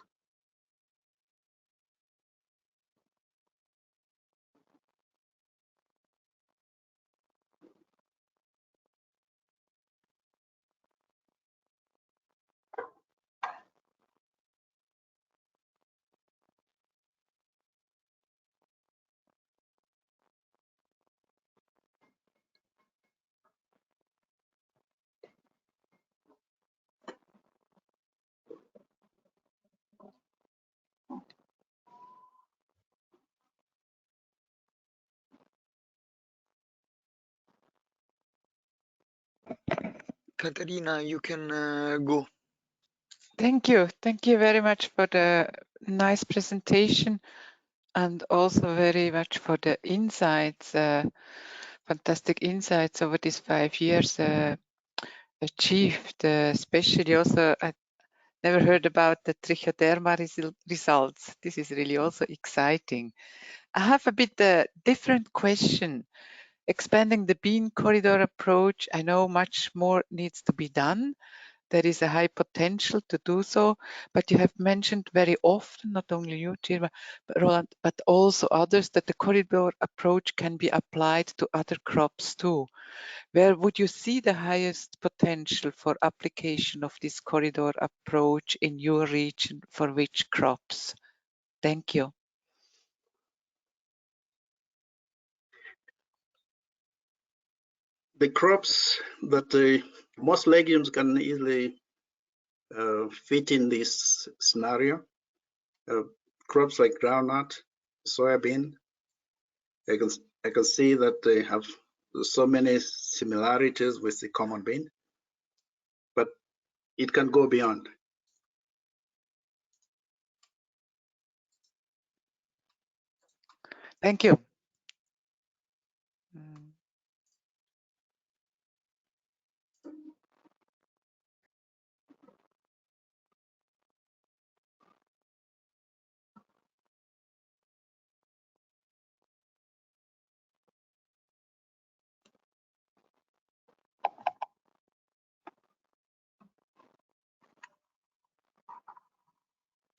Katarina, you can go. Thank you. Thank you very much for the nice presentation and also very much for the insights, fantastic insights over these 5 years achieved, especially also I never heard about the trichoderma results. This is really also exciting. I have a bit different question. Expanding the bean corridor approach, I know much more needs to be done. There is a high potential to do so, but you have mentioned very often, not only you, Chirma, but Roland, but also others, that the corridor approach can be applied to other crops too. Where would you see the highest potential for application of this corridor approach in your region for which crops? Thank you. The crops that most legumes can easily fit in this scenario. Crops like groundnut, soybean, I can see that they have so many similarities with the common bean, but it can go beyond. Thank you.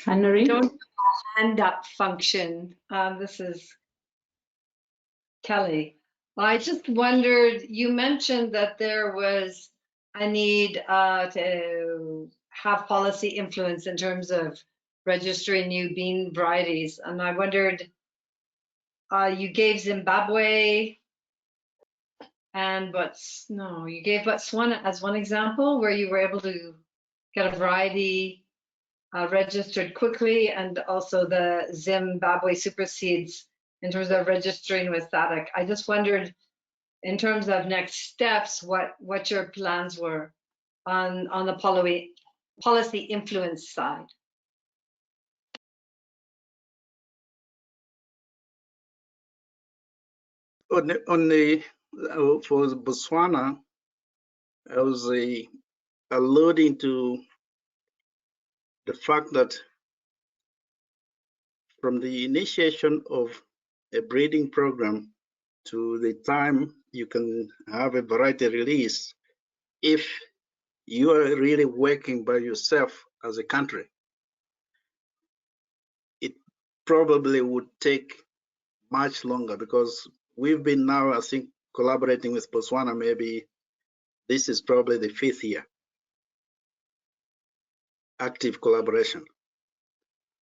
Anne-Marie? Don't hand up function. This is Kelly. I just wondered, you mentioned that there was a need to have policy influence in terms of registering new bean varieties. And I wondered, you gave Zimbabwe and you gave Botswana as one example where you were able to get a variety registered quickly, and also the Zimbabwe supersedes in terms of registering with SADC. I just wondered, in terms of next steps, what your plans were on the policy influence side. For Botswana, I was alluding to the fact that from the initiation of a breeding program to the time you can have a variety release, if you are really working by yourself as a country, it probably would take much longer, because we've been now, I think, collaborating with Botswana. Maybe this is probably the 5th year active collaboration.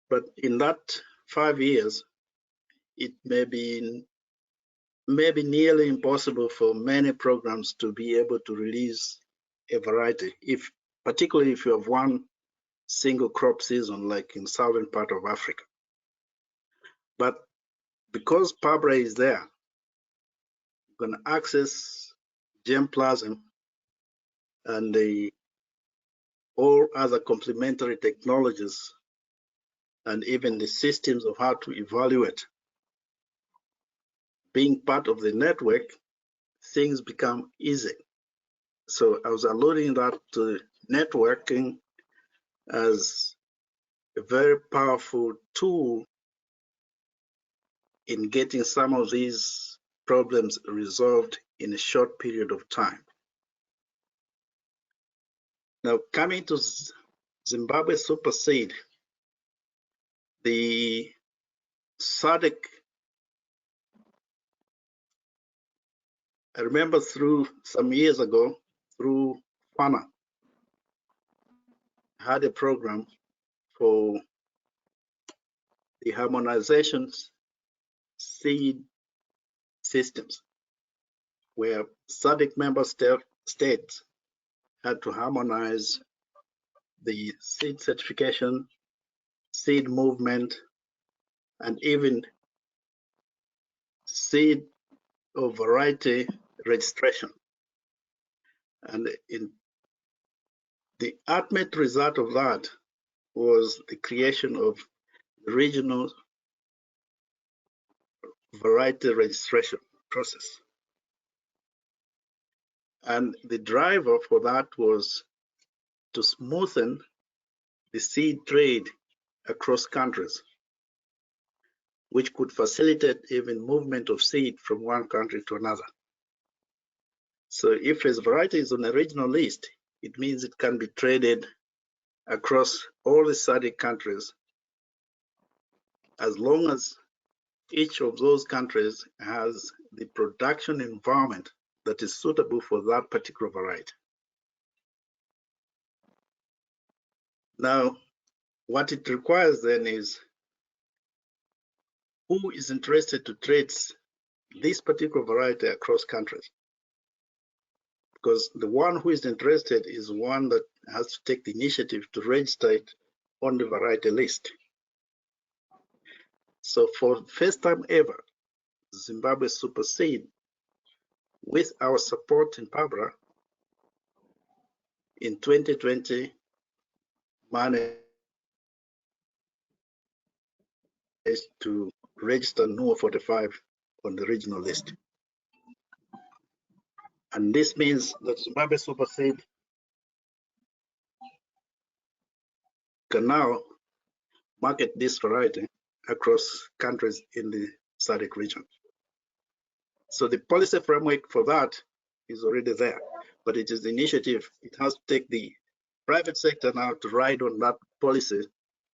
But in that 5 years, it may be nearly impossible for many programs to be able to release a variety, particularly if you have one single crop season like in southern part of Africa. But because PABRA is there, you can access germplasm and all other complementary technologies, and even the systems of how to evaluate. Being part of the network, things become easy. So I was alluding that to networking as a very powerful tool in getting some of these problems resolved in a short period of time. Now, coming to Zimbabwe supersede, the SADC, I remember through some years ago, through FANA, had a program for the harmonization seed systems, where SADC member states had to harmonize the seed certification, seed movement, and even seed or variety registration. And in The ultimate result of that was the creation of the regional variety registration process. And the driver for that was to smoothen the seed trade across countries, which could facilitate even movement of seed from one country to another. So if a variety is on a regional list, it means it can be traded across all the SADC countries, as long as each of those countries has the production environment that is suitable for that particular variety. Now, what it requires then is who is interested to trade this particular variety across countries? Because the one who is interested is one that has to take the initiative to register it on the variety list. So for the first time ever, Zimbabwe Superseed, with our support in PABRA, in 2020, managed to register NUA 45 on the regional list. And this means that Zimbabwe Superseed can now market this variety across countries in the SADC region. So the policy framework for that is already there, but it is the initiative. It has to take the private sector now to ride on that policy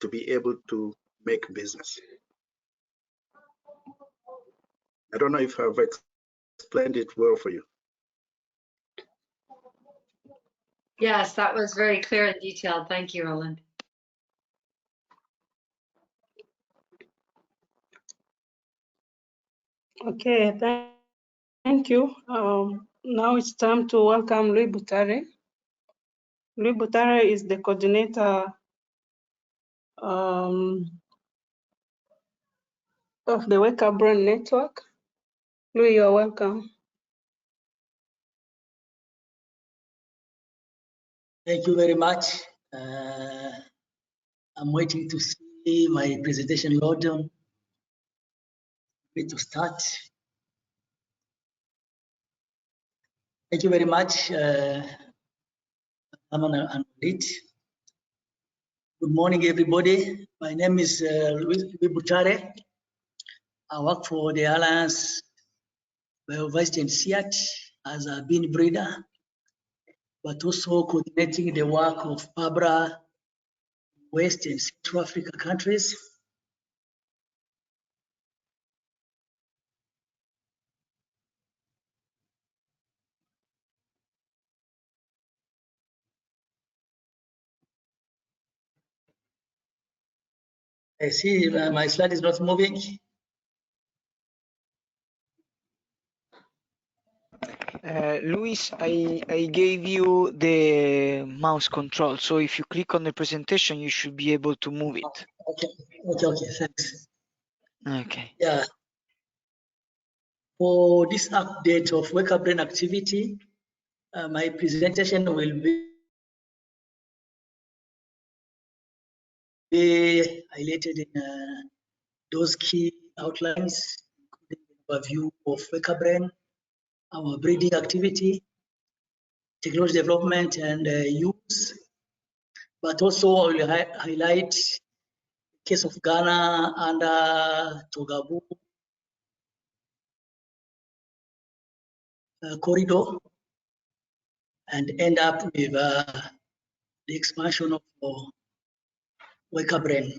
to be able to make business. I don't know if I've explained it well for you. Yes, that was very clear and detailed. Thank you, Roland. Okay, thank you. Now it's time to welcome Louis Butare. Louis Butare is the coordinator of the Wake Up Brand Network. Louis, you're welcome. Thank you very much. I'm waiting to see my presentation load on. Ready to start. Thank you very much, Amana and Lit. Good morning, everybody. My name is Louis Butare. I work for the Alliance Biodiversity and SEAT as a bean breeder, but also coordinating the work of PABRA West and Central Africa countries. I see my slide is not moving. Luis, I gave you the mouse control, so if you click on the presentation, you should be able to move it. Okay, thanks. Okay. Yeah. For this update of Wake Up Brain activity, my presentation will be highlighted in those key outlines, including the overview of Wake Up Brain, our breeding activity, technology development and use, but also I will highlight the case of Ghana under Togabu corridor, and end up with the expansion of Wake Up Brain.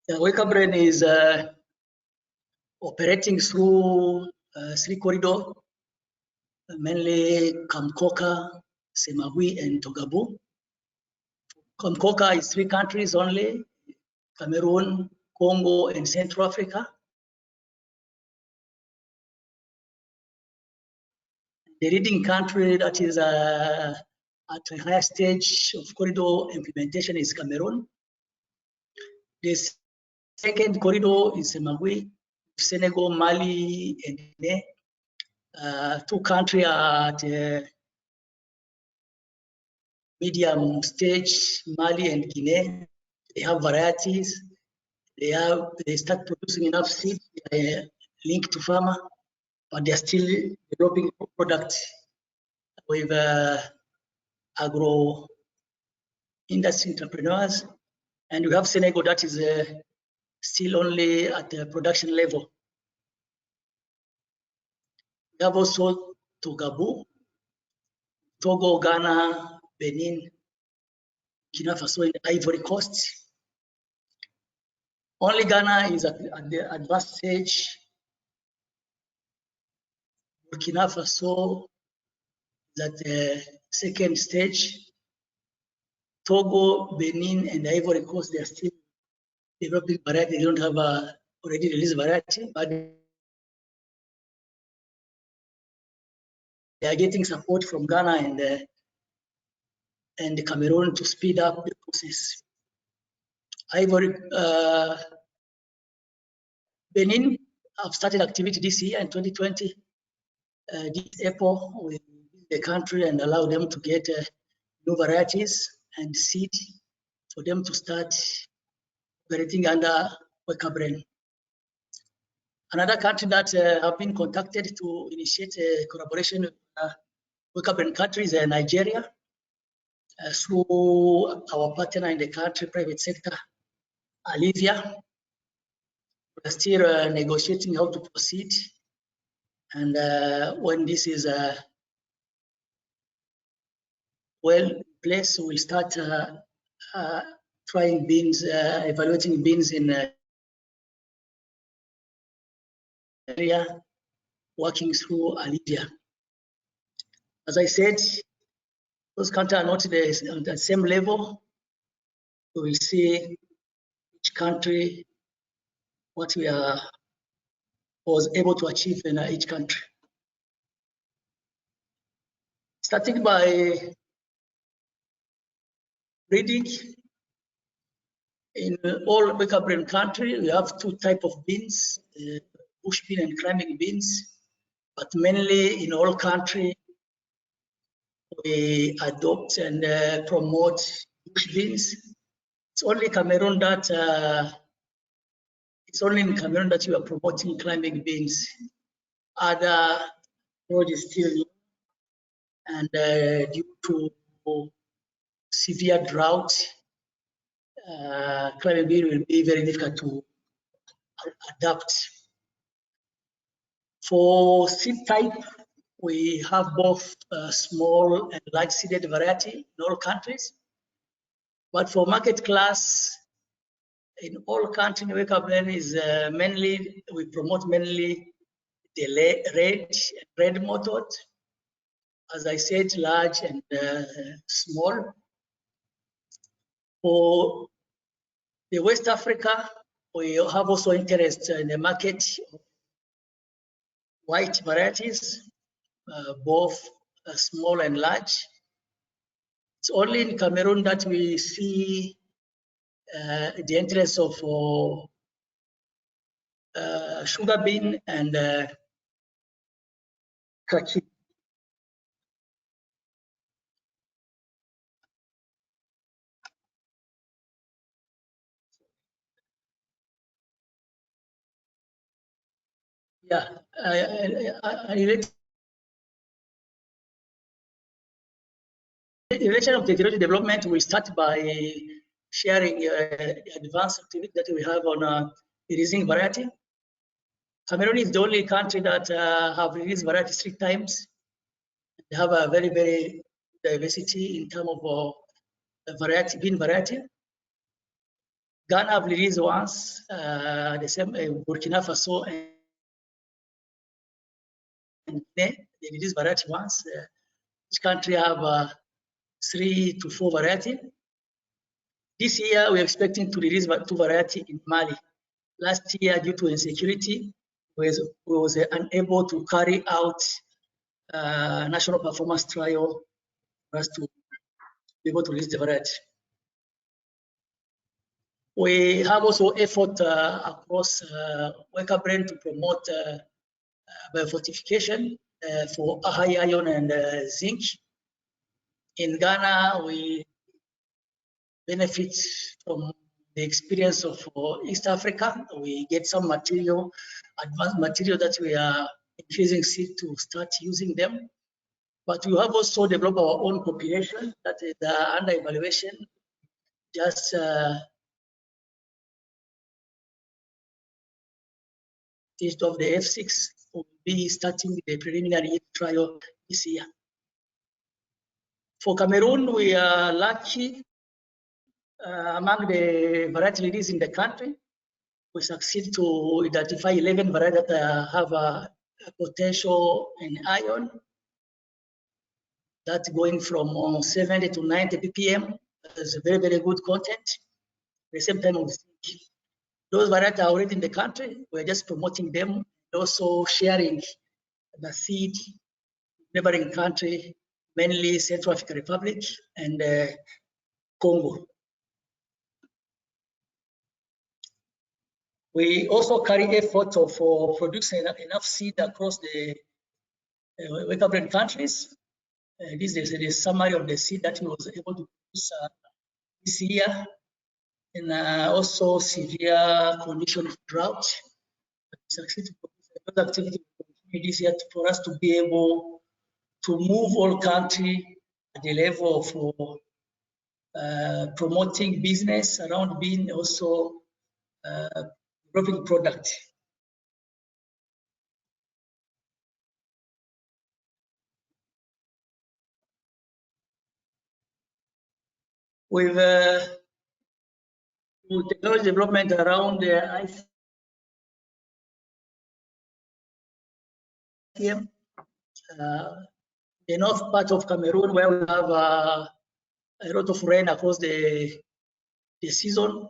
The Wake Up Brain is operating through 3 corridors, mainly Kamkoka, Semawi, and Togabu. Kamkoka is 3 countries only: Cameroon, Congo, and Central Africa. The leading country that is at a higher stage of corridor implementation is Cameroon, The second corridor is Magui, Senegal, Mali, and Guinea. Two countries are at medium stage, Mali and Guinea. They have varieties. They start producing enough seed, linked to farmer, but they're still developing products with agro industry entrepreneurs. And we have Senegal that is still only at the production level. We have also Togo, Ghana, Benin, Burkina Faso, and Ivory Coast. Only Ghana is at the advanced stage. Burkina Faso is at the second stage. Togo, Benin, and Ivory Coast, they are still developing variety. They don't have a already released variety, but they are getting support from Ghana and Cameroon to speed up the process. Benin have started activity this year in 2020, this April, with the country and allow them to get new varieties and seed for them to start operating under PABRA. Another country that have been contacted to initiate a collaboration with PABRA countries is Nigeria, through our partner in the country, private sector, Alivia. We're still negotiating how to proceed. And when this is well placed, we'll start trying beans, evaluating beans in area, working through Alivia. As I said, those countries are not on the same level. We will see each country what we was able to achieve in each country. Starting by breeding, in all PABRA country, we have two types of beans, bush bean and climbing beans, but mainly in all country, we adopt and promote bush beans. It's only in Cameroon that you are promoting climbing beans. Other road is still low, and due to severe drought, climbing bean will be very difficult to adapt. For seed type, we have both small and large seeded variety in all countries. But for market class, in all countries, PABRA is mainly, we promote mainly the red method. As I said, large and small. For the West Africa, we have also interest in the market of white varieties, both small and large. It's only in Cameroon that we see the interest of sugar bean and kaki. Yeah, in relation of technology development, we start by sharing advanced activity that we have on releasing variety. Cameroon is the only country that have released variety 3 times. They have a very, very diversity in terms of variety, bean variety. Ghana have released once, the same Burkina Faso and they release variety once. Each country have 3 to 4 variety. This year, we're expecting to release 2 variety in Mali. Last year, due to insecurity, we was unable to carry out national performance trial for us to be able to release the variety. We have also effort across worker brain to promote biofortification for high iron and zinc. In Ghana, we benefit from the experience of East Africa. We get some material, advanced material that we are infusing seed to start using them. But we have also developed our own population that is under evaluation. Just test of the F6 will be starting the preliminary trial this year. For Cameroon, we are lucky among the variety leaders in the country. We succeed to identify 11 varieties that have a potential in iron. That's going from 70 to 90 ppm. That's a very, very good content. At the same time, those varieties are already in the country. We're just promoting them and also sharing the seed neighboring country, mainly Central African Republic and Congo. We also carry effort for producing enough seed across the worker brain countries. This is the summary of the seed that we was able to produce this year, and also severe condition of drought. Succeed to activity this year for us to be able to move all country at the level of promoting business around being also developing product. With technology development around the ICM, the north part of Cameroon, where we have a lot of rain across the season,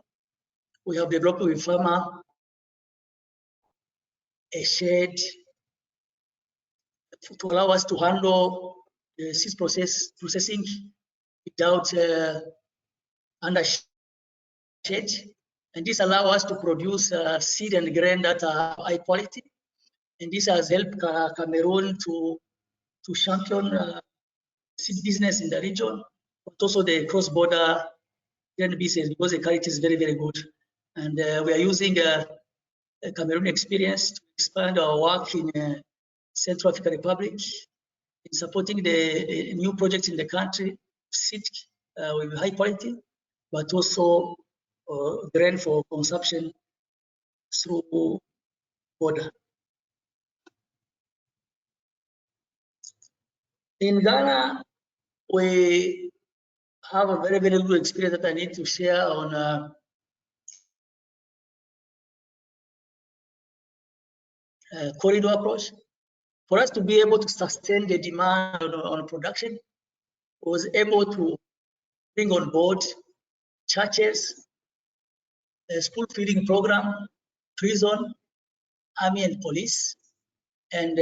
we have developed with farmer a shed to allow us to handle the seed processing without under shed, and this allows us to produce seed and grain that are high quality, and this has helped Cameroon to champion seed business in the region, but also the cross-border grain business, because the quality is very, very good. And we are using Cameroon experience to expand our work in Central African Republic, in supporting the new projects in the country, seed with high quality, but also grain for consumption through border. In Ghana, we have a very, very good experience that I need to share on corridor approach. For us to be able to sustain the demand on production, was able to bring on board churches, a school feeding program, prison, army and police, and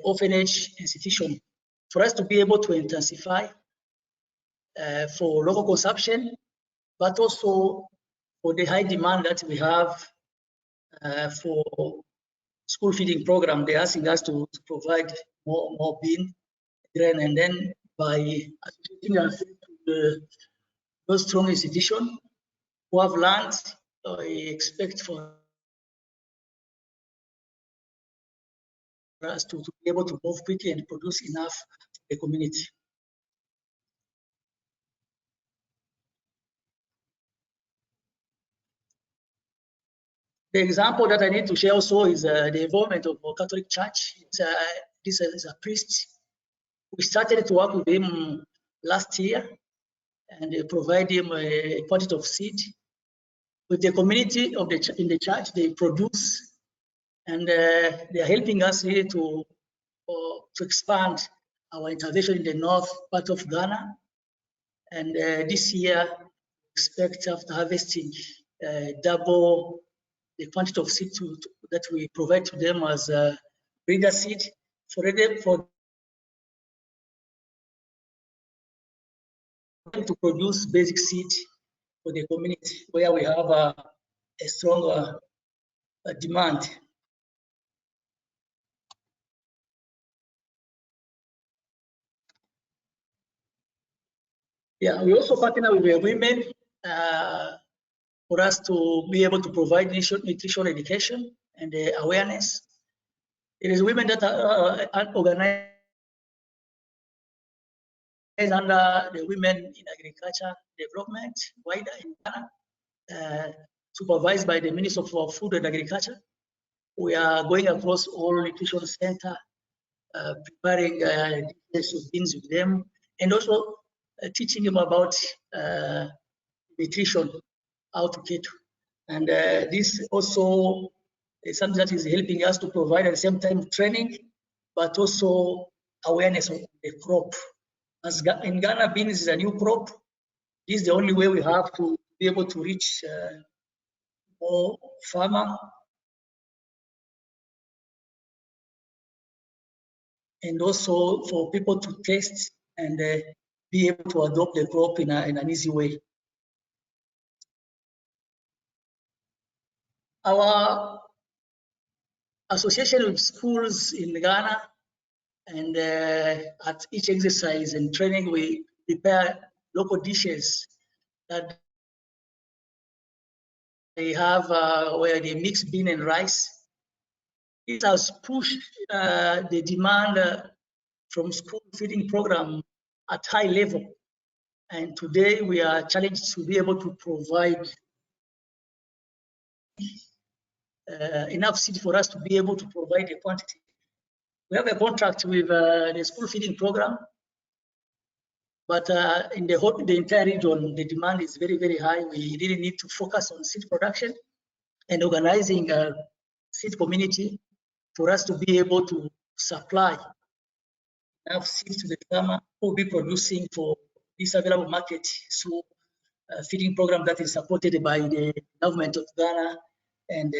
orphanage institution. For us to be able to intensify for local consumption, but also for the high demand that we have for school feeding program. They're asking us to provide more bean, grain, and then by associating us to those strong institutions who have land, we expect for us to be able to move quickly and produce enough for the community. The example that I need to share also is the involvement of the Catholic Church. This is a priest. We started to work with him last year and provide him a quantity of seed. With the community of in the church, they produce, and they are helping us really to expand our intervention in the north part of Ghana. And this year, expect after harvesting double the quantity of seed that we provide to them as breeder seed for them to produce basic seed for the community, where we have a stronger demand. Yeah, we also partner with the women for us to be able to provide nutrition education and awareness. It is women that are organized under the Women in Agriculture Development, wider in Ghana, supervised by the Minister of Food and Agriculture. We are going across all nutrition center, preparing beans with them, and also teaching them about nutrition, how to get. And this also is something that is helping us to provide at the same time training, but also awareness of the crop. As in Ghana, beans is a new crop. This is the only way we have to be able to reach more farmer, and also for people to taste and be able to adopt the crop in an easy way. Our association with schools in Ghana, and at each exercise and training, we prepare local dishes that they have where they mix bean and rice. It has pushed the demand from school feeding program at high level. And today we are challenged to be able to provide enough seed for us to be able to provide a quantity. We have a contract with the school feeding program, but in the entire region, the demand is very, very high. We really need to focus on seed production and organizing a seed community for us to be able to supply enough seeds to the farmer who will be producing for this available market. So feeding program that is supported by the government of Ghana and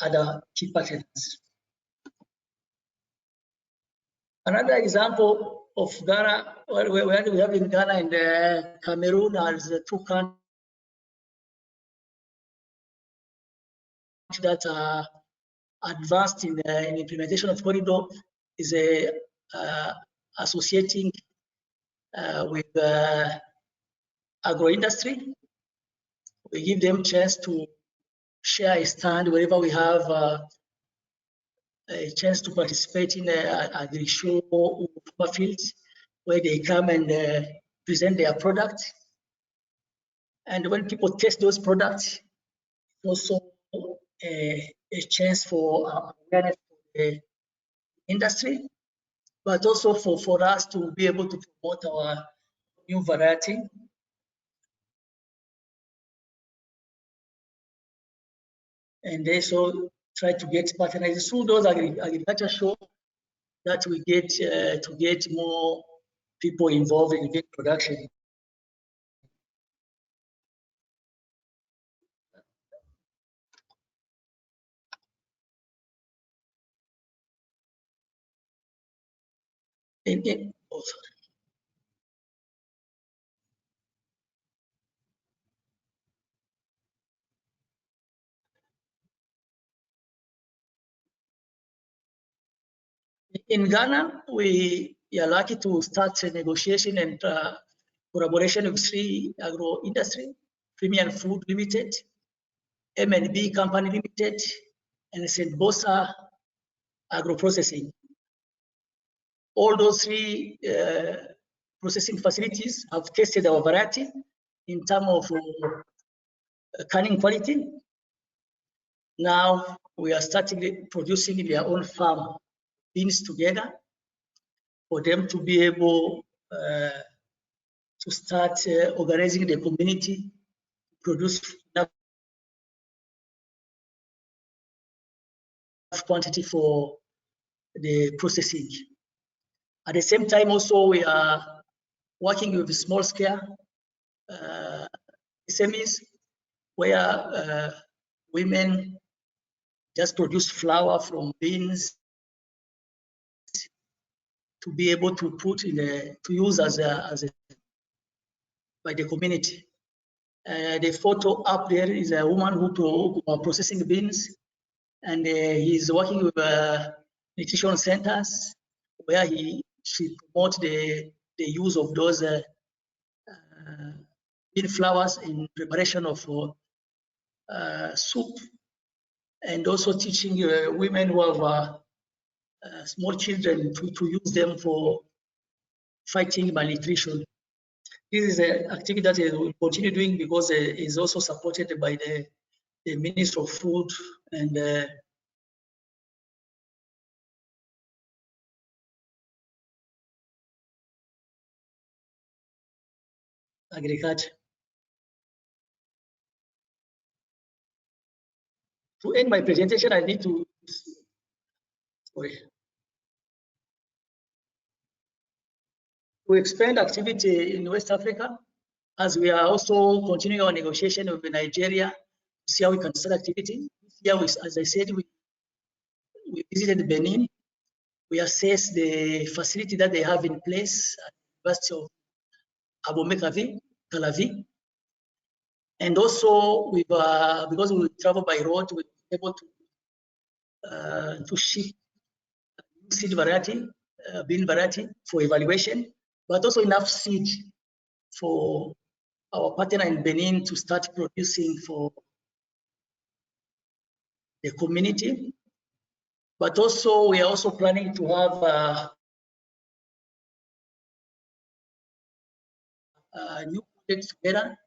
other key partners. Another example of Ghana, we have in Ghana and Cameroon as two countries that are advanced in implementation of corridor, is associating with agro-industry. We give them chance to share a stand wherever we have a chance to participate in agri-show or fields, where they come and present their product. And when people test those products, also a chance for awareness for the industry, but also for us to be able to promote our new variety. And they also try to get partners through those agriculture shows that we get to get more people involved in the production. In Ghana, we are lucky to start a negotiation and collaboration with three agro-industry: Premium Food Limited, M&B Company Limited, and St. Bosa Agro-Processing. All those three processing facilities have tested our variety in terms of canning quality. Now we are starting producing in their own farm beans together for them to be able to start organizing the community, produce enough quantity for the processing. At the same time, also we are working with small scale SMEs, where women just produce flour from beans to be able to put in to use as a by the community. The photo up there is a woman who processing beans, and he's working with nutrition centers where she promotes the use of those bean flours in preparation of soup, and also teaching women who have small children to use them for fighting malnutrition. This is an activity that we will continue doing because it is also supported by the Ministry of Food and Agriculture. To end my presentation, I need to, to expand activity in West Africa, as we are also continuing our negotiation with Nigeria to see how we can start activity. Here, as I said, we visited Benin. We assessed the facility that they have in place at the University of Abomey Calavi. And also, because we travel by road, we were able to ship seed variety, bean variety for evaluation, but also enough seed for our partner in Benin to start producing for the community. But also, we are also planning to have a new project together.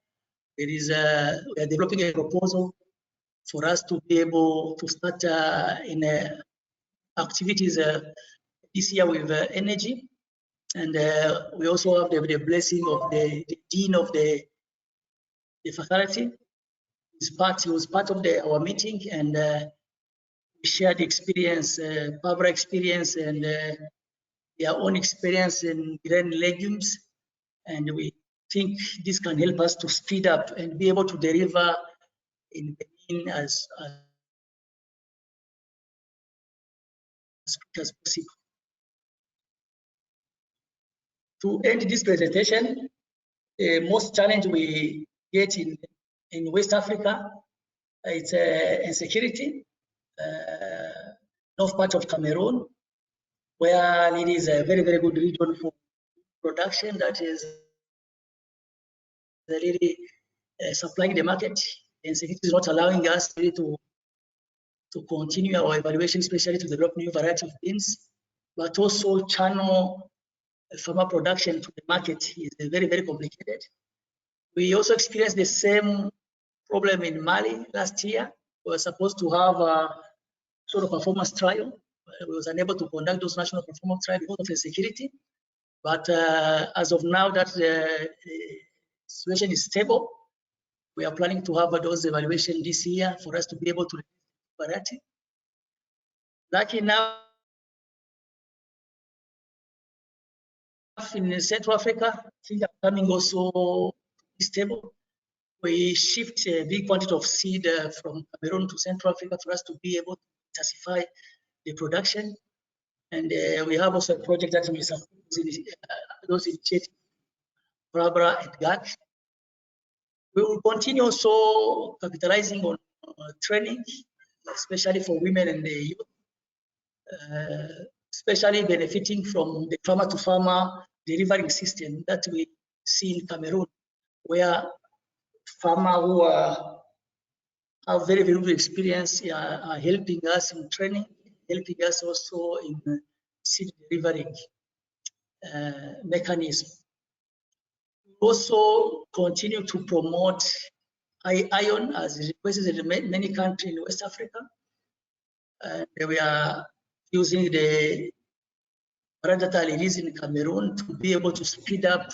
We are developing a proposal for us to be able to start in activities this year with energy. And we also have the blessing of the dean of the faculty. He was part of our meeting, and we shared experience, PABRA experience, and their own experience in grain legumes. And we think this can help us to speed up and be able to deliver in Benin as quick as possible. To end this presentation, the most challenge we get in West Africa, it's insecurity. North part of Cameroon, where it is a very, very good region for production that is really supplying the market. Insecurity is not allowing us really to continue our evaluation, especially to develop new variety of beans, but also channel farmer production to the market is very, very complicated. We also experienced the same problem in Mali last year. We were supposed to have a sort of performance trial. We was unable to conduct those national performance trials because of the security. But as of now that the situation is stable, we are planning to have those evaluation this year for us to be able to variety. Lucky enough, in Central Africa, things are coming also stable. We shift a big quantity of seed from Cameroon to Central Africa for us to be able to intensify the production. And we have also a project that we support those initiatives, PABRA and GAC. We will continue also capitalizing on training, especially for women and the youth, especially benefiting from the farmer-to-farmer delivery system that we see in Cameroon, where farmers who have very, very good experience are helping us in training, helping us also in seed delivering mechanism. We also continue to promote high iron as requested in many countries in West Africa. We are using the data release in Cameroon to be able to speed up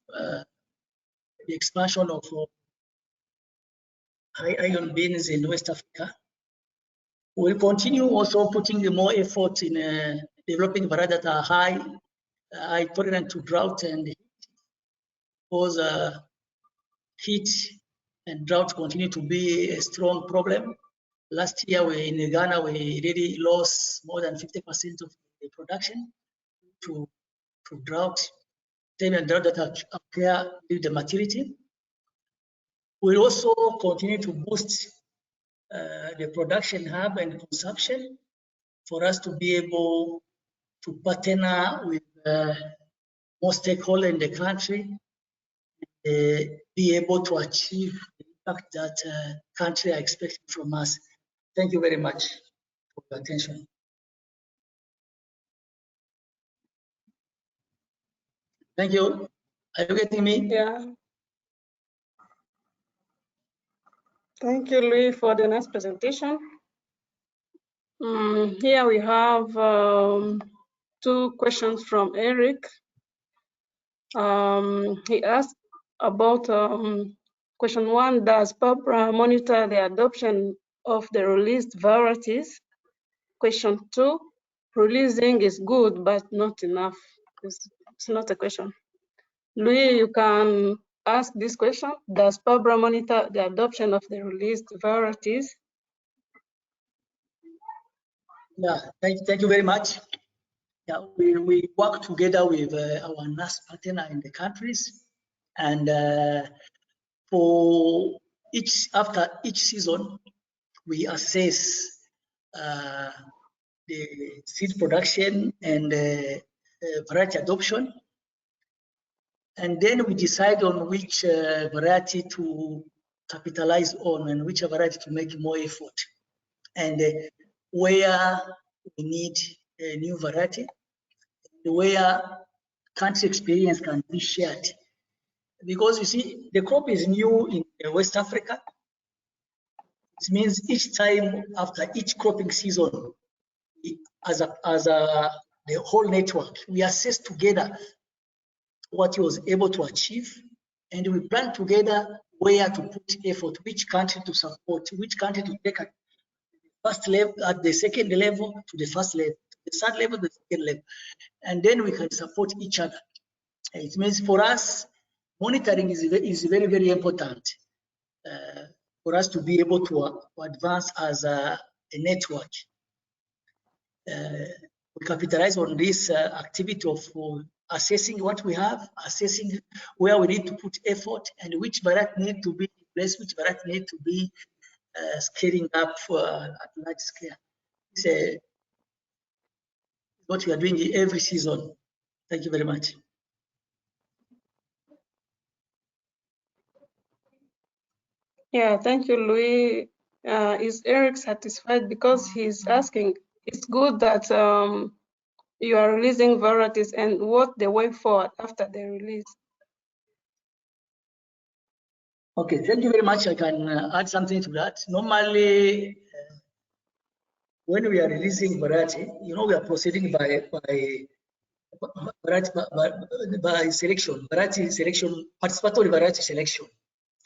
the expansion of high iron beans in West Africa. We'll continue also putting more effort in developing varieties that are high tolerant to drought and heat, because heat and drought continue to be a strong problem. Last year in Ghana, we really lost more than 50% of the production to drought. time and drought that occur with the maturity. We'll also continue to boost the production hub and consumption for us to be able to partner with more stakeholders in the country, be able to achieve the impact that country are expecting from us. Thank you very much for your attention. Thank you. Are you getting me? Yeah. Thank you, Louis, for the nice presentation. Here we have 2 questions from Eric. He asked about question 1, does PABRA monitor the adoption of the released varieties? Question 2, releasing is good but not enough. It's not a question. Louis, you can ask this question. Does PABRA monitor the adoption of the released varieties? Yeah, thank you very much. Yeah, we work together with our NAS partner in the countries, and for after each season, we assess the seed production and variety adoption, and then we decide on which variety to capitalize on and which variety to make more effort, and where we need a new variety, where country experience can be shared. Because you see, the crop is new in West Africa. It means each time after each cropping season, as the whole network, we assess together what he was able to achieve, and we plan together where to put effort, which country to support, which country to take at first level, at the second level to the first level, the third level to the second level, and then we can support each other. It means for us, monitoring is very, very important for us to be able to advance as a network. We capitalize on this activity of assessing what we have, assessing where we need to put effort, and which variety need to be replaced, which variety need to be scaling up at large scale. It's what we are doing every season. Thank you very much. Yeah, thank you, Louis. Is Eric satisfied? Because he's asking, it's good that you are releasing varieties, and what the way forward after the release? Okay, thank you very much. I can add something to that. Normally, when we are releasing variety, you know, we are proceeding by selection, variety selection, participatory variety selection.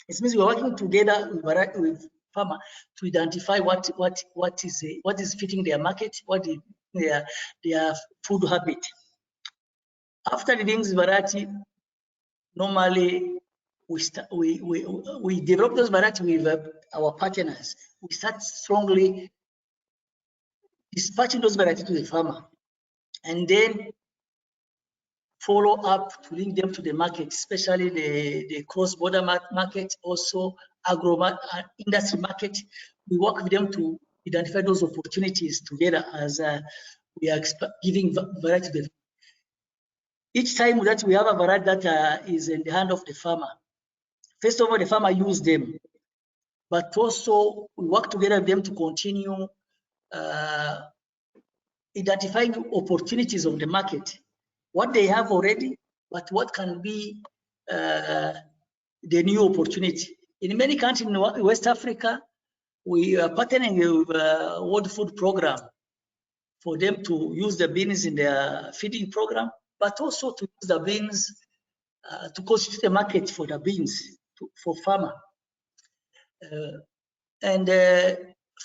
It means we are working together with farmer to identify what is fitting their market, what is their food habit. After releasing variety, normally we develop those variety with our partners. We start strongly dispatching those variety to the farmer, and then follow up to link them to the market, especially the cross-border market, also industry market. We work with them to identify those opportunities together as we are giving variety to them. Each time that we have a variety that is in the hand of the farmer, first of all, the farmer use them, but also we work together with them to continue identifying opportunities on the market, what they have already, but what can be the new opportunity. In many countries in West Africa, we are partnering with World Food Program for them to use the beans in their feeding program, but also to use the beans to constitute the market for the beans for farmer.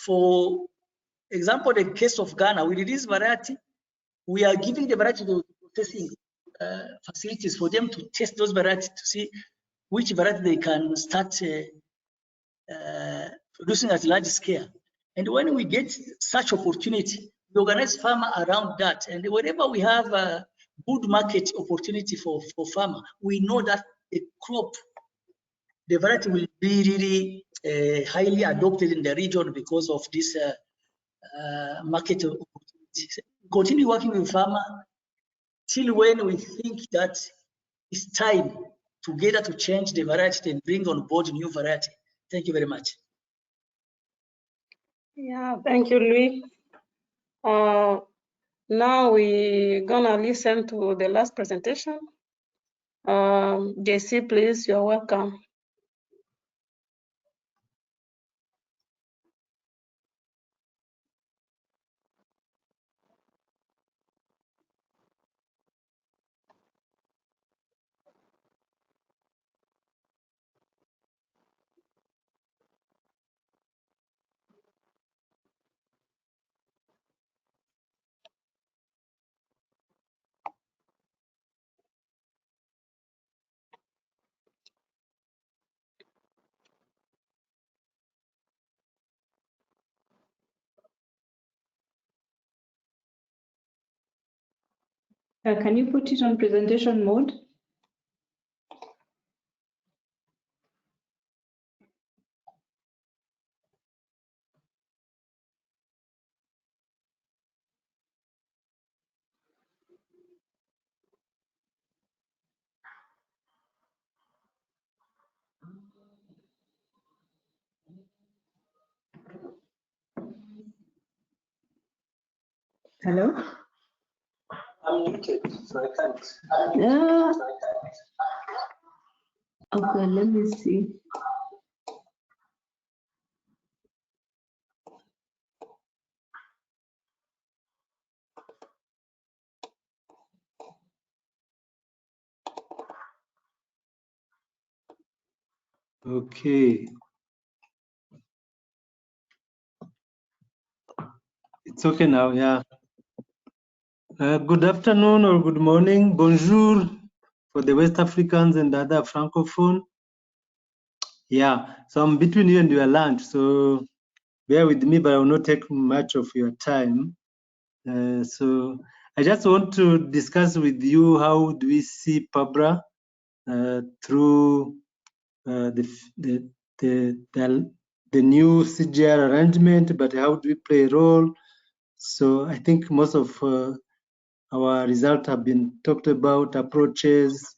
For example, the case of Ghana, we release variety. We are giving the variety to processing facilities for them to test those varieties to see which variety they can start producing at large scale. And when we get such opportunity, we organize farmer around that. And whenever we have good market opportunity for farmer. We know that the crop, the variety will be really highly adopted in the region because of this market opportunities. Continue working with farmer till when we think that it's time together to change the variety and bring on board new variety. Thank you very much. Yeah, thank you, Louis. Now we're gonna listen to the last presentation. JC, please, you're welcome. Can you put it on presentation mode? Hello? I'm muted, so I can't. Yeah. Okay, let me see. Okay. It's okay now, yeah. Good afternoon or good morning, bonjour for the West Africans and other Francophone. Yeah, so I'm between you and your lunch, so bear with me, but I will not take much of your time. So I just want to discuss with you how do we see PABRA through the new CGR arrangement, but how do we play a role? So I think most of our results have been talked about, approaches.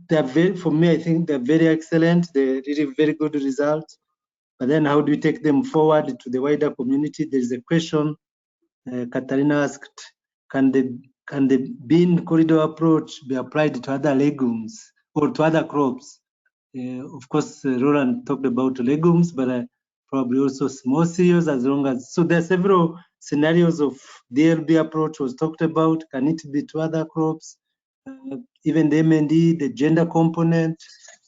They're very, for me, I think they're very excellent. They're really very good results. But then how do we take them forward to the wider community? There is a question Katarina asked, can the bean corridor approach be applied to other legumes or to other crops? Of course, Roland talked about legumes, but probably also small cereals as long as, so there are several scenarios of DLB approach was talked about. Can it be to other crops? Even the MND, the gender component,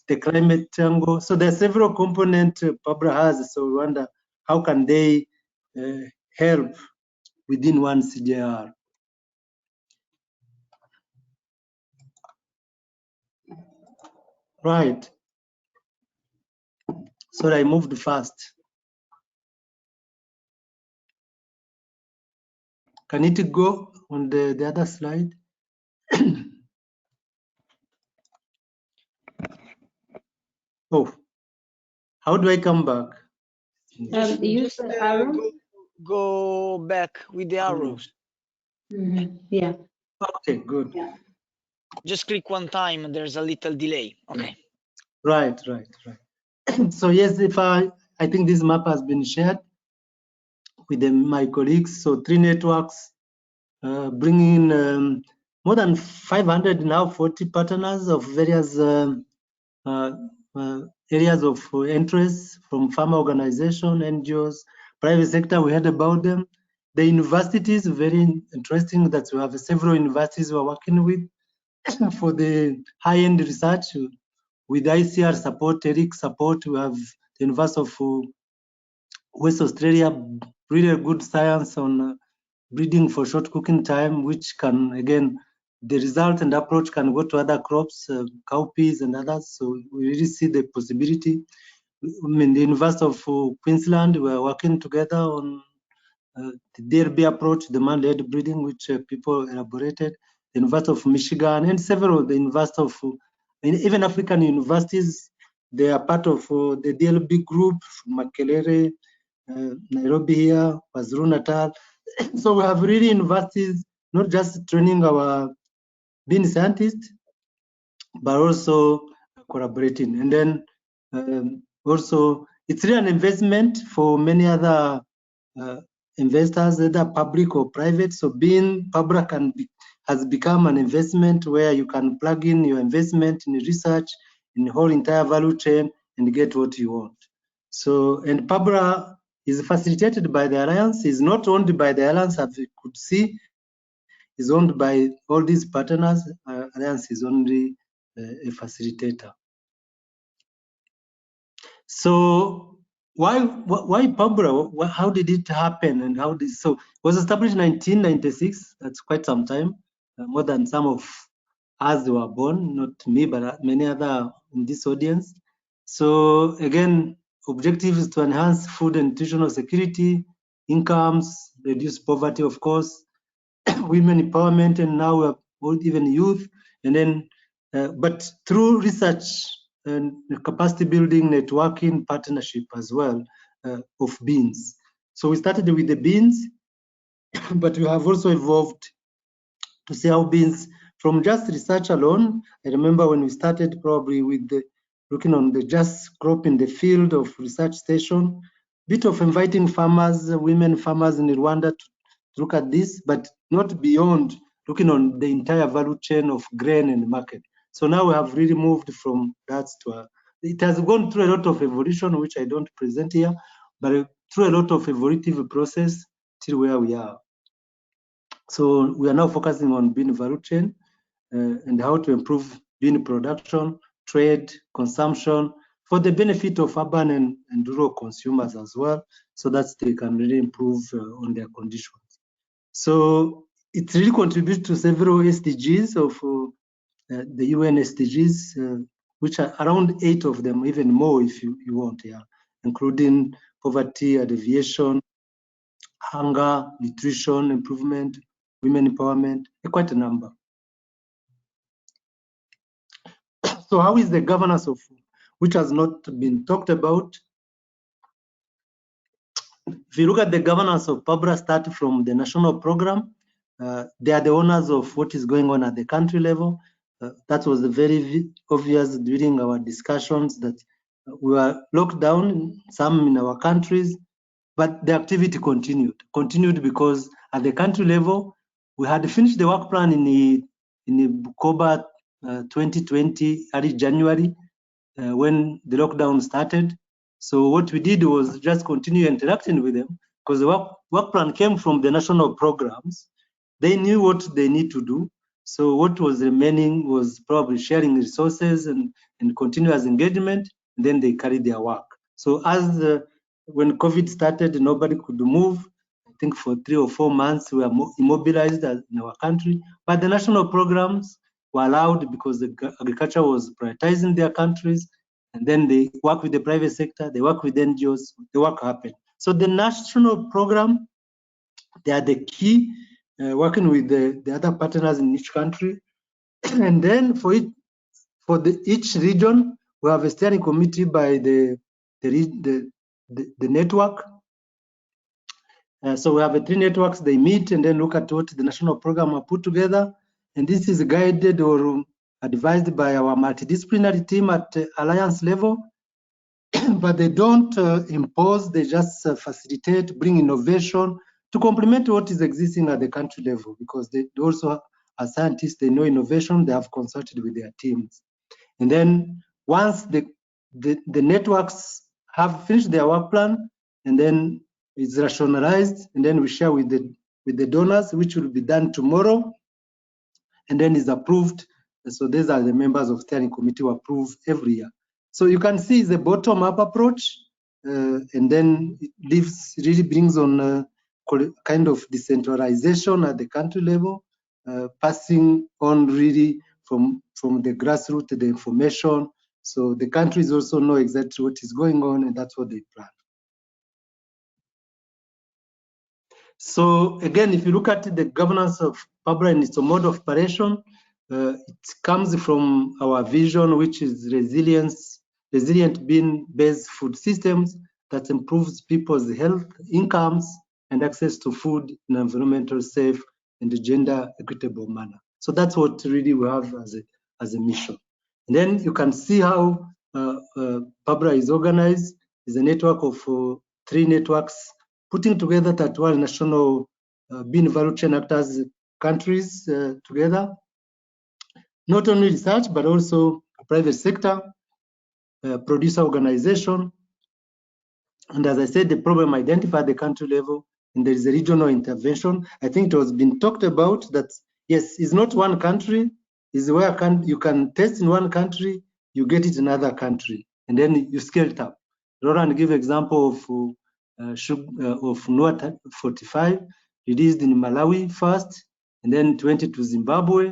the climate triangle. So there are several components PABRA has. So we wonder how can they help within one CJR. Right. Sorry, I moved fast. Can it go on the other slide? Oh, how do I come back? Use the arrow. Go back with the arrows. Yeah. Okay, good. Yeah. Just click one time and there's a little delay. Okay. Right. So yes, if I think this map has been shared with my colleagues. So 3 networks bringing in more than 500 now, 40 partners of various areas of interest from farmer organization, NGOs, private sector. We heard about them. The universities, very interesting that we have several universities we're working with for the high-end research with ICR support, ERIC support. We have the University of West Australia, really good science on breeding for short cooking time, which can, again, the result and approach can go to other crops, cowpeas and others. So we really see the possibility. I mean, the University of Queensland, we're working together on the DLB approach, demand-led breeding, which people elaborated. the University of Michigan, and several of the universities of, even African universities. They are part of the DLB group, Makerere, Nairobi here, KwaZulu-Natal. So we have really universities, not just training our bean scientists, but also collaborating. And then also, it's really an investment for many other investors, either public or private. So being PABRA has become an investment where you can plug in your investment in research in the whole entire value chain and get what you want. So, and PABRA is facilitated by the Alliance, is not owned by the Alliance, as you could see, is owned by all these partners. Alliance is only a facilitator. So why PABRA? How did it happen? And how did so? It was established in 1996. That's quite some time, more than some of us were born. Not me, but many other in this audience. So again, objective is to enhance food and nutritional security, incomes, reduce poverty, of course, women empowerment, and now even youth, and then but through research and capacity building, networking, partnership as well of beans. So we started with the beans, but we have also evolved to see how beans, from just research alone. I remember when we started probably with looking on the just crop in the field of research station, bit of inviting farmers, women farmers in Rwanda to look at this, but not beyond looking on the entire value chain of grain and market. So now we have really moved from that to it has gone through a lot of evolution, which I don't present here, but through a lot of evolutive process till where we are. So we are now focusing on bean value chain and how to improve bean production, trade, consumption for the benefit of urban and rural consumers as well, so that they can really improve on their conditions. So it really contributes to several SDGs of the UN SDGs, which are around 8 of them, even more if you want, yeah, including poverty, alleviation, hunger, nutrition improvement, women empowerment, quite a number. So how is the governance of, which has not been talked about? If you look at the governance of PABRA, start from the national program, they are the owners of what is going on at the country level. That was very obvious during our discussions that we were locked down, some in our countries, but the activity continued because at the country level, we had finished the work plan in October 2020, early January, when the lockdown started. So what we did was just continue interacting with them because the work plan came from the national programs. They knew what they need to do. So what was remaining was probably sharing resources and continuous engagement, and then they carried their work. So as when COVID started, nobody could move. I think for 3 or 4 months, we were immobilized in our country. But the national programs were allowed because the agriculture was prioritized in their countries. And then they work with the private sector, they work with NGOs, the work happened. So the national program, they are the key, working with the other partners in each country. And then for each region, we have a steering committee by the network. So we have 3 networks, they meet and then look at what the national program are put together. And this is guided or advised by our multidisciplinary team at Alliance level. But they don't impose, they just facilitate, bring innovation to complement what is existing at the country level, because they also are scientists, they know innovation, they have consulted with their teams. And then once the networks have finished their work plan, and then it's rationalized, and then we share with the donors, which will be done tomorrow, and then is approved. And so these are the members of steering committee who approve every year. So you can see the bottom-up approach, and then it really brings on kind of decentralization at the country level, passing on really from the grassroots to the information. So the countries also know exactly what is going on, and that's what they plan. So again, if you look at the governance of PABRA and its mode of operation, it comes from our vision, which is resilient bean-based food systems that improves people's health, incomes, and access to food in an environmental safe and gender equitable manner. So that's what really we have as a mission. And then you can see how PABRA is organized. It's a network of 3 networks putting together 31 national bean value chain actors countries together. Not only research, but also private sector, producer organization. And as I said, the problem identified at the country level, and there is a regional intervention. I think it was been talked about that, yes, it's not one country, is where you can test in one country, you get it in another country, and then you scale it up. Roland give example of NUA 45, released in Malawi first, and then it went to Zimbabwe.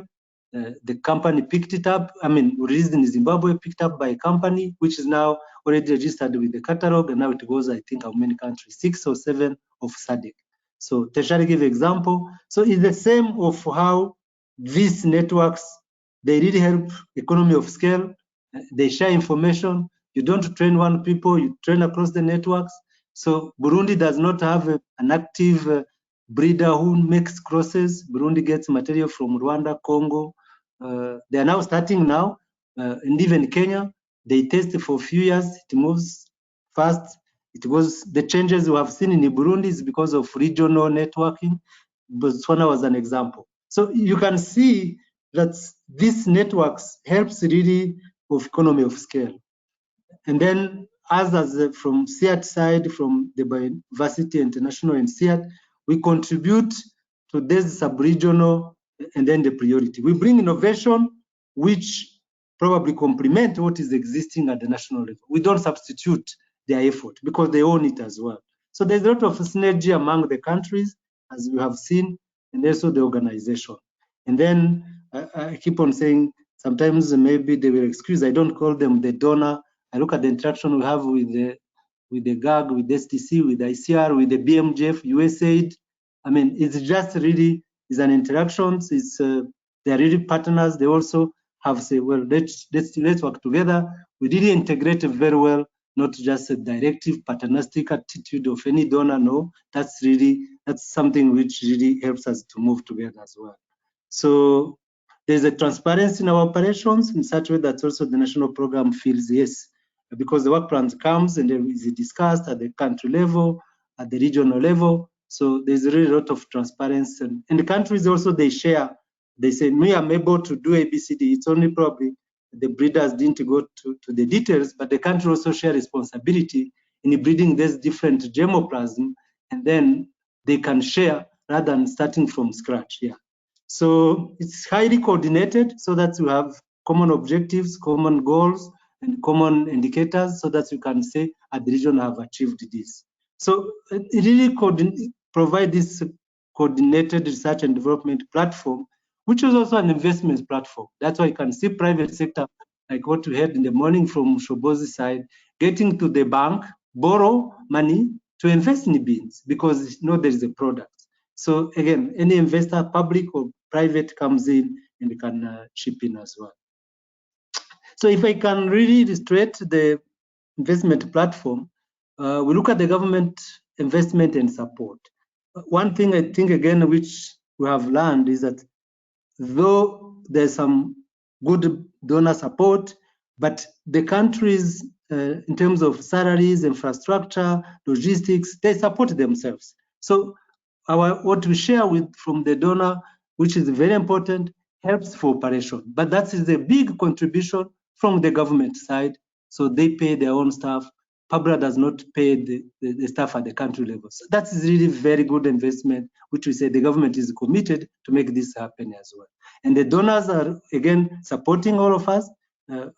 The company picked it up, released in Zimbabwe, picked up by a company, which is now already registered with the catalog, and now it goes, I think, how many countries? 6 or 7 of SADC. So Teshari give example. So it's the same of how these networks, they really help economy of scale. They share information. You don't train one people, you train across the networks. So Burundi does not have an active breeder who makes crosses. Burundi gets material from Rwanda, Congo. They are now starting now, and even Kenya. They test for a few years. It moves fast. It was the changes we have seen in Burundi is because of regional networking. Botswana was an example. So you can see that these networks helps really of economy of scale. And then us as from SEAT side, from the Biodiversity International and SEAT, we contribute to this sub-regional and then the priority. We bring innovation which probably complement what is existing at the national level. We don't substitute their effort because they own it as well. So there's a lot of synergy among the countries, as we have seen, and also the organization. And then I keep on saying, sometimes maybe they will excuse, I don't call them the donor. I look at the interaction we have with the GAG, with STC, with ICR, with the BMGF, USAID. It's just really is an interaction. They're really partners. They also have said, well, let's work together. We really integrate very well, not just a directive, paternalistic attitude of any donor. No, that's something which really helps us to move together as well. So there's a transparency in our operations in such a way that also the national program feels yes, because the work plan comes and then is discussed at the country level, at the regional level. So there's really a lot of transparency. And the countries also, they share. They say, me, I'm able to do ABCD. It's only probably the breeders didn't go to the details, but the country also share responsibility in breeding this different germplasm, and then they can share rather than starting from scratch. Yeah. So it's highly coordinated so that we have common objectives, common goals, and common indicators so that you can say at the region have achieved this. So it really provide this coordinated research and development platform, which is also an investment platform. That's why you can see private sector, like what we heard in the morning from Shobozi's side, getting to the bank, borrow money to invest in beans because there is a product. So again, any investor, public or private, comes in and can chip in as well. So if I can really illustrate the investment platform, we look at the government investment and support. One thing I think, again, which we have learned is that though there's some good donor support, but the countries, in terms of salaries, infrastructure, logistics, they support themselves. So what we share from the donor, which is very important, helps for operation. But that is a big contribution from the government side. So they pay their own staff. PABRA does not pay the staff at the country level. So that is really very good investment, which we say the government is committed to make this happen as well. And the donors are, again, supporting all of us,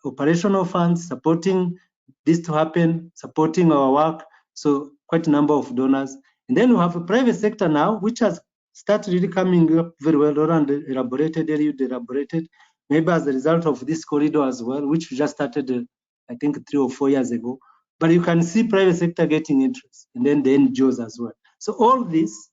operational funds, supporting this to happen, supporting our work. So quite a number of donors. And then we have a private sector now, which has started really coming up very well around elaborated, maybe as a result of this corridor as well, which we just started, I think 3 or 4 years ago. But you can see private sector getting interest, and then the NGOs as well. So all this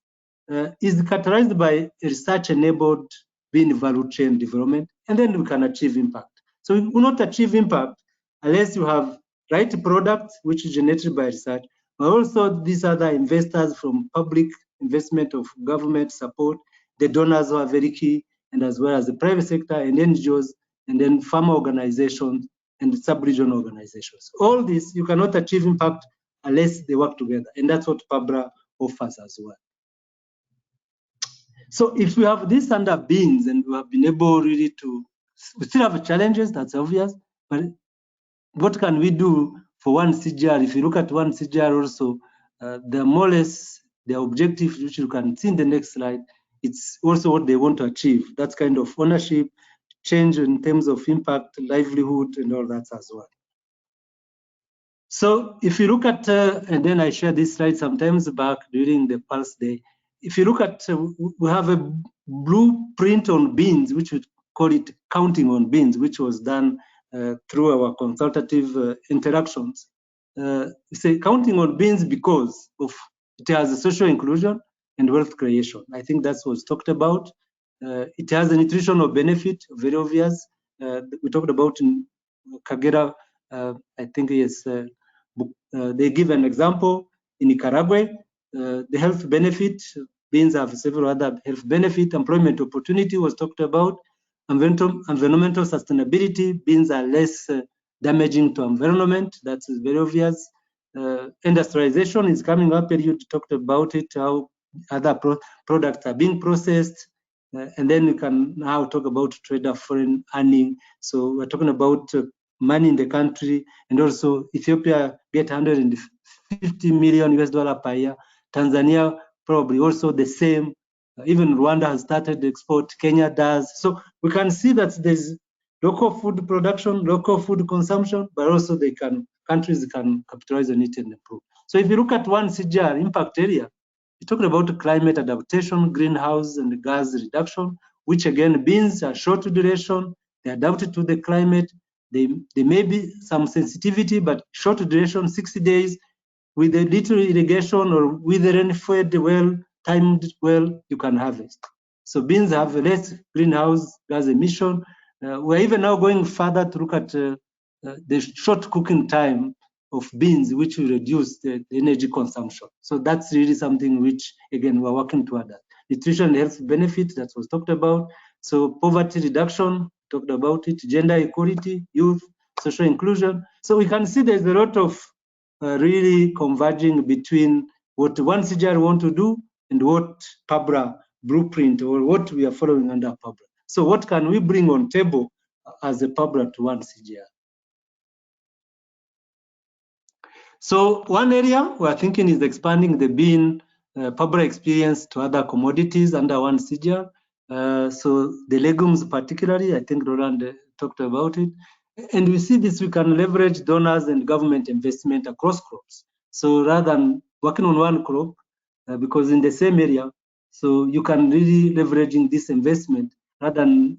is characterized by research-enabled bean value chain development, and then we can achieve impact. So we will not achieve impact unless you have right products, which is generated by research, but also these other investors from public investment of government support, the donors who are very key, and as well as the private sector and NGOs, and then farmer organizations and sub-regional organizations. All this, you cannot achieve impact unless they work together, and that's what PABRA offers as well. So if we have this under beans and we have been able really to, we still have challenges, that's obvious, but what can we do for one CGR? If you look at one CGR also, the more or less the objective, which you can see in the next slide, it's also what they want to achieve. That's kind of ownership, change in terms of impact, livelihood, and all that as well. So if you look at, and then I share this slide sometimes back during the Pulse Day, if you look at, we have a blueprint on beans, which we call it counting on beans, which was done through our consultative interactions. Say counting on beans because of it has a social inclusion and wealth creation. I think that's what's talked about. It has a nutritional benefit, very obvious. We talked about in Kagera, I think yes, they give an example in Nicaragua, the health benefit, beans have several other health benefit, employment opportunity was talked about, environmental sustainability, beans are less damaging to environment, that's very obvious. Industrialization is coming up, and you talked about it, how other products are being processed, and then we can now talk about trader foreign earning. So we're talking about money in the country, and also Ethiopia get 150 million US dollar per year. Tanzania probably also the same. Even Rwanda has started to export, Kenya does. So we can see that there's local food production, local food consumption, but also countries can capitalize on it and improve. So if you look at one CGR impact area, we're talking about climate adaptation, greenhouse and gas reduction, which again beans are short duration, they're adapted to the climate. There may be some sensitivity, but short duration, 60 days, with a little irrigation or with a rain-fed well, timed well, you can harvest. So beans have less greenhouse gas emission. We're even now going further to look at the short cooking time of beans, which will reduce the energy consumption. So that's really something which, again, we're working toward that. Nutrition and health benefit, that was talked about. So poverty reduction, talked about it, gender equality, youth, social inclusion. So we can see there's a lot of really converging between what one CGR want to do and what PABRA blueprint or what we are following under PABRA. So what can we bring on table as a PABRA to one CGR? So one area we're thinking is expanding the bean PABRA experience to other commodities under one CGR. So the legumes particularly, I think Roland talked about it. And we see this, we can leverage donors and government investment across crops. So rather than working on one crop, because in the same area, so you can really leveraging this investment rather than,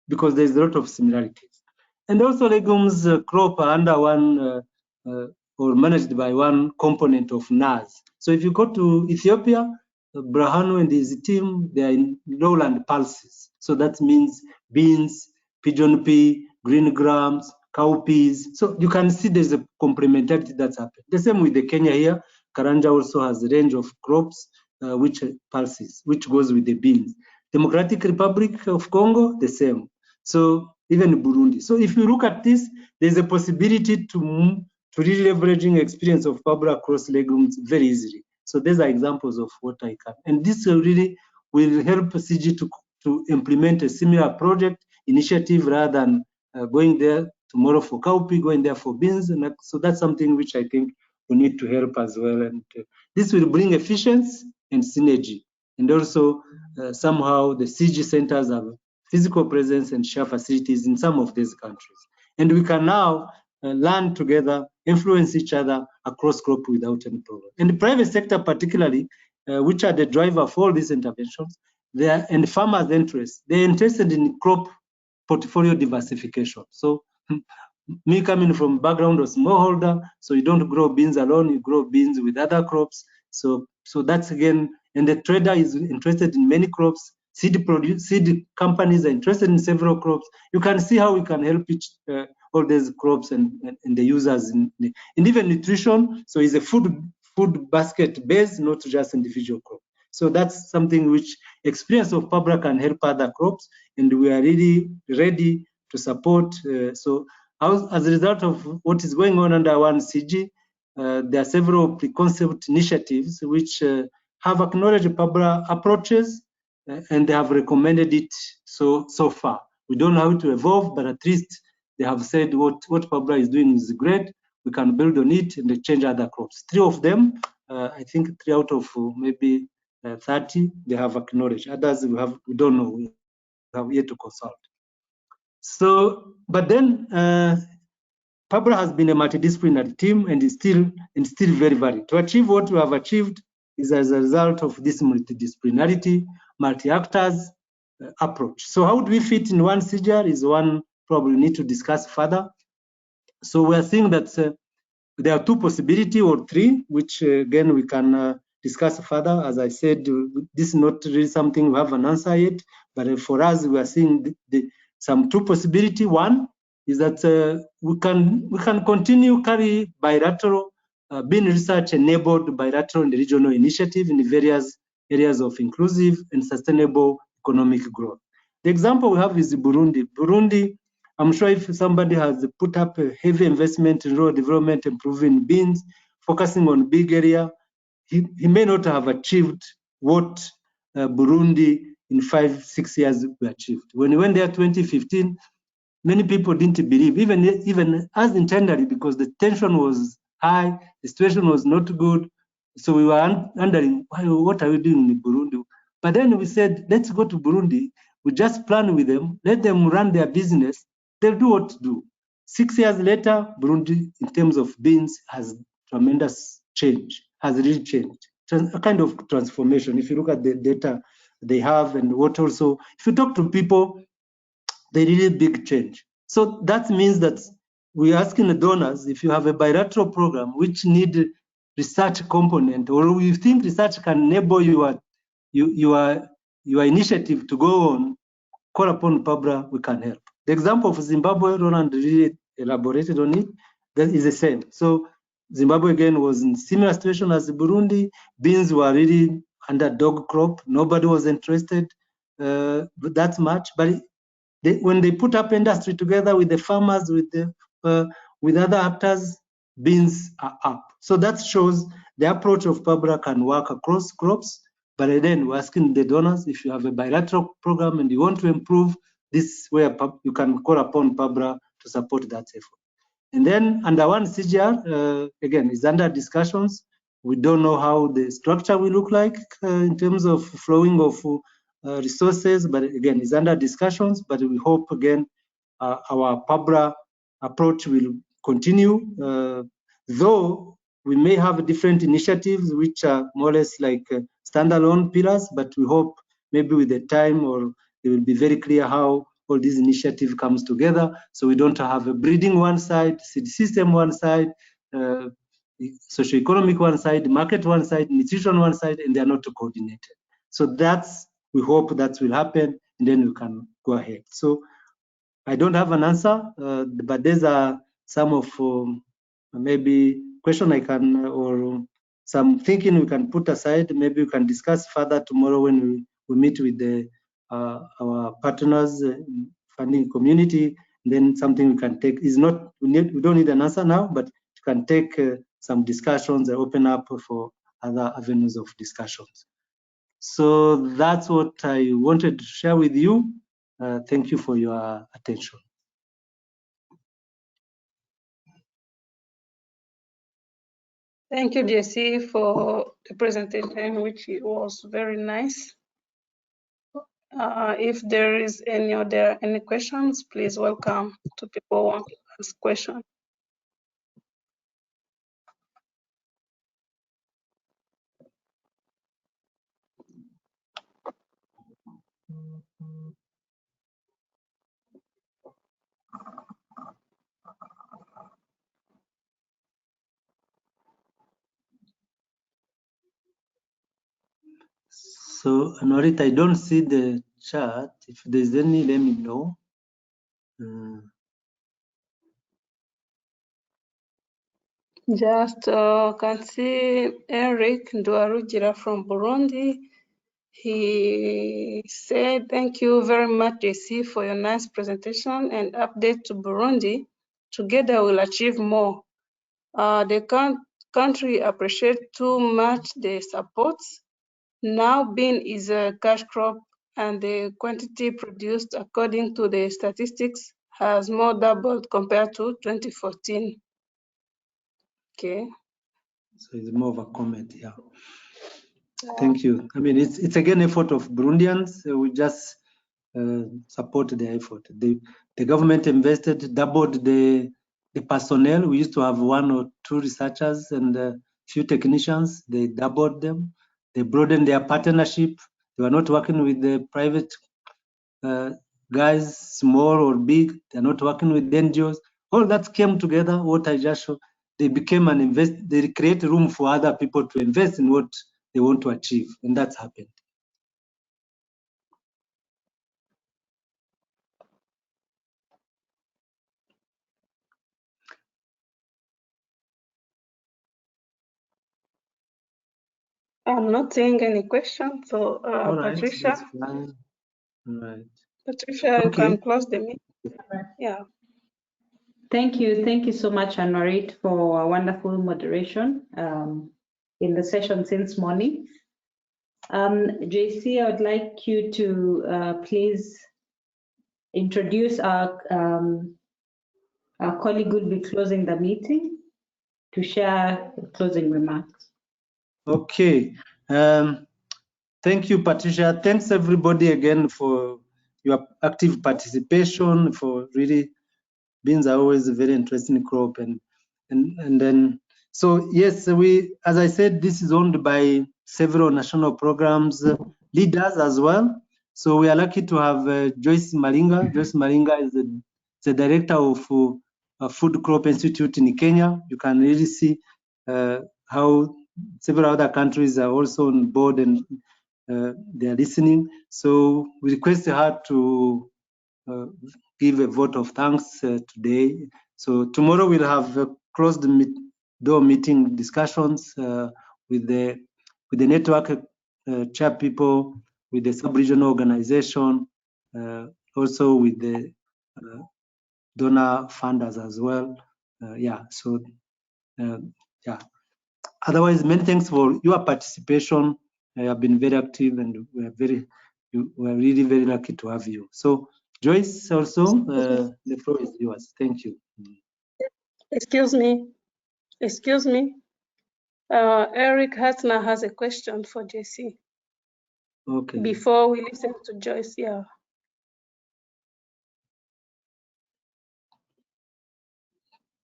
because there's a lot of similarities. And also legumes crop are under one or managed by one component of NAS. So if you go to Ethiopia, Brahanu and his team, they are in lowland pulses. So that means beans, pigeon pea, green grams, cowpeas. So you can see there's a complementarity that's happened. The same with the Kenya here. Karanja also has a range of crops which pulses, which goes with the beans. Democratic Republic of Congo, the same. So even Burundi. So if you look at this, there's a possibility to really leveraging experience of PABRA across legumes very easily. So these are examples of what I can. And this really will help CG to implement a similar project initiative rather than going there tomorrow for cowpea, going there for beans. And so that's something which I think we need to help as well. And this will bring efficiency and synergy. And also somehow the CG centers have physical presence and share facilities in some of these countries. And we can now learn together, influence each other across crop without any problem. And the private sector particularly, which are the driver for all these interventions, and farmers' interests, they're interested in crop portfolio diversification. So me coming from background of smallholder, so you don't grow beans alone, you grow beans with other crops. So that's again and the trader is interested in many crops, seed companies are interested in several crops. You can see how we can help all these crops and the users and even nutrition. So it's a food basket based, not just individual crop. So that's something which experience of PABRA can help other crops, and we are really ready to support. So as a result of what is going on under 1CG, there are several preconceived initiatives which have acknowledged PABRA approaches, and they have recommended it so far. We don't know how to evolve, but at least they have said what PABRA is doing is great. We can build on it and change other crops. 3 of them, I think 3 out of maybe 30, they have acknowledged. Others we don't know. We have yet to consult. So, but then PABRA has been a multidisciplinary team and is still very varied. To achieve what we have achieved is as a result of this multidisciplinarity, multi-actors approach. So how do we fit in 1CG is one probably need to discuss further. So we are seeing that there are 2 possibilities or 3, which again we can discuss further. As I said, this is not really something we have an answer yet, but for us, we are seeing some 2 possibilities. One is that we can continue carry bilateral, being research enabled bilateral and regional initiative in various areas of inclusive and sustainable economic growth. The example we have is Burundi. Burundi, I'm sure if somebody has put up a heavy investment in rural development, improving beans, focusing on big area, he may not have achieved what Burundi in 5-6 years we achieved. When we went there 2015, many people didn't believe, even us internally, because the tension was high, the situation was not good. So we were wondering, what are we doing in Burundi? But then we said, let's go to Burundi. We just plan with them, let them run their business. They'll do what to do. 6 years later, Burundi, in terms of beans, has tremendous change, has really changed. A kind of transformation. If you look at the data they have and what also, if you talk to people, they really big change. So that means that we're asking the donors, if you have a bilateral program which need research component, or you think research can enable your initiative to go on, call upon PABRA, we can help. The example of Zimbabwe, Roland really elaborated on it, that is the same. So Zimbabwe again was in similar situation as Burundi. Beans were really underdog crop. Nobody was interested that much, but when they put up industry together with the farmers, with other actors, beans are up. So that shows the approach of PABRA can work across crops. But then we're asking the donors, if you have a bilateral program and you want to improve, this where you can call upon PABRA to support that effort. And then under 1CG, again, is under discussions. We don't know how the structure will look like in terms of flowing of resources, but again, it's under discussions. But we hope again our PABRA approach will continue, though we may have different initiatives which are more or less like standalone pillars, but we hope maybe with the time, or it will be very clear how all these initiative comes together, so we don't have a breeding one side, seed system one side, socioeconomic one side, market one side, nutrition one side, and they are not coordinated. So we hope that will happen, and then we can go ahead. So I don't have an answer, but these are some of maybe question I can, or some thinking we can put aside. Maybe we can discuss further tomorrow when we meet with our partners, funding community. Then something we can take is not, we don't need an answer now, but we can take some discussions and open up for other avenues of discussions. So that's what I wanted to share with you. Thank you for your attention. Thank you, JC, for the presentation, which was very nice. If there is any questions, please welcome to people who want to ask questions. So, Norit, I don't see the chat. If there's any, let me know. Just can see Eric Nduarugira from Burundi. He said, thank you very much, JC, for your nice presentation and update to Burundi. Together we'll achieve more. The country appreciates too much the support. Now bean is a cash crop and the quantity produced according to the statistics has more doubled compared to 2014. Okay. So it's more of a comment, yeah. Thank you. I mean, it's again effort of Burundians. We just support their effort. The government invested, doubled the personnel. We used to have 1 or 2 researchers and a few technicians. They doubled them. They broadened their partnership. They were not working with the private guys, small or big. They're not working with NGOs. All that came together. What I just showed, they became an invest. They create room for other people to invest in what they want to achieve, and that's happened. I'm not seeing any questions, so All right, Patricia. that's fine. All right. Patricia, you can close the meeting. Yeah. Thank you so much, Anorit, for a wonderful moderation in the session since morning. JC, I would like you to please introduce our colleague who will be closing the meeting to share closing remarks. Okay. Thank you, Patricia. Thanks everybody again for your active participation. For really, beans are always a very interesting crop, and then so yes, we, as I said, this is owned by several national programs leaders as well. So we are lucky to have Joyce Malinga. Joyce Malinga is the director of Food Crop Institute in Kenya. You can really see how several other countries are also on board and they are listening. So we request her to give a vote of thanks today. So tomorrow we'll have closed door meeting discussions with the network chair people, with the sub-regional organization, also with the donor funders as well. Yeah. Otherwise, many thanks for your participation. You have been very active, and we're really very lucky to have you. So, Joyce, also, the floor is yours. Thank you. Excuse me. Eric Hartner has a question for JC. Okay. Before we listen to Joyce, yeah.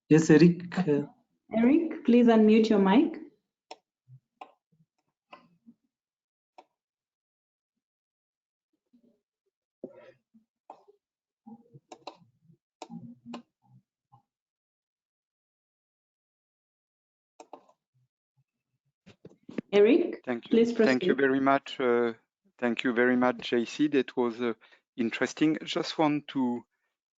Yes, Eric. Eric, please unmute your mic. Eric, please proceed. Thank you very much. Thank you very much, JC. That was interesting. Just want to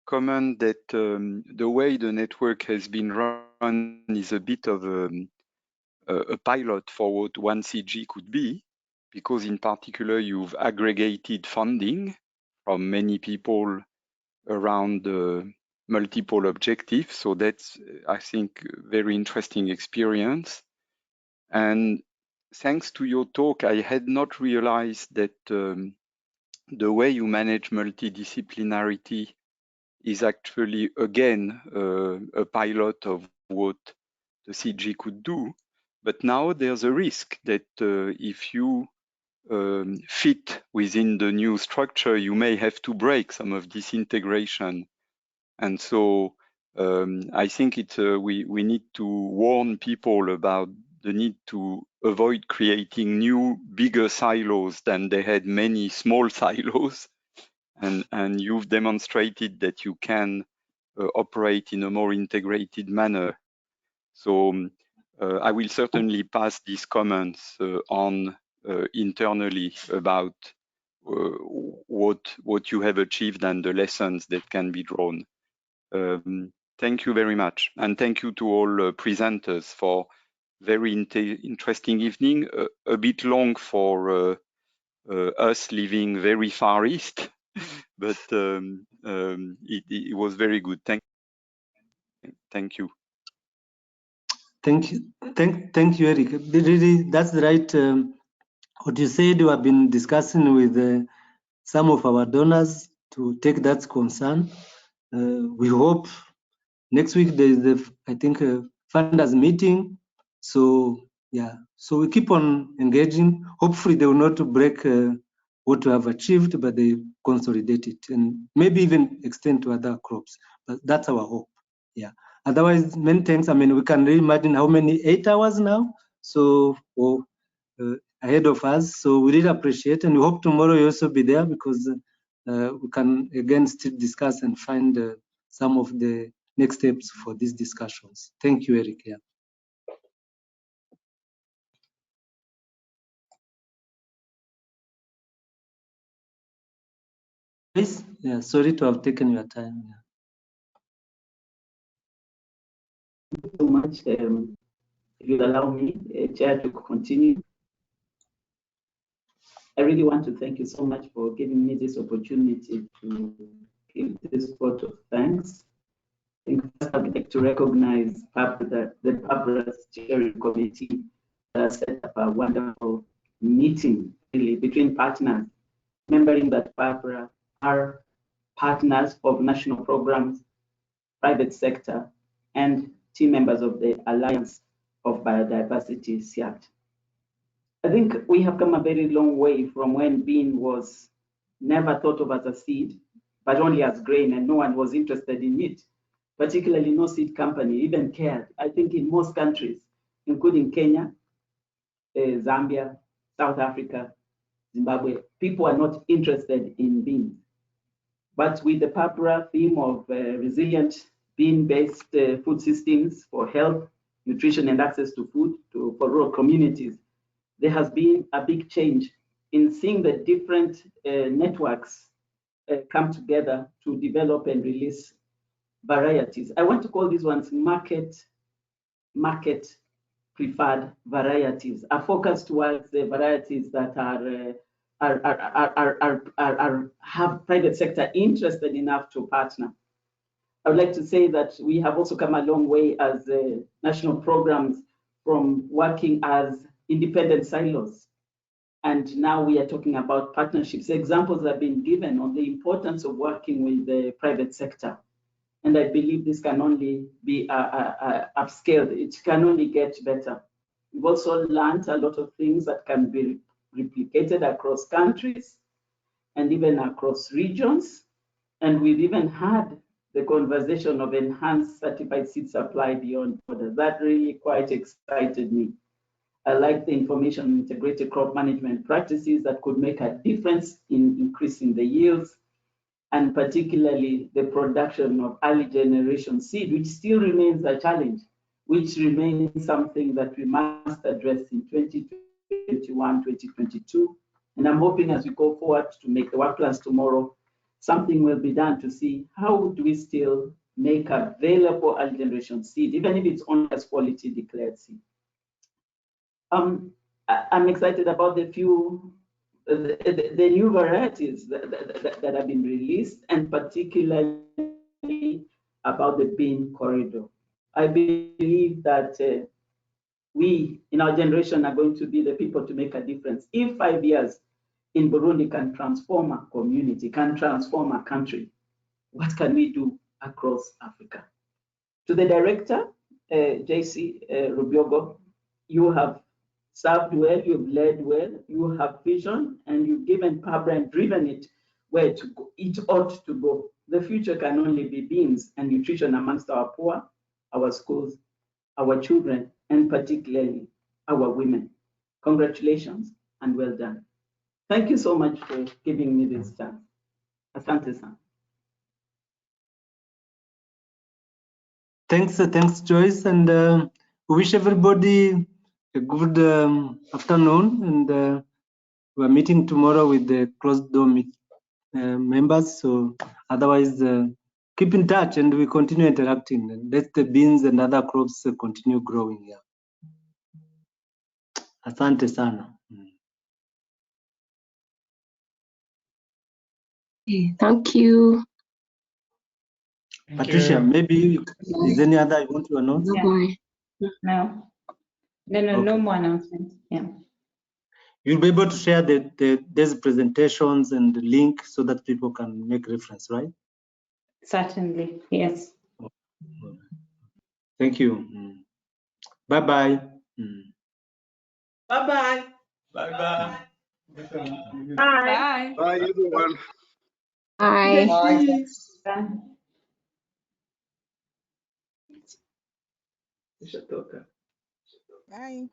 comment that the way the network has been run is a bit of a pilot for what 1CG could be, because in particular you've aggregated funding from many people around multiple objectives. So that's, I think, a very interesting experience. And thanks to your talk, I had not realized that the way you manage multidisciplinarity is actually, again, a pilot of what the CG could do. But now there's a risk that if you fit within the new structure, you may have to break some of this integration. And so I think we need to warn people about the need to avoid creating new, bigger silos than they had many small silos. And you've demonstrated that you can operate in a more integrated manner. So I will certainly pass these comments on internally about what you have achieved and the lessons that can be drawn. Thank you very much, and thank you to all presenters for very interesting evening. A bit long for us living very far east, but it was very good. Thank you. Thank you, Eric. Really, that's right. What you said, we have been discussing with some of our donors to take that concern. We hope next week there is I think a funders meeting. So yeah, so we keep on engaging. Hopefully they will not break what we have achieved, but they consolidate it and maybe even extend to other crops. But that's our hope. Yeah. Otherwise, many thanks. I mean, we can really imagine how many 8 hours now. So ahead of us. So we really appreciate, and we hope tomorrow you also be there because we can again still discuss and find some of the next steps for these discussions. Thank you, Eric. Yeah. Please, yeah, sorry to have taken your time. Yeah. Thank you so much. If you'll allow me, Chair, to continue. I really want to thank you so much for giving me this opportunity to give this vote of thanks. I think first I'd like to recognize the PABRA Steering Committee set up a wonderful meeting really between partners, remembering that PABRA are partners of national programs, private sector, and team members of the Alliance of Biodiversity, SIAT. I think we have come a very long way from when bean was never thought of as a seed, but only as grain, and no one was interested in it, particularly no seed company even cared. I think in most countries, including Kenya, Zambia, South Africa, Zimbabwe, people are not interested in beans. But with the PABRA theme of resilient bean-based food systems for health, nutrition, and access to food for rural communities, there has been a big change in seeing the different networks come together to develop and release varieties. I want to call these ones market preferred varieties, a focus towards the varieties that have private sector interested enough to partner. I would like to say that we have also come a long way as national programs from working as independent silos. And now we are talking about partnerships. Examples have been given on the importance of working with the private sector. And I believe this can only be upscaled. It can only get better. We've also learned a lot of things that can be replicated across countries and even across regions. And we've even had the conversation of enhanced certified seed supply beyond borders. That really quite excited me. I like the information integrated crop management practices that could make a difference in increasing the yields, and particularly the production of early generation seed, which still remains a challenge, which remains something that we must address in 2021, 2022. And I'm hoping as we go forward to make the work plans tomorrow, something will be done to see how do we still make available early generation seed, even if it's only as quality declared seed. I'm excited about the new varieties that have been released, and particularly about the bean corridor. I believe that we in our generation are going to be the people to make a difference. If 5 years in Burundi can transform a community, can transform a country, what can we do across Africa? To the director, JC Rubiogo, you have served well, you've led well, you have vision, and you've given PABRA and driven it where it ought to go. The future can only be beans and nutrition amongst our poor, our schools, our children, and particularly our women. Congratulations and well done. Thank you so much for giving me this chance. Asante san. Thanks, Joyce, and we wish everybody a good afternoon, and we're meeting tomorrow with the closed door members. So otherwise, keep in touch and we continue interacting and let the beans and other crops continue growing. Yeah. Asante sana. Thank you. Patricia, maybe is any other you want to announce? Bye-bye. No more announcements. Yeah. You'll be able to share these presentations and the link so that people can make reference, right? Certainly, yes. Thank you. Bye-bye. Bye-bye. Bye-bye. Bye. Bye, everyone. Bye. Bye. Bye.